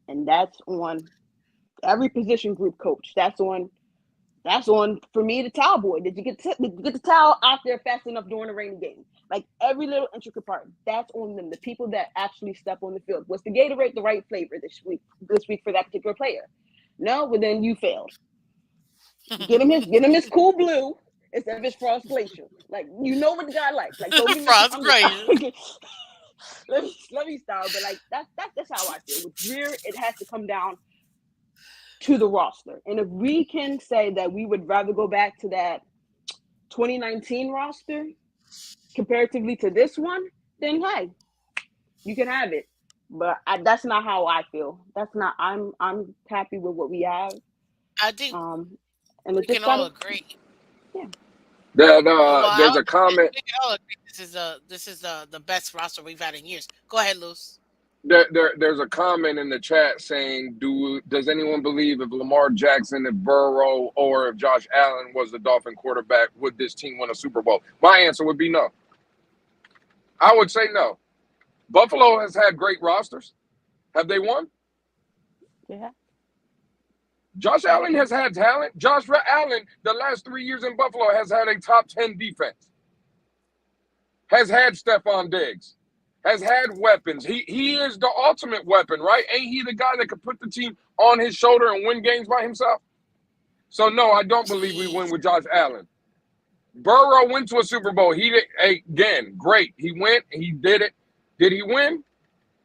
And that's on every position group coach. That's on for me, the towel boy. Did you get the towel out there fast enough during a rainy game? Like every little intricate part. That's on them. The people that actually step on the field. Was the Gatorade the right flavor this week for that particular player? No, well then you failed. Get him his cool blue instead of his frost glacier. Like you know what the guy likes. Like don't get me. Frost I'm just Gracious. let me stop. But like that's how I feel. With Greer, it has to come down to the roster. And if we can say that we would rather go back to that 2019 roster comparatively to this one, then hey, you can have it. But that's not how I feel. That's not. I'm happy with what we have. I think Um, and it we can just all gotta, agree. yeah. That Well, I there's would a say comment. we can all agree this is the best roster we've had in years. Go ahead, Luce. There's a comment in the chat saying, does anyone believe if Lamar Jackson, if Burrow, or if Josh Allen was the Dolphin quarterback, would this team win a Super Bowl? My answer would be no. I would say no. Buffalo has had great rosters. Have they won? Yeah. Josh Allen has had talent. Josh Allen, the last 3 years in Buffalo, has had a top 10 defense. Has had Stephon Diggs. Has had weapons. He is the ultimate weapon, right? Ain't he the guy that could put the team on his shoulder and win games by himself? So no, I don't believe we win Jeez. with Josh Allen. Burrow went to a Super Bowl. He did, again, great. He went. He did it. Did he win?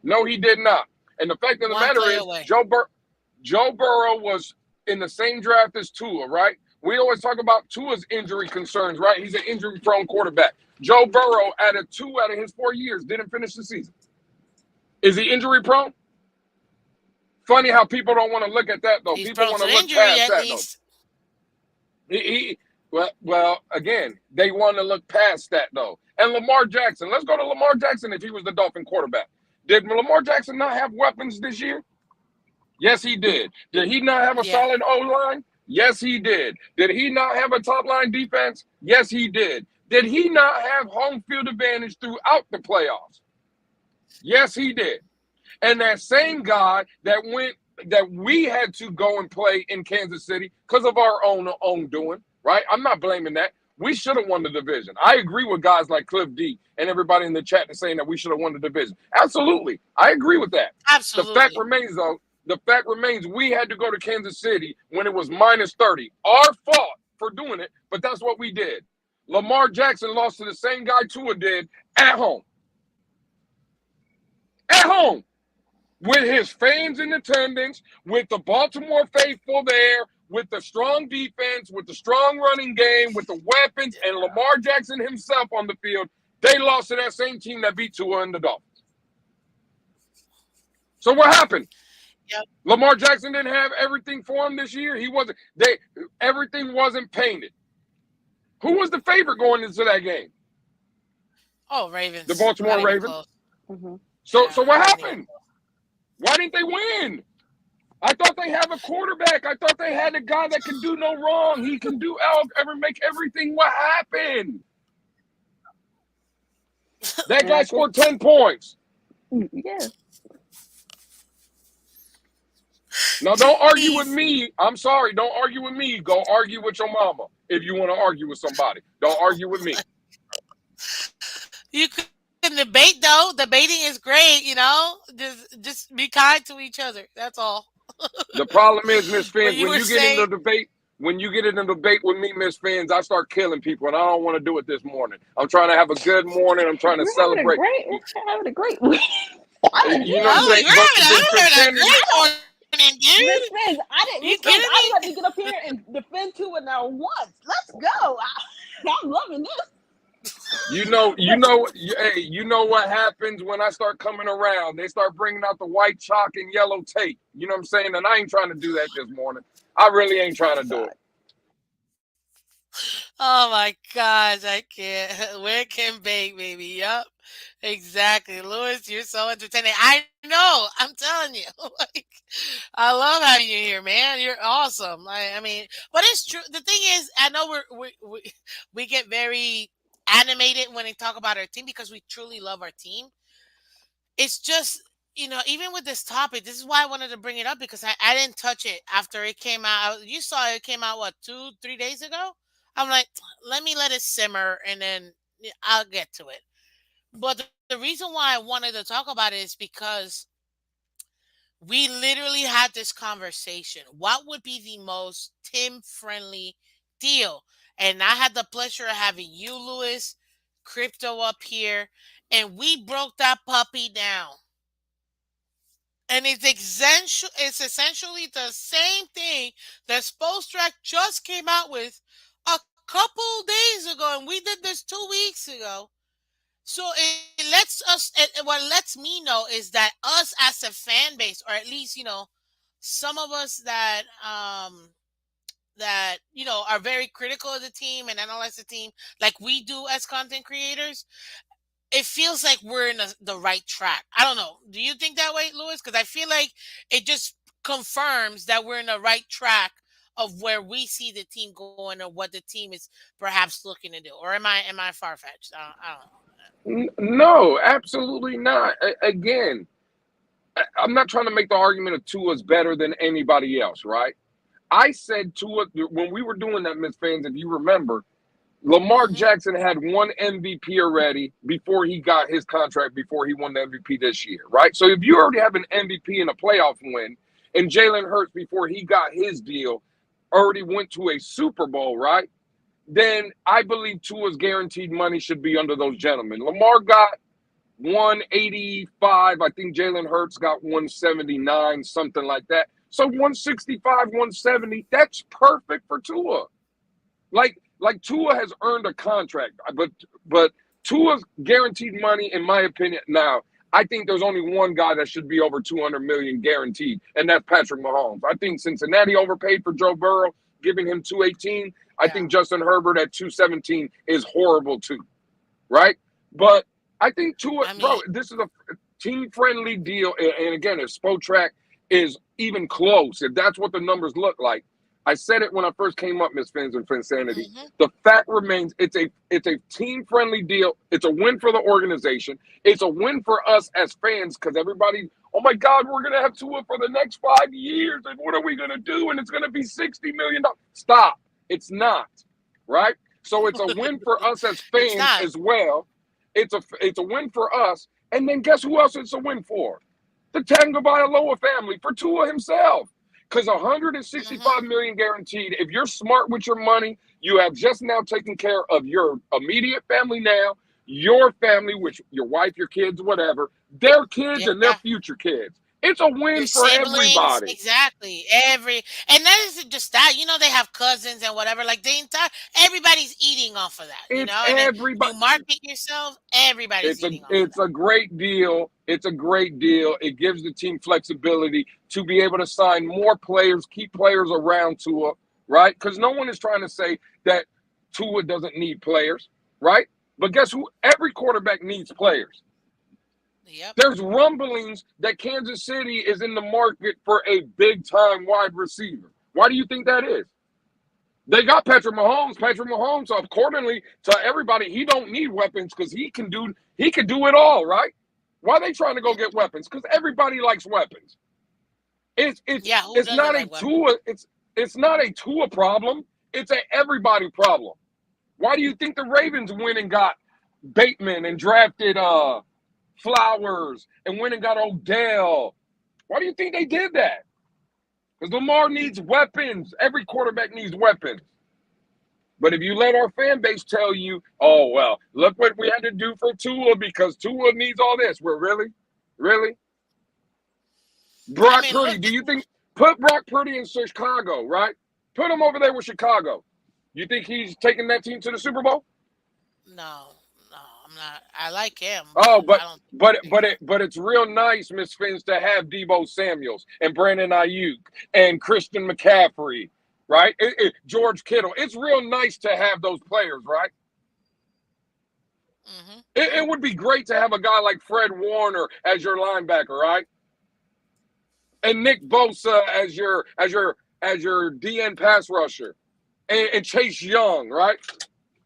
No, he did not. And the fact of the One matter play is, away. Joe Burrow was in the same draft as Tua, right? We always talk about Tua's injury concerns, right? He's an injury-prone quarterback. Joe Burrow, out of his 4 years, didn't finish the season. Is he injury-prone? Funny how people don't want to look at that, though. He's People prone want to to look injury past at that, though. least. Well, again, they want to look past that, though. And Lamar Jackson, let's go to Lamar Jackson if he was the Dolphin quarterback. Did Lamar Jackson not have weapons this year? Yes, he did. Did he not have a Yeah. solid O-line? Yes, he did. Did he not have a top-line defense? Yes, he did. Did he not have home field advantage throughout the playoffs? Yes, he did. And that same guy that we had to go and play in Kansas City because of our own doing, right? I'm not blaming that. We should have won the division. I agree with guys like Cliff D and everybody in the chat that's saying that we should have won the division. Absolutely. I agree with that. The fact Absolutely. remains, though, we had to go to Kansas City when it was minus 30. Our fault for doing it, but that's what we did. Lamar Jackson lost to the same guy Tua did at home. At home. With his fans in attendance, with the Baltimore faithful there, with the strong defense, with the strong running game, with the weapons, and Lamar Jackson himself on the field, they lost to that same team that beat Tua and the Dolphins. So what happened? Yep. Lamar Jackson didn't have everything for him this year. Everything wasn't painted. Who was the favorite going into that game? Oh, Ravens. The Baltimore Not even Ravens. close. Mm-hmm. So Yeah, what not even happened? Why didn't they win? I thought they have a quarterback. I thought they had a guy that can do no wrong. He can make everything. What happened? That guy scored 10 points. Yeah. Now, don't argue with Please. me. I'm sorry. Don't argue with me. Go argue with your mama if you want to argue with somebody. Don't argue with me. You can debate though. Debating is great, you know. Just be kind to each other. That's all. The problem is, Miss What Phins, you when were you get in the saying. debate, with me, Miss Phins, I start killing people, and I don't want to do it this morning. I'm trying to have a good morning. I'm trying to celebrate. We're having a great week. You know what I'm Oh, saying? But I'm having a pretending. great morning, dude. Miss Fizz, You Miss Fizz, kidding I'm me? about to get up here and defend Tua now once. Let's go. I'm loving this. You know what happens when I start coming around. They start bringing out the white chalk and yellow tape. You know what I'm saying? And I ain't trying to do that this morning. I really ain't trying to do it. Oh my gosh, I can't. Where can bake, baby? Yup. Exactly. Louis, you're so entertaining. I know. I'm telling you. Like, I love having you here, man. You're awesome. I mean, but it's true. The thing is, I know we get very animated when they talk about our team because we truly love our team. It's just, even with this topic, this is why I wanted to bring it up because I didn't touch it after it came out. You saw it came out, what, 2, 3 days ago? I'm like, let it simmer and then I'll get to it. But the reason why I wanted to talk about it is because we literally had this conversation. What would be the most Tim friendly deal? And I had the pleasure of having you, Lewis, Crypto up here, and we broke that puppy down. And it's essentially the same thing that Spostrack just came out with a couple days ago, and we did this 2 weeks ago. So it lets us, what lets me know is that us as a fan base, or at least some of us that are very critical of the team and analyze the team, like we do as content creators, it feels like we're in the right track. I don't know. Do you think that way, Lewis? Because I feel like it just confirms that we're in the right track of where we see the team going or what the team is perhaps looking to do. Or am I far fetched? I don't know. No, absolutely not. Again, I'm not trying to make the argument of Tua's better than anybody else, right? I said Tua when we were doing that, Miss Fans, if you remember, Lamar Mm-hmm. Jackson had one MVP already before he got his contract, before he won the MVP this year, right? So if you already have an MVP and a playoff win, and Jalen Hurts, before he got his deal, already went to a Super Bowl, right? Then I believe Tua's guaranteed money should be under those gentlemen. Lamar got 185. I think Jalen Hurts got 179, something like that. So 165, 170, that's perfect for Tua. Like Tua has earned a contract, but Tua's guaranteed money, in my opinion. Now, I think there's only one guy that should be over 200 million guaranteed, and that's Patrick Mahomes. I think Cincinnati overpaid for Joe Burrow, giving him 218. I Yeah. think Justin Herbert at 217 is horrible too, right? But I think Tua, I bro, mean, this is a team-friendly deal. And again, if Spotrac is even close, if that's what the numbers look like, I said it when I first came up, Miss Fins and Finsanity. hmm The fact remains, it's a team-friendly deal. It's a win for the organization. It's a win for us as fans, because everybody, oh my God, we're gonna have Tua for the next 5 years, and what are we gonna do? And it's gonna be $60 million. Stop. It's not, right? So it's a win for us as it's fans not. as well. It's a win for us. And then guess who else it's a win for? The Tagovailoa family, for Tua himself. Because 165 Hmm. million guaranteed. If you're smart with your money, you have just now taken care of your immediate family now, your family, which your wife, your kids, whatever, their kids and their Yeah. future kids. It's a win Your for siblings, everybody. exactly. And that isn't just that. They have cousins and whatever. Like the entire everybody's eating off of that. It's And then you everybody. market yourself. Everybody's It's a eating off of it's that. a great deal. It's a great deal. It gives the team flexibility to be able to sign more players, keep players around Tua, right? Because no one is trying to say that Tua doesn't need players, right? But guess who? Every quarterback needs players. Yep. There's rumblings that Kansas City is in the market for a big time wide receiver. Why do you think that is? They got Patrick Mahomes. Patrick Mahomes, accordingly to everybody, he don't need weapons because he can do it all, right? Why are they trying to go get weapons? Because everybody likes weapons. It's it's Yeah. Who it's doesn't not a like weapons? Tua, it's not a Tua problem. It's a everybody problem. Why do you think the Ravens went and got Bateman and drafted Flowers and went and got Odell? Why do you think they did that? Because Lamar needs weapons. Every quarterback needs weapons. But if you let our fan base tell you, oh, well, look what we had to do for Tua because Tua needs all this. We're really? I Brock mean, Purdy, look. do you think, put Brock Purdy in Chicago, right? Put him over there with Chicago. You think he's taking that team to the Super Bowl? No, no, I'm not. I like him, Oh, but but I don't think but he's but taking it but it's real nice, Miss Fins, to have Debo Samuels and Brandon Ayuk and Christian McCaffrey, right? George Kittle. It's real nice to have those players, right? that. Hmm. It would be great to have a guy like Fred Warner as your linebacker, right? And Nick Bosa as your DN pass rusher, and Chase Young, right?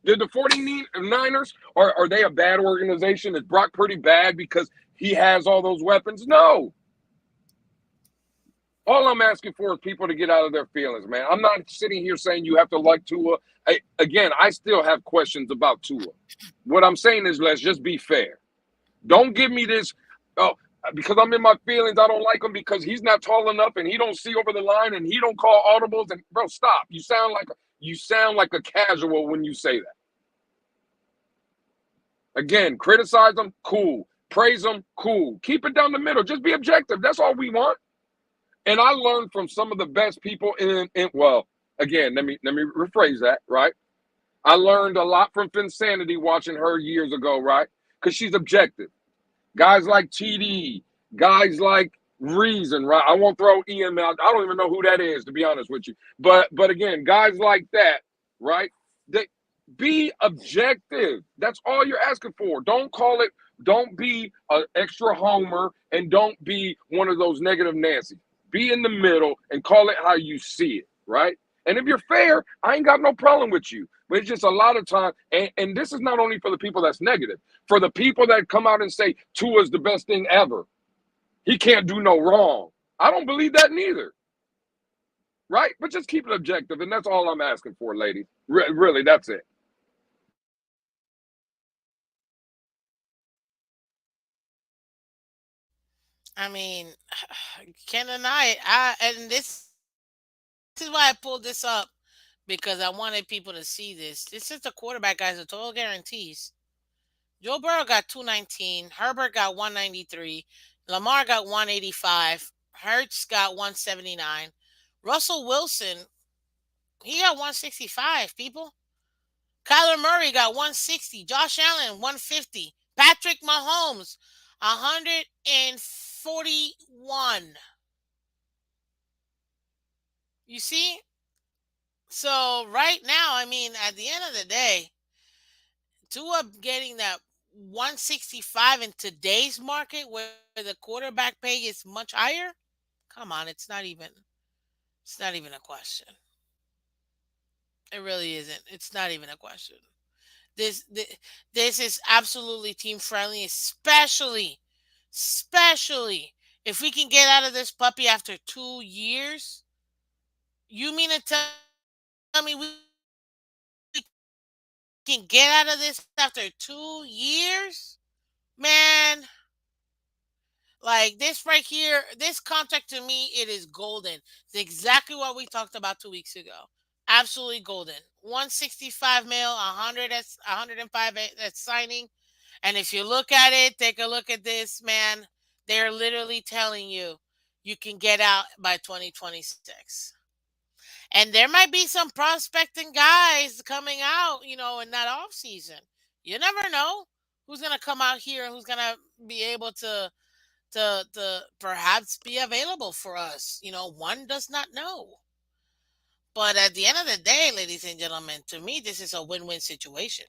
Did the 49ers, are they a bad organization? Is Brock Purdy bad because he has all those weapons? No. All I'm asking for is people to get out of their feelings, man. I'm not sitting here saying you have to like Tua. Again, I still have questions about Tua. What I'm saying is let's just be fair. Don't give me this, oh, because I'm in my feelings. I don't like him because he's not tall enough and he don't see over the line and he don't call audibles. And bro, stop. You sound like a casual when you say that. Again, criticize them, cool. Praise them, cool. Keep it down the middle. Just be objective. That's all we want. And I learned from some of the best people in well, again, let me rephrase that, right? I learned a lot from Finsanity watching her years ago, right? Because she's objective. Guys like TD, guys like Reason, right? I won't throw EM out. I don't even know who that is, to be honest with you. But again, guys like that, right? Be objective. That's all you're asking for. Don't call it, don't be an extra homer, and don't be one of those negative Nancy. Be in the middle and call it how you see it, right? And if you're fair, I ain't got no problem with you. But it's just a lot of time, and this is not only for the people that's negative, for the people that come out and say Tua's the best thing ever. He can't do no wrong. I don't believe that neither, right? But just keep it objective, and that's all I'm asking for, ladies. Really, that's it. I mean, can't deny it. And this is why I pulled this up because I wanted people to see this. This is the quarterback, guys. The total guarantees. Joe Burrow got 219. Herbert got 193. Lamar got 185. Hertz got 179. Russell Wilson, he got 165, people. Kyler Murray got 160. Josh Allen, 150. Patrick Mahomes, 141. You see? So right now, I mean, at the end of the day, Tua getting that 165 in today's market where the quarterback pay is much higher. Come on, it's not even a question. It really isn't. It's not even a question. This is absolutely team friendly, especially if we can get out of this puppy after 2 years. You mean to tell me we can get out of this after 2 years? Man, like this right here, this contract to me, it is golden. It's exactly what we talked about 2 weeks ago. Absolutely golden. 165 mil, 100 that's 105 that's signing. And if you look at it, take a look at this, man. They're literally telling you you can get out by 2026. And there might be some prospecting guys coming out, in that off season. You never know who's gonna come out here and who's gonna be able to perhaps be available for us. One does not know. But at the end of the day, ladies and gentlemen, to me, this is a win-win situation.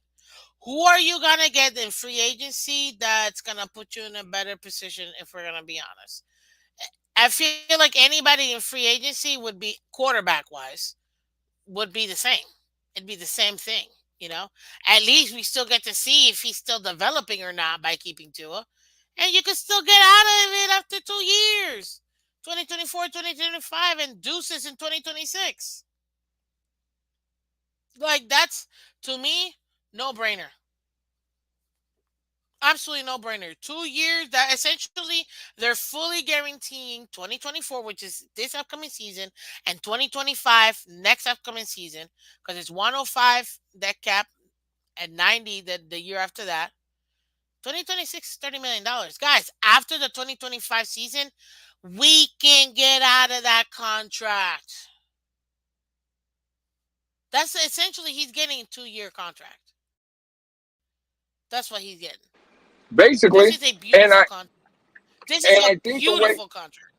Who are you gonna get in free agency that's gonna put you in a better position? If we're gonna be honest, I feel like anybody in free agency would be quarterback wise would be the same. It'd be the same thing, you know. At least we still get to see if he's still developing or not by keeping Tua, and you can still get out of it after 2 years, 2024, 2025, and deuces in 2026. Like that's to me no brainer. Absolutely no brainer. 2 years that essentially they're fully guaranteeing 2024, which is this upcoming season, and 2025 next upcoming season, because it's 105 deck cap and 90 the year after that. 2026 is $30 million. Guys, after the 2025 season, we can get out of that contract. That's essentially he's getting a 2 year contract. That's what he's getting. This is a Basically, beautiful and I contract. This is and a I think the way, beautiful contract.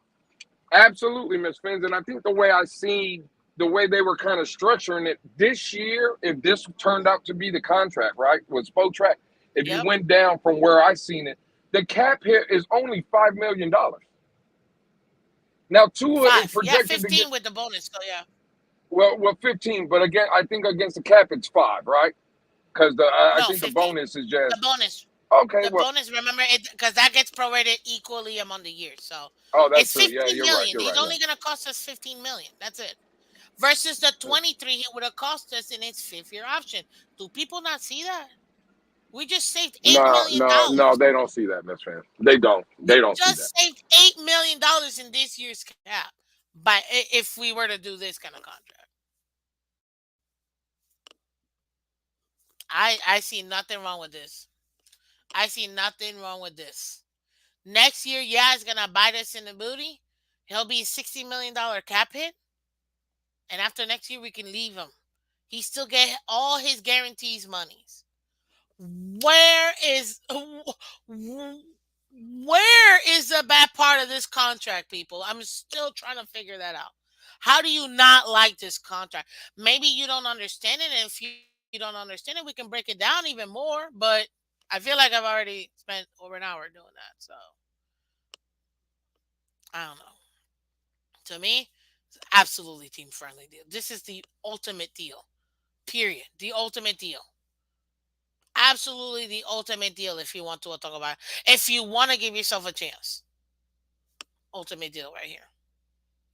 absolutely, Miss Fins, and I think the way I see the way they were kind of structuring it this year, if this turned out to be the contract, right, with Spotrac, if you Yep. went down from where I seen it, the cap hit is only $5 million. Now Tua is 5. Yeah, projected to get, 15 with the bonus. So yeah. well 15, but again, I think against the cap it's five, right? Because I No, think the 15. bonus is The just bonus. okay. The Well, bonus, remember it because that gets prorated equally among the years. So oh, that's it's true. Yeah, 15 you're right. million. You're He's right. only gonna cost us 15 million. That's it. Versus the 23 he would have cost us in his 5th year option. Do people not see that? We just saved eight No, million no, no, dollars. they don't see that, Miss Fan. They don't. We They don't see that. just saved $8 million in this year's cap by if we were to do this kind of contract. I see nothing wrong with this. I see nothing wrong with this. Next year, yeah, it's gonna bite us in the booty. He'll be $60 million cap hit, and after next year, we can leave him. He still get all his guarantees monies. Where is where is the bad part of this contract, people? I'm still trying to figure that out. How do you not like this contract? Maybe you don't understand it, and if you don't understand it, we can break it down even more. But I feel like I've already spent over an hour doing that. So I don't know. To me, it's absolutely team friendly deal. This is the ultimate deal. Period. The ultimate deal. Absolutely the ultimate deal if you want to talk about it. If you want to give yourself a chance. Ultimate deal right here.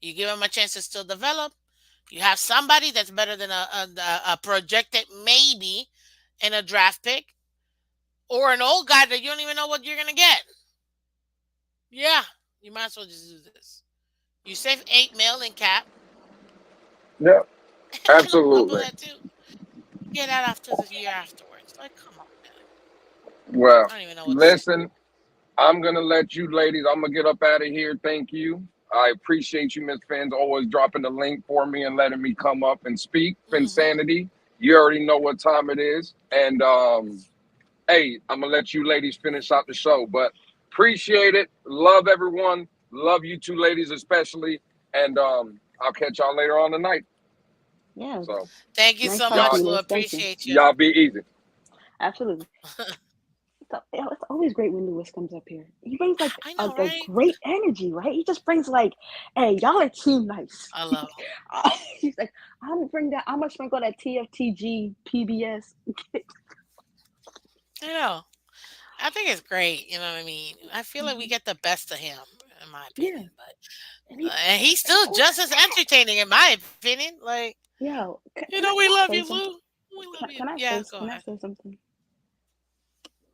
You give him a chance to still develop. You have somebody that's better than a projected maybe in a draft pick or an old guy that you don't even know what you're going to get. Yeah, you might as well just do this. You save 8 mil in cap. Yeah, And on top of absolutely. that, too, get out after the year afterwards. Like, come on, man. Well, I don't even know what to say. listen, I'm gonna let you ladies. I'm gonna get up out of here. Thank you. I appreciate you, Miss Fans, always dropping the link for me and letting me come up and speak. Hmm. Insanity. You already know what time it is. And hey, I'm gonna let you ladies finish out the show. But appreciate it. Love everyone. Love you two ladies especially. And I'll catch y'all later on tonight. Yeah, So Thank you nice so talking y'all to much, you, Lou. Liz. Thank you. Appreciate you. y'all be easy. Absolutely. It's always great when Lewis comes up here. He brings like I a, know, a right? great energy, right? He just brings like, hey, y'all are team nice. I love him. He's like, I'm gonna bring that. I'm gonna sprinkle that TFTG PBS. I know. I think it's great. You know what I mean? I feel like we Mhm. get the best of him, in my Yeah, opinion. But and he, and he's of still course, just as entertaining, in my opinion. Like, yo, we love can I you, say Lou. something? We love Can, you. can I Yeah, say go can I ahead. say something?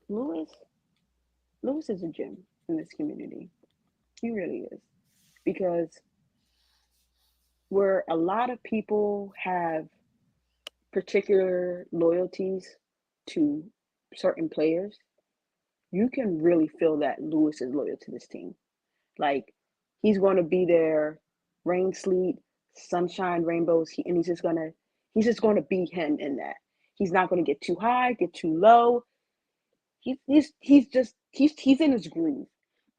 Lewis, Lewis is a gem in this community. He really is because where a lot of people have particular loyalties to certain players, you can really feel that Lewis is loyal to this team. Like he's going to be there, rain, sleet, sunshine, rainbows, and he's just going to be him in that. He's not going to get too high, get too low. He's in his groove.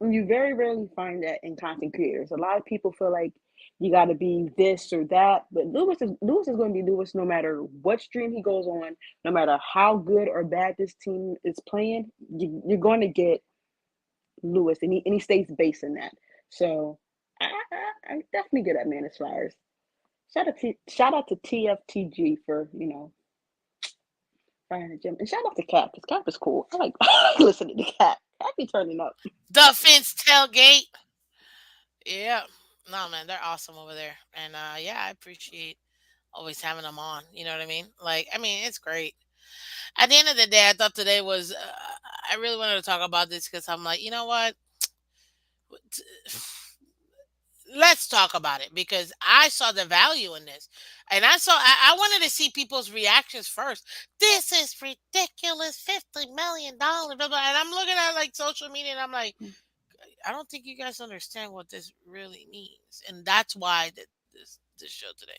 And you very rarely find that in content creators. A lot of people feel like you got to be this or that, but Lewis is going to be Lewis no matter what stream he goes on, no matter how good or bad this team is playing. You're going to get Lewis, and he stays base in that. So I definitely get that man as flowers. Shout out to TFTG for finding the gym, and shout out to Cap because Cap is cool. I like listening to Cap. Cap be turning up. The Phins tailgate. Yeah. No, man, they're awesome over there. And yeah, I appreciate always having them on. You know what I mean? Like, I mean, it's great. At the end of the day, I thought today was, I really wanted to talk about this because I'm like, you know what? Let's talk about it because I saw the value in this. And I wanted to see people's reactions first. This is ridiculous. $50 million. Blah, blah. And I'm looking at like social media and I'm like, I don't think you guys understand what this really means. And that's why this show today.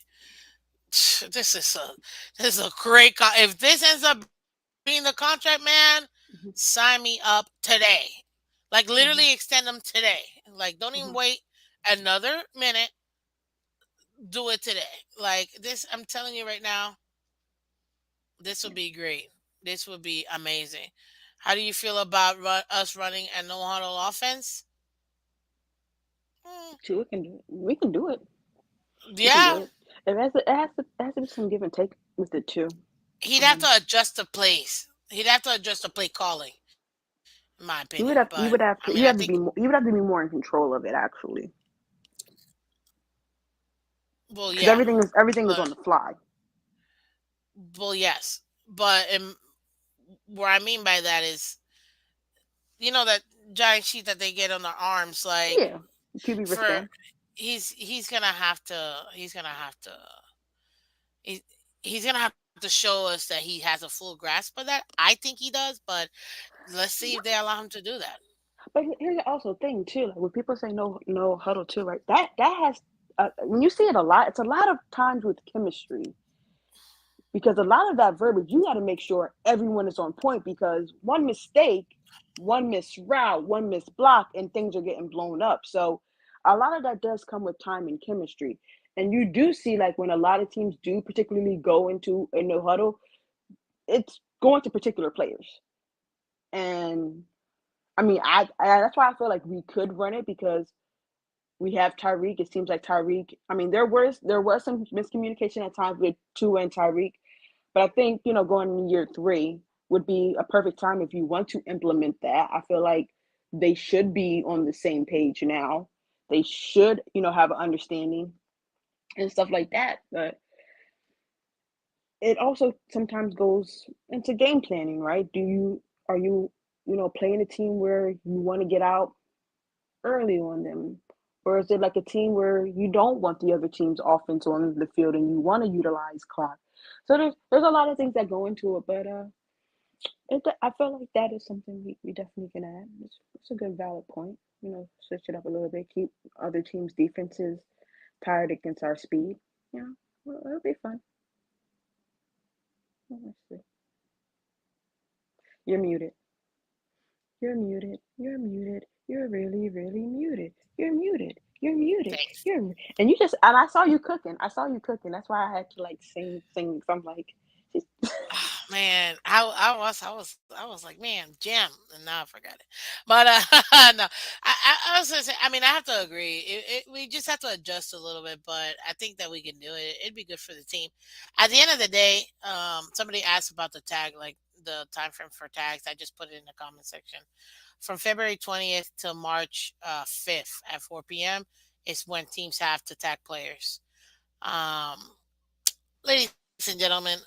This is a great if this ends up being the contract, man, sign me up today. Like literally extend them today. Like don't even wait another minute. Do it today. Like this, I'm telling you right now, this would be great. This would be amazing. How do you feel about us running a no huddle offense? Mm, Two, we can do it. We can do it. We can do yeah, it. It has to be some give and take with the two. he'd have to Um, adjust the plays. He'd have to adjust the play calling, in my opinion. But he I would mean, have I to think, he would have to be more, he would have to be more in control of it actually, well, because yeah, everything is but on the fly. well, yes, but what I mean by that is, that giant sheet that they get on their arms, like Yeah, QB for wristband. he's gonna have to he, he's gonna have to show us that he has a full grasp of that. I think he does, but let's see if they allow him to do that. But here's also a thing too. Like when people say no huddle too, right? That has when you see it a lot, it's a lot of times with chemistry because a lot of that verbiage you got to make sure everyone is on point because one mistake, one missed route, one missed block, and things are getting blown up. So a lot of that does come with time and chemistry. And you do see like when a lot of teams do particularly go into a no huddle, it's going to particular players. And I mean, I that's why I feel like we could run it because we have Tyreek. It seems like Tyreek. I mean, there was some miscommunication at times with Tua and Tyreek, but I think going into year three would be a perfect time if you want to implement that. I feel like they should be on the same page now. They should have an understanding and stuff like that. But it also sometimes goes into game planning, right? Are you playing a team where you want to get out early on them? Or is it like a team where you don't want the other team's offense on the field and you want to utilize clock? So there's a lot of things that go into it, but I feel like that is something we definitely can add. It's a good valid point. Switch it up a little bit, keep other teams' defenses tired against our speed. It'll be fun. Let's see. You're muted. You're muted. You're muted. You're really, really muted. You're muted. You're muted. Thanks. And I saw you cooking. I saw you cooking. That's why I had to like sing. I'm like, Oh, man, I was like, man, Jim, and now I forgot it. But no, I was gonna say, I mean, I have to agree. We just have to adjust a little bit, but I think that we can do it. It'd be good for the team. At the end of the day, somebody asked about the tag, like the time frame for tags. I just put it in the comment section. From February 20th to March 5th at 4 p.m. is when teams have to tag players. Um, Ladies and gentlemen,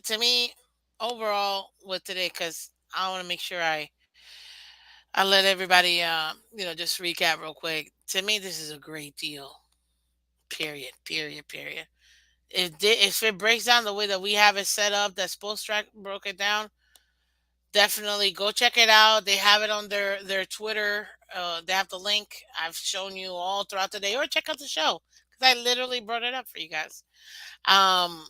to me, overall with today, because I want to make sure I let everybody just recap real quick. To me, this is a great deal. Period. Period. Period. If it breaks down the way that we have it set up, that Spost Track broke it down, definitely go check it out. They have it on their Twitter. They have the link. I've shown you all throughout the day, or check out the show because I literally brought it up for you guys. Um,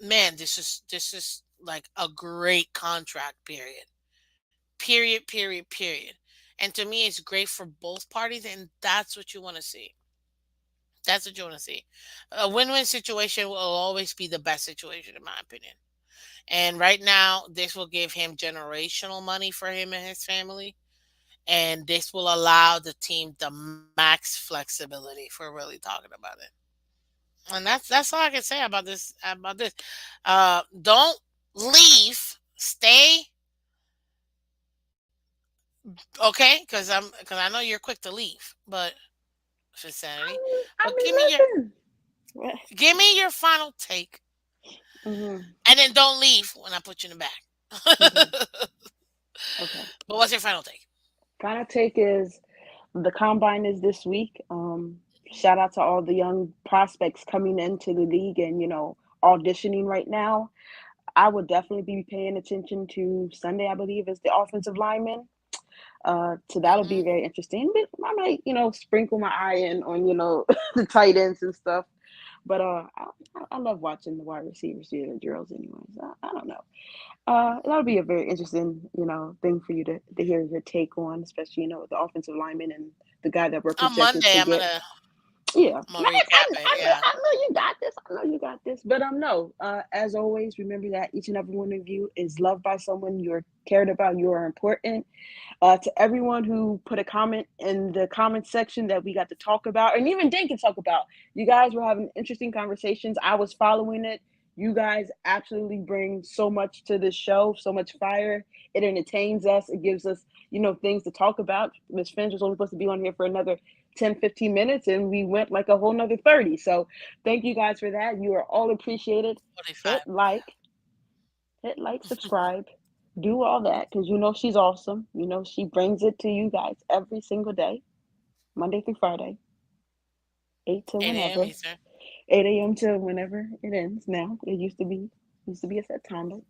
Man, this is like a great contract. Period. Period. Period. Period. And to me, it's great for both parties, and that's what you want to see. That's what you want to see. A win-win situation will always be the best situation, in my opinion. And right now, this will give him generational money for him and his family, and this will allow the team the max flexibility if we're really talking about it. And that's all I can say about this. Don't leave. Stay, okay? Because I know you're quick to leave, but for sanity. I But mean, listen. give me your final take, Mm-hmm. and then don't leave when I put you in the back. Okay. But Okay. what's your final take? Final take is the combine is this week. Shout out to all the young prospects coming into the league and auditioning right now. I would definitely be paying attention to Sunday. I believe is the offensive lineman. So that'll be Hmm. very interesting. But I might sprinkle my eye in on the tight ends and stuff. But I love watching the wide receivers do their drills anyways. I don't know. That'll be a very interesting, thing for you to hear your take on, especially, with the offensive lineman and the guy that we're On projected Monday, to I'm get. gonna Yeah. I'm gonna recap it. Yeah. I know you got this. I know you got this. But no, as always, remember that each and every one of you is loved by someone. You're cared about. You are important. To everyone who put a comment in the comment section that we got to talk about, and even Dan can talk about. You guys were having interesting conversations. I was following it. You guys absolutely bring so much to this show, so much fire. It entertains us. It gives us, things to talk about. Miss Finch was only supposed to be on here for another 10, 15 minutes, and we went like a whole nother 30. So thank you guys for that. You are all appreciated. Hit 45. like, subscribe, do all that because she's awesome. She brings it to you guys every single day, Monday through Friday, 8 to 8 a.m. whenever, Eastern. 8 a.m. to whenever it ends. Now it used to be a set time, but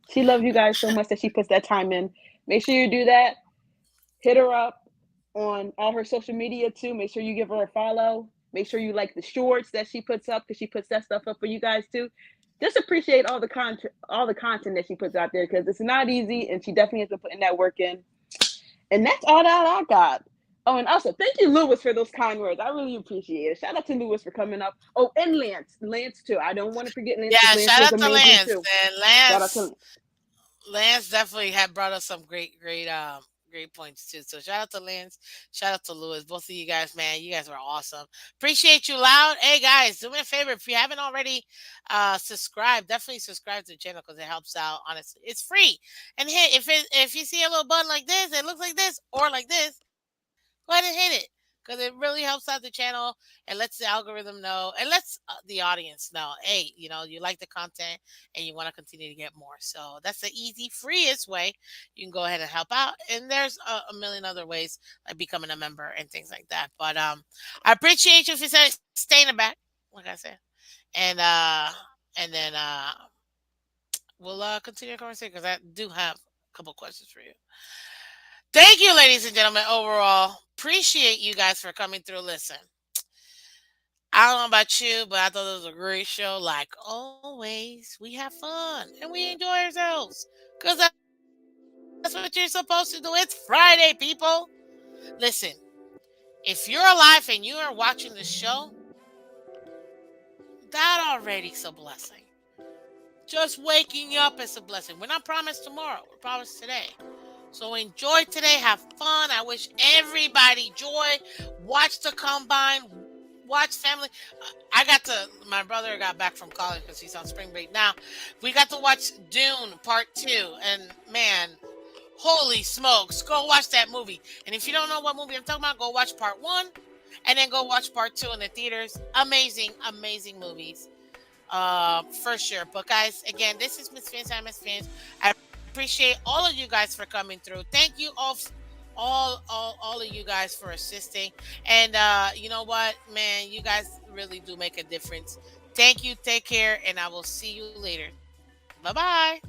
she loves you guys so much that she puts that time in. Make sure you do that. Hit her up on all her social media too. Make sure you give her a follow. Make sure you like the shorts that she puts up because she puts that stuff up for you guys too. Just appreciate all the content that she puts out there because it's not easy and she definitely has been putting that work in. And that's all that I got. Oh, and also thank you, Lewis, for those kind words. I really appreciate it. Shout out to Lewis for coming up. Oh, and Lance too. I don't want to forget Lance because Yeah, Lance shout was out to amazing Lance, too. man. Shout out to Lance definitely had brought us some great points too. So shout out to Lance, shout out to Lewis, both of you guys, man. You guys were awesome. Appreciate you, loud. Hey guys, do me a favor if you haven't already subscribed, definitely subscribe to the channel because it helps out. Honestly, it's free. And hit if you see a little button like this, it looks like this or like this. Go ahead and hit it because it really helps out the channel and lets the algorithm know and lets the audience know, hey, you like the content and you want to continue to get more. So that's the easy, freest way you can go ahead and help out. And there's a million other ways like becoming a member and things like that. But I appreciate you if you stay in the back, like I said, and we'll continue the conversation because I do have a couple questions for you. Thank you, ladies and gentlemen. Overall, appreciate you guys for coming through. Listen, I don't know about you, but I thought it was a great show. Like always, we have fun and we enjoy ourselves because that's what you're supposed to do. It's Friday, people. Listen, if you're alive and you are watching the show, that already's a blessing. Just waking up is a blessing. We're not promised tomorrow. We're promised today. So enjoy today. Have fun. I wish everybody joy. Watch the combine. Watch family. My brother got back from college because he's on spring break now. We got to watch Dune Part 2. And man, holy smokes. Go watch that movie. And if you don't know what movie I'm talking about, go watch Part 1 and then go watch Part 2 in the theaters. Amazing, amazing movies. For sure. But guys, again, this is Miss Phins. I'm Miss Phins. I appreciate all of you guys for coming through. Thank you all of you guys for assisting. And you know what, man, you guys really do make a difference. Thank you. Take care, and I will see you later. Bye bye.